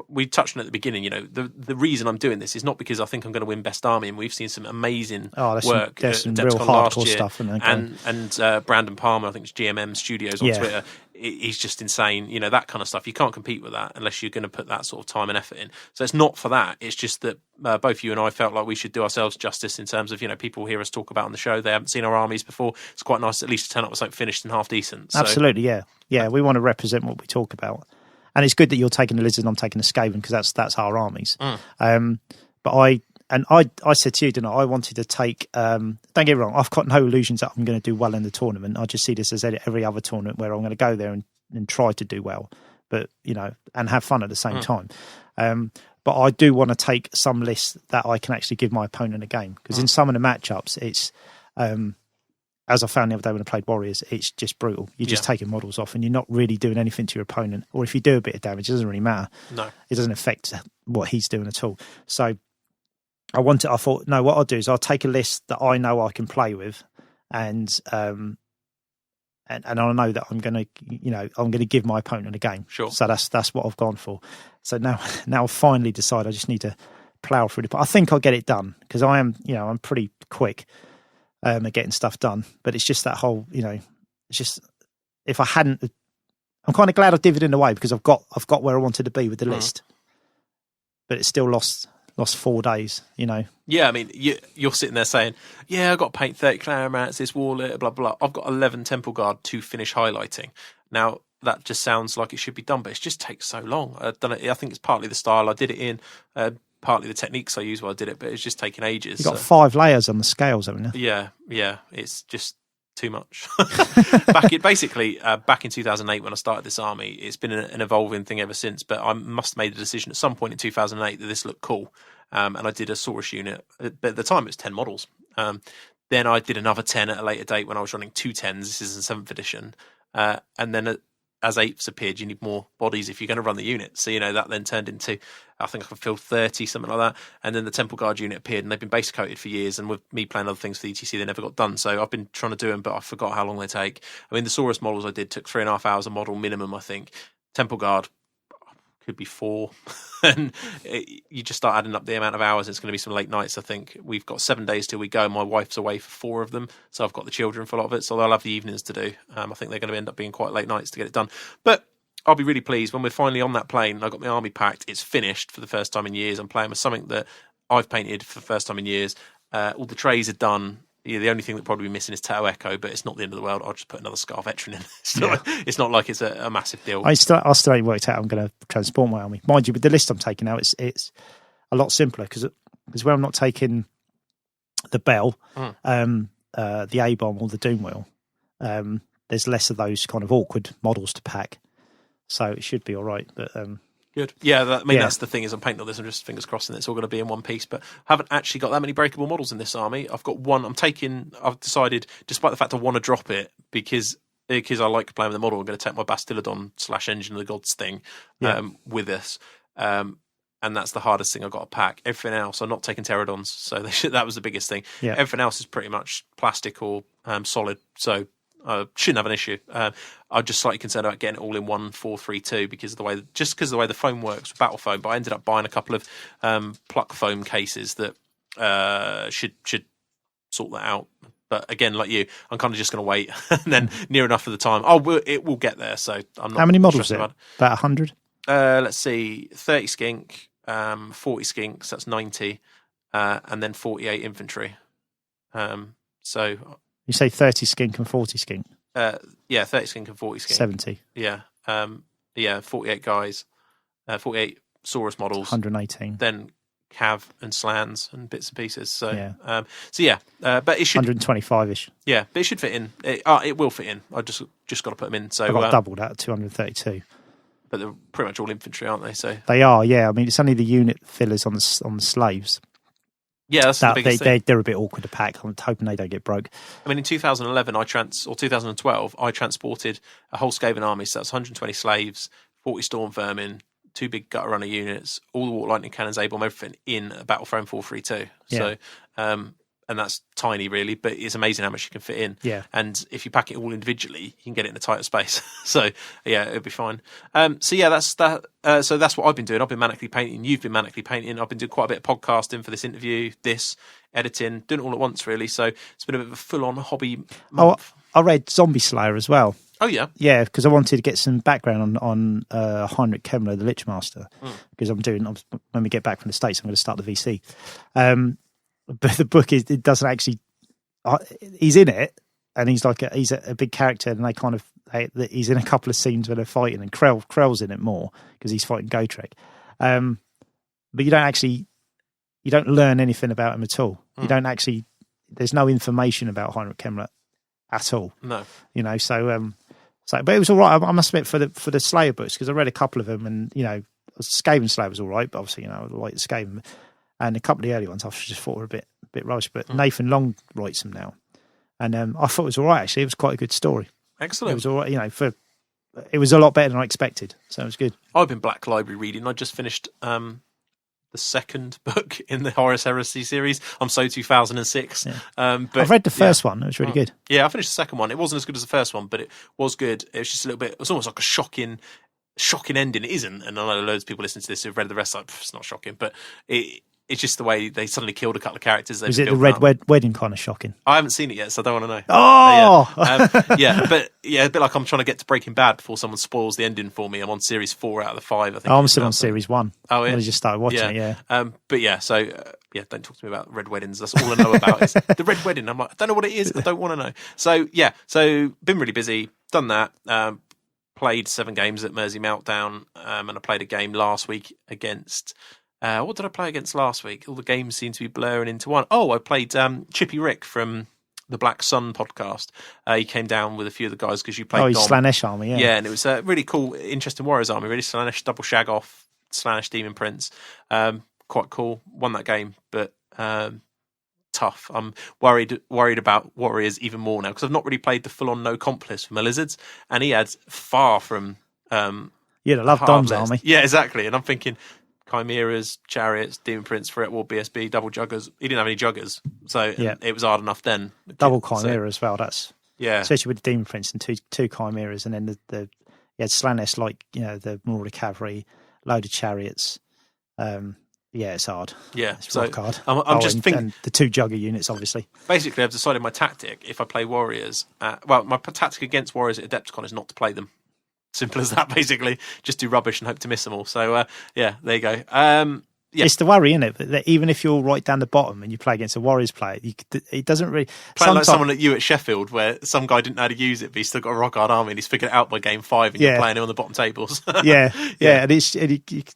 we touched on it at the beginning. The reason I'm doing this is not because I think I'm going to win best army, and we've seen some amazing work. There's some real hardcore stuff, and Brandon Palmer, I think it's GMM Studios on Twitter. He's just insane. That kind of stuff. You can't compete with that unless you're going to put that sort of time and effort in. So it's not for that. It's just that both you and I felt like we should do ourselves justice in terms of people hear us talk about on the show. They haven't seen our armies before. It's quite nice at least to turn up with something finished and half decent. So. Absolutely, yeah. We want to represent what we talk about. And it's good that you're taking the lizard and I'm taking the Skaven, because that's our armies. But I said to you, didn't I? I wanted to take. Don't get me wrong. I've got no illusions that I'm going to do well in the tournament. I just see this as every other tournament where I'm going to go there and try to do well, but and have fun at the same time. But I do want to take some lists that I can actually give my opponent a game, because in some of the matchups, it's. As I found the other day when I played Warriors, it's just brutal. You're just taking models off and you're not really doing anything to your opponent. Or if you do a bit of damage, it doesn't really matter. No. It doesn't affect what he's doing at all. So I thought, no, what I'll do is I'll take a list that I know I can play with, and I know that I'm going to give my opponent a game. Sure. So that's what I've gone for. So now I've finally decided I just need to plough through I think I'll get it done, because I'm pretty quick. At getting stuff done, but it's just that whole, it's just if I hadn't, I'm kind of glad I divvied it away, because I've got where I wanted to be with the list, but it's still lost 4 days. Yeah, I mean, you're sitting there saying, "Yeah, I've got to paint 30 clan rats, this wall, blah blah." I've got 11 temple guard to finish highlighting. Now that just sounds like it should be done, but it just takes so long. I think it's partly the style I did it in. Partly the techniques I used while I did it, but it's just taking ages. You've got 5 layers on the scales, haven't you? Yeah, it's just too much. Back in 2008 when I started this army, it's been an evolving thing ever since, but I must have made a decision at some point in 2008 that this looked cool, and I did a Saurus unit, but at the time it was 10 models. Then I did another 10 at a later date when I was running 2 10s. This is in 7th edition, and then as 8ths appeared, you need more bodies if you're going to run the unit. So, that then turned into, I think I could fill 30, something like that. And then the Temple Guard unit appeared, and they've been base coated for years. And with me playing other things for the ETC, they never got done. So I've been trying to do them, but I forgot how long they take. I mean, the Saurus models I did took 3.5 hours a model minimum, I think. Temple Guard could be 4. And you just start adding up the amount of hours. It's going to be some late nights, I think. We've got 7 days till we go. My wife's away for 4 of them, so I've got the children for a lot of it, so they'll have the evenings to do. I think they're going to end up being quite late nights to get it done. But I'll be really pleased when we're finally on that plane. I got my army packed. It's finished for the first time in years. I'm playing with something that I've painted for the first time in years. All the trays are done. Yeah, the only thing that probably be missing is Tau Echo, but it's not the end of the world. I'll just put another Scar Veteran in. It's not like it's a massive deal. I still ain't worked out I'm going to transport my army. Mind you, with the list I'm taking out, it's a lot simpler because where I'm not taking the Bell, the A-Bomb or the Doom Wheel, there's less of those kind of awkward models to pack. So it should be all right. But good. Yeah, that's the thing is I'm painting all this. I'm just fingers crossing it's all going to be in one piece. But I haven't actually got that many breakable models in this army. I've got one. I've decided, despite the fact I want to drop it because I like playing with the model, I'm going to take my Bastillodon / Engine of the Gods thing with us. And that's the hardest thing I've got to pack. Everything else, I'm not taking Pterodons, so that was the biggest ththing. Yeah. Everything else is pretty much plastic or solid, so shouldn't have an issue. I'm just slightly concerned about getting it all in 1-4-3-2 because of the way the foam works with battle foam. But I ended up buying a couple of pluck foam cases that should sort that out. But again, like you, I'm kind of just going to wait, and then near enough of the time, it will get there. So I'm not. How many models is it? About 100. Let's see, 30 skink, 40 skinks. That's 90, and then 48 infantry. So. You say 30 skink and 40 skink? 30 skink and 40 skink. 70. Yeah. 48 guys, 48 Saurus models. 118. Then Cav and Slans and bits and pieces. So, but it should 125-ish. Yeah, but it should fit in. It will fit in. I just got to put them in. So I got doubled out at 232. But they're pretty much all infantry, aren't they? So they are. Yeah, I mean it's only the unit fillers on the slaves. Yeah, that's the biggest thing. They're a bit awkward to pack. I'm hoping they don't get broke. I mean, in 2011 or 2012, I transported a whole Skaven army. So that's 120 slaves, 40 storm vermin, 2 big gutter runner units, all the water lightning cannons, A-bomb, everything in a battle frame 432. Yeah. So, and that's tiny, really, but it's amazing how much you can fit in. Yeah. And if you pack it all individually, you can get it in a tighter space. So, yeah, it'll be fine. That's that. So that's what I've been doing. I've been manically painting. You've been manically painting. I've been doing quite a bit of podcasting for this interview, editing, doing it all at once, really. So it's been a bit of a full-on hobby month. I read Zombie Slayer as well. Oh, yeah? Yeah, because I wanted to get some background on Heinrich Kemmler, the Lich Master, because when we get back from the States, I'm going to start the VC. But the book it doesn't actually. He's in it, and he's a big character, and he's in a couple of scenes where they're fighting, and Krell's in it more because he's fighting Gotrek. But you don't learn anything about him at all. You don't actually. There's no information about Heinrich Kemmler at all. No, but it was all right. I must admit for the Slayer books because I read a couple of them, and Skaven Slayer was all right, but obviously I like the Skaven. And a couple of the early ones I just thought were a bit rubbish, but Nathan Long writes them now, and I thought it was all right. Actually, it was quite a good story. Excellent. It was all right, it was a lot better than I expected, so it was good. I've been Black Library reading. I just finished the second book in the Horus Heresy series. I'm so 2006. Yeah. But I've read the first one. It was really good. Yeah, I finished the second one. It wasn't as good as the first one, but it was good. It was just a little bit. It was almost like a shocking ending. It isn't, and I know loads of people listening to this who've read the rest. Like, it's not shocking, but it's just the way they suddenly killed a couple of characters. Is it the Red Wedding kind of shocking? I haven't seen it yet, so I don't want to know. Oh! A bit like I'm trying to get to Breaking Bad before someone spoils the ending for me. I'm on series 4 out of the 5, I think. I'm still on series 1. Oh, yeah? I just started watching it, yeah. Don't talk to me about red weddings. That's all I know about is the Red Wedding. I'm like, I don't know what it is. I don't want to know. So been really busy, done that. Played 7 games at Mersey Meltdown, and I played a game last week against... what did I play against last week? All the games seem to be blurring into one. Oh, I played Chippy Rick from the Black Sun podcast. He came down with a few of the guys because you played Dom. Slaanesh army, yeah. Yeah, and it was a really cool, interesting Warriors army, really. Slaanesh double shag off, Slaanesh Demon Prince. Quite cool. Won that game, but tough. I'm worried about Warriors even more now because I've not really played the full-on no comp list for my Lizards, and he had far from you'd have loved Dom's army. Yeah, exactly. And I'm thinking Chimeras, Chariots, Demon Prince, Fretwall, BSB, double Juggers. He didn't have any Juggers, so it was hard enough then. Double Chimera as well. That's yeah, especially with the Demon Prince and two Chimeras, and then the you had Slanesh, like, you know, the Marauder Cavalry, load of Chariots. It's hard. Yeah, it's rock hard. I'm just thinking, and the two Jugger units, obviously. Basically, I've decided my tactic if I play Warriors. My tactic against Warriors at Adepticon is not to play them. Simple as that, basically. Just do rubbish and hope to miss them all. So, there you go. It's the worry, isn't it? That even if you're right down the bottom and you play against a Warriors player, it doesn't really... Playing like someone at you at Sheffield, where some guy didn't know how to use it, but he's still got a rock hard army and he's figured it out by game 5 and you're playing it on the bottom tables. yeah. And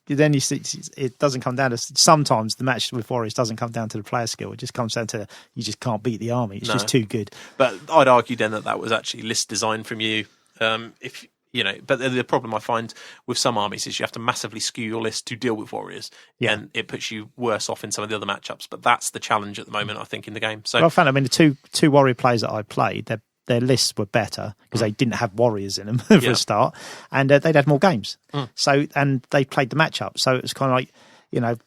then you see it doesn't come down to... Sometimes the match with Warriors doesn't come down to the player skill. It just comes down to you just can't beat the army. It's just too good. But I'd argue then that was actually list design from you. But the problem I find with some armies is you have to massively skew your list to deal with Warriors, and it puts you worse off in some of the other matchups. But that's the challenge at the moment, I think, in the game. So I found, the two Warrior players that I played, their lists were better because they didn't have Warriors in them for a start, and they'd had more games. So, and they played the matchup, so it was kind of like,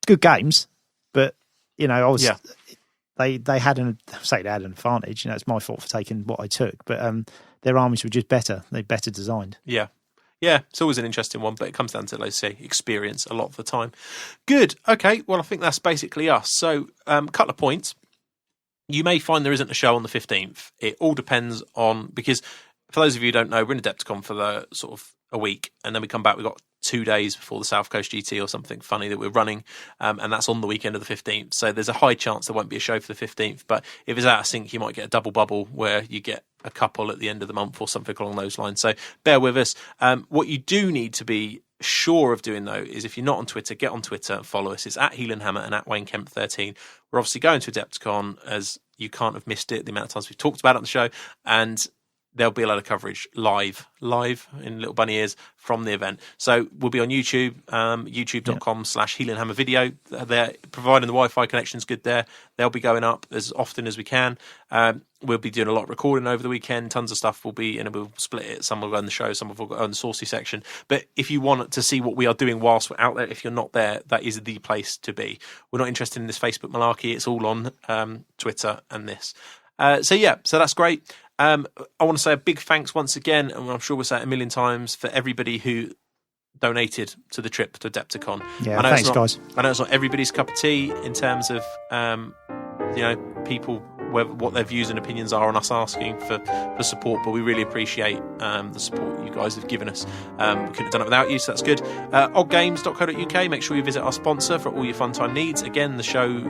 good games, but I was. Yeah. They had an advantage. It's my fault for taking what I took, but their armies were just better. They're better designed. Yeah. Yeah, it's always an interesting one, but it comes down to, let's say, experience a lot of the time. Good. Okay, well, I think that's basically us. So, couple of points. You may find there isn't a show on the 15th. It all depends on, because for those of you who don't know, we're in Adepticon for the sort of a week, and then we come back, we've got 2 days before the South Coast GT or something funny that we're running, and that's on the weekend of the 15th. So there's a high chance there won't be a show for the 15th, but if it's out of sync, you might get a double bubble where you get a couple at the end of the month or something along those lines. So bear with us. What you do need to be sure of doing, though, is if you're not on Twitter, get on Twitter and follow us. It's at Heelanhammer and at WayneKemp13. We're obviously going to Adepticon, as you can't have missed it, the amount of times we've talked about it on the show, and there'll be a lot of coverage live in little bunny ears from the event. So we'll be on YouTube, youtube.com/Heelanhammer video. They're providing the Wi-Fi connection's good there. They'll be going up as often as we can. We'll be doing a lot of recording over the weekend. Tons of stuff will be, and we'll split it. Some will go in the show, some will go in the Saucy section. But if you want to see what we are doing whilst we're out there, if you're not there, that is the place to be. We're not interested in this Facebook malarkey. It's all on Twitter and this. So that's great. I want to say a big thanks once again, and I'm sure we'll say it a million times, for everybody who donated to the trip to Adepticon. Yeah, thanks, guys. I know it's not everybody's cup of tea in terms of, people, what their views and opinions are on us asking for support, but we really appreciate the support you guys have given us. We couldn't have done it without you, so that's good. oddgames.co.uk, make sure you visit our sponsor for all your fun time needs. Again, the show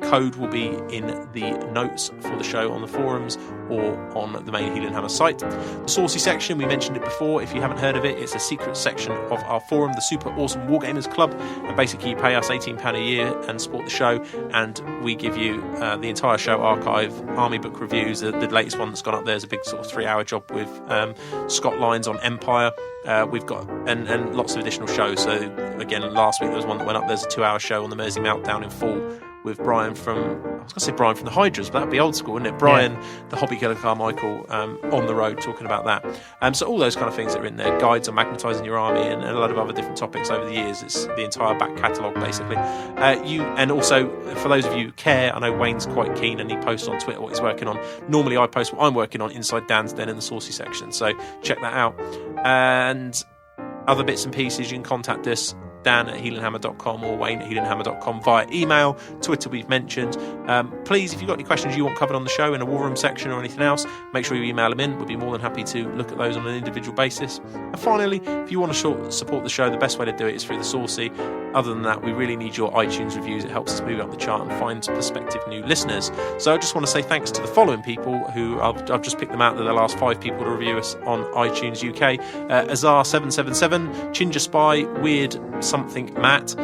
code will be in the notes for the show on the forums or on the main Heelanhammer site. The Saucy section, we mentioned it before. If you haven't heard of it, it's a secret section of our forum, the Super Awesome Wargamers Club, and basically you pay us £18 a year and support the show, and we give you the entire show archive, army book reviews. The latest one that's gone up there is a big sort of 3-hour job with Scott Lyons on Empire. We've got and lots of additional shows. So again, last week there was one that went up. There's a 2-hour show on the Mersey Meltdown in full with Brian from the Hydras, but that'd be old school, wouldn't it? Brian, the Hobby Killer Carmichael, on the road talking about that. So all those kind of things that are in there, guides on magnetising your army, and a lot of other different topics over the years. It's the entire back catalogue, basically. And also, for those of you who care, I know Wayne's quite keen and he posts on Twitter what he's working on. Normally I post what I'm working on inside Dan's Den in the Saucy section, so check that out. And other bits and pieces, you can contact us, Dan@Heelanhammer.com or Wayne@Heelanhammer.com via email. Twitter we've mentioned. Please, if you've got any questions you want covered on the show in a war room section or anything else, make sure you email them in. We'll be more than happy to look at those on an individual basis. And finally, if you want to support the show, the best way to do it is through the Saucy. Other than that, we really need your iTunes reviews. It helps us move up the chart and find prospective new listeners. So I just want to say thanks to the following people who I've just picked them out. They're the last 5 people to review us on iTunes UK. Azar777, Chinger Spy, Weird Something Matt,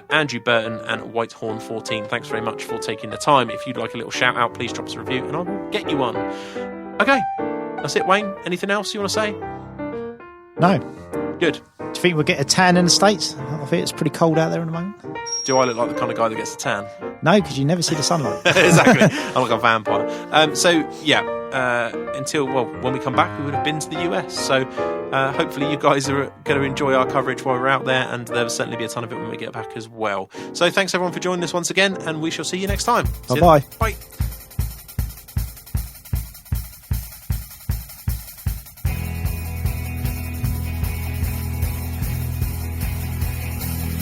Andrew Burton, and Whitehorn14. Thanks very much for taking the time. If you'd like a little shout out, please drop us a review and I will get you one. Okay, that's it, Wayne. Anything else you want to say? No. Good. Do you think we'll get a tan in the States? I think it's pretty cold out there at the moment. Do I look like the kind of guy that gets a tan? No, because you never see the sunlight. Exactly. I'm like a vampire. Until when we come back, we would have been to the US. So hopefully you guys are going to enjoy our coverage while we're out there, and there will certainly be a ton of it when we get back as well. So thanks everyone for joining us once again, and we shall see you next time. Bye-bye. Bye.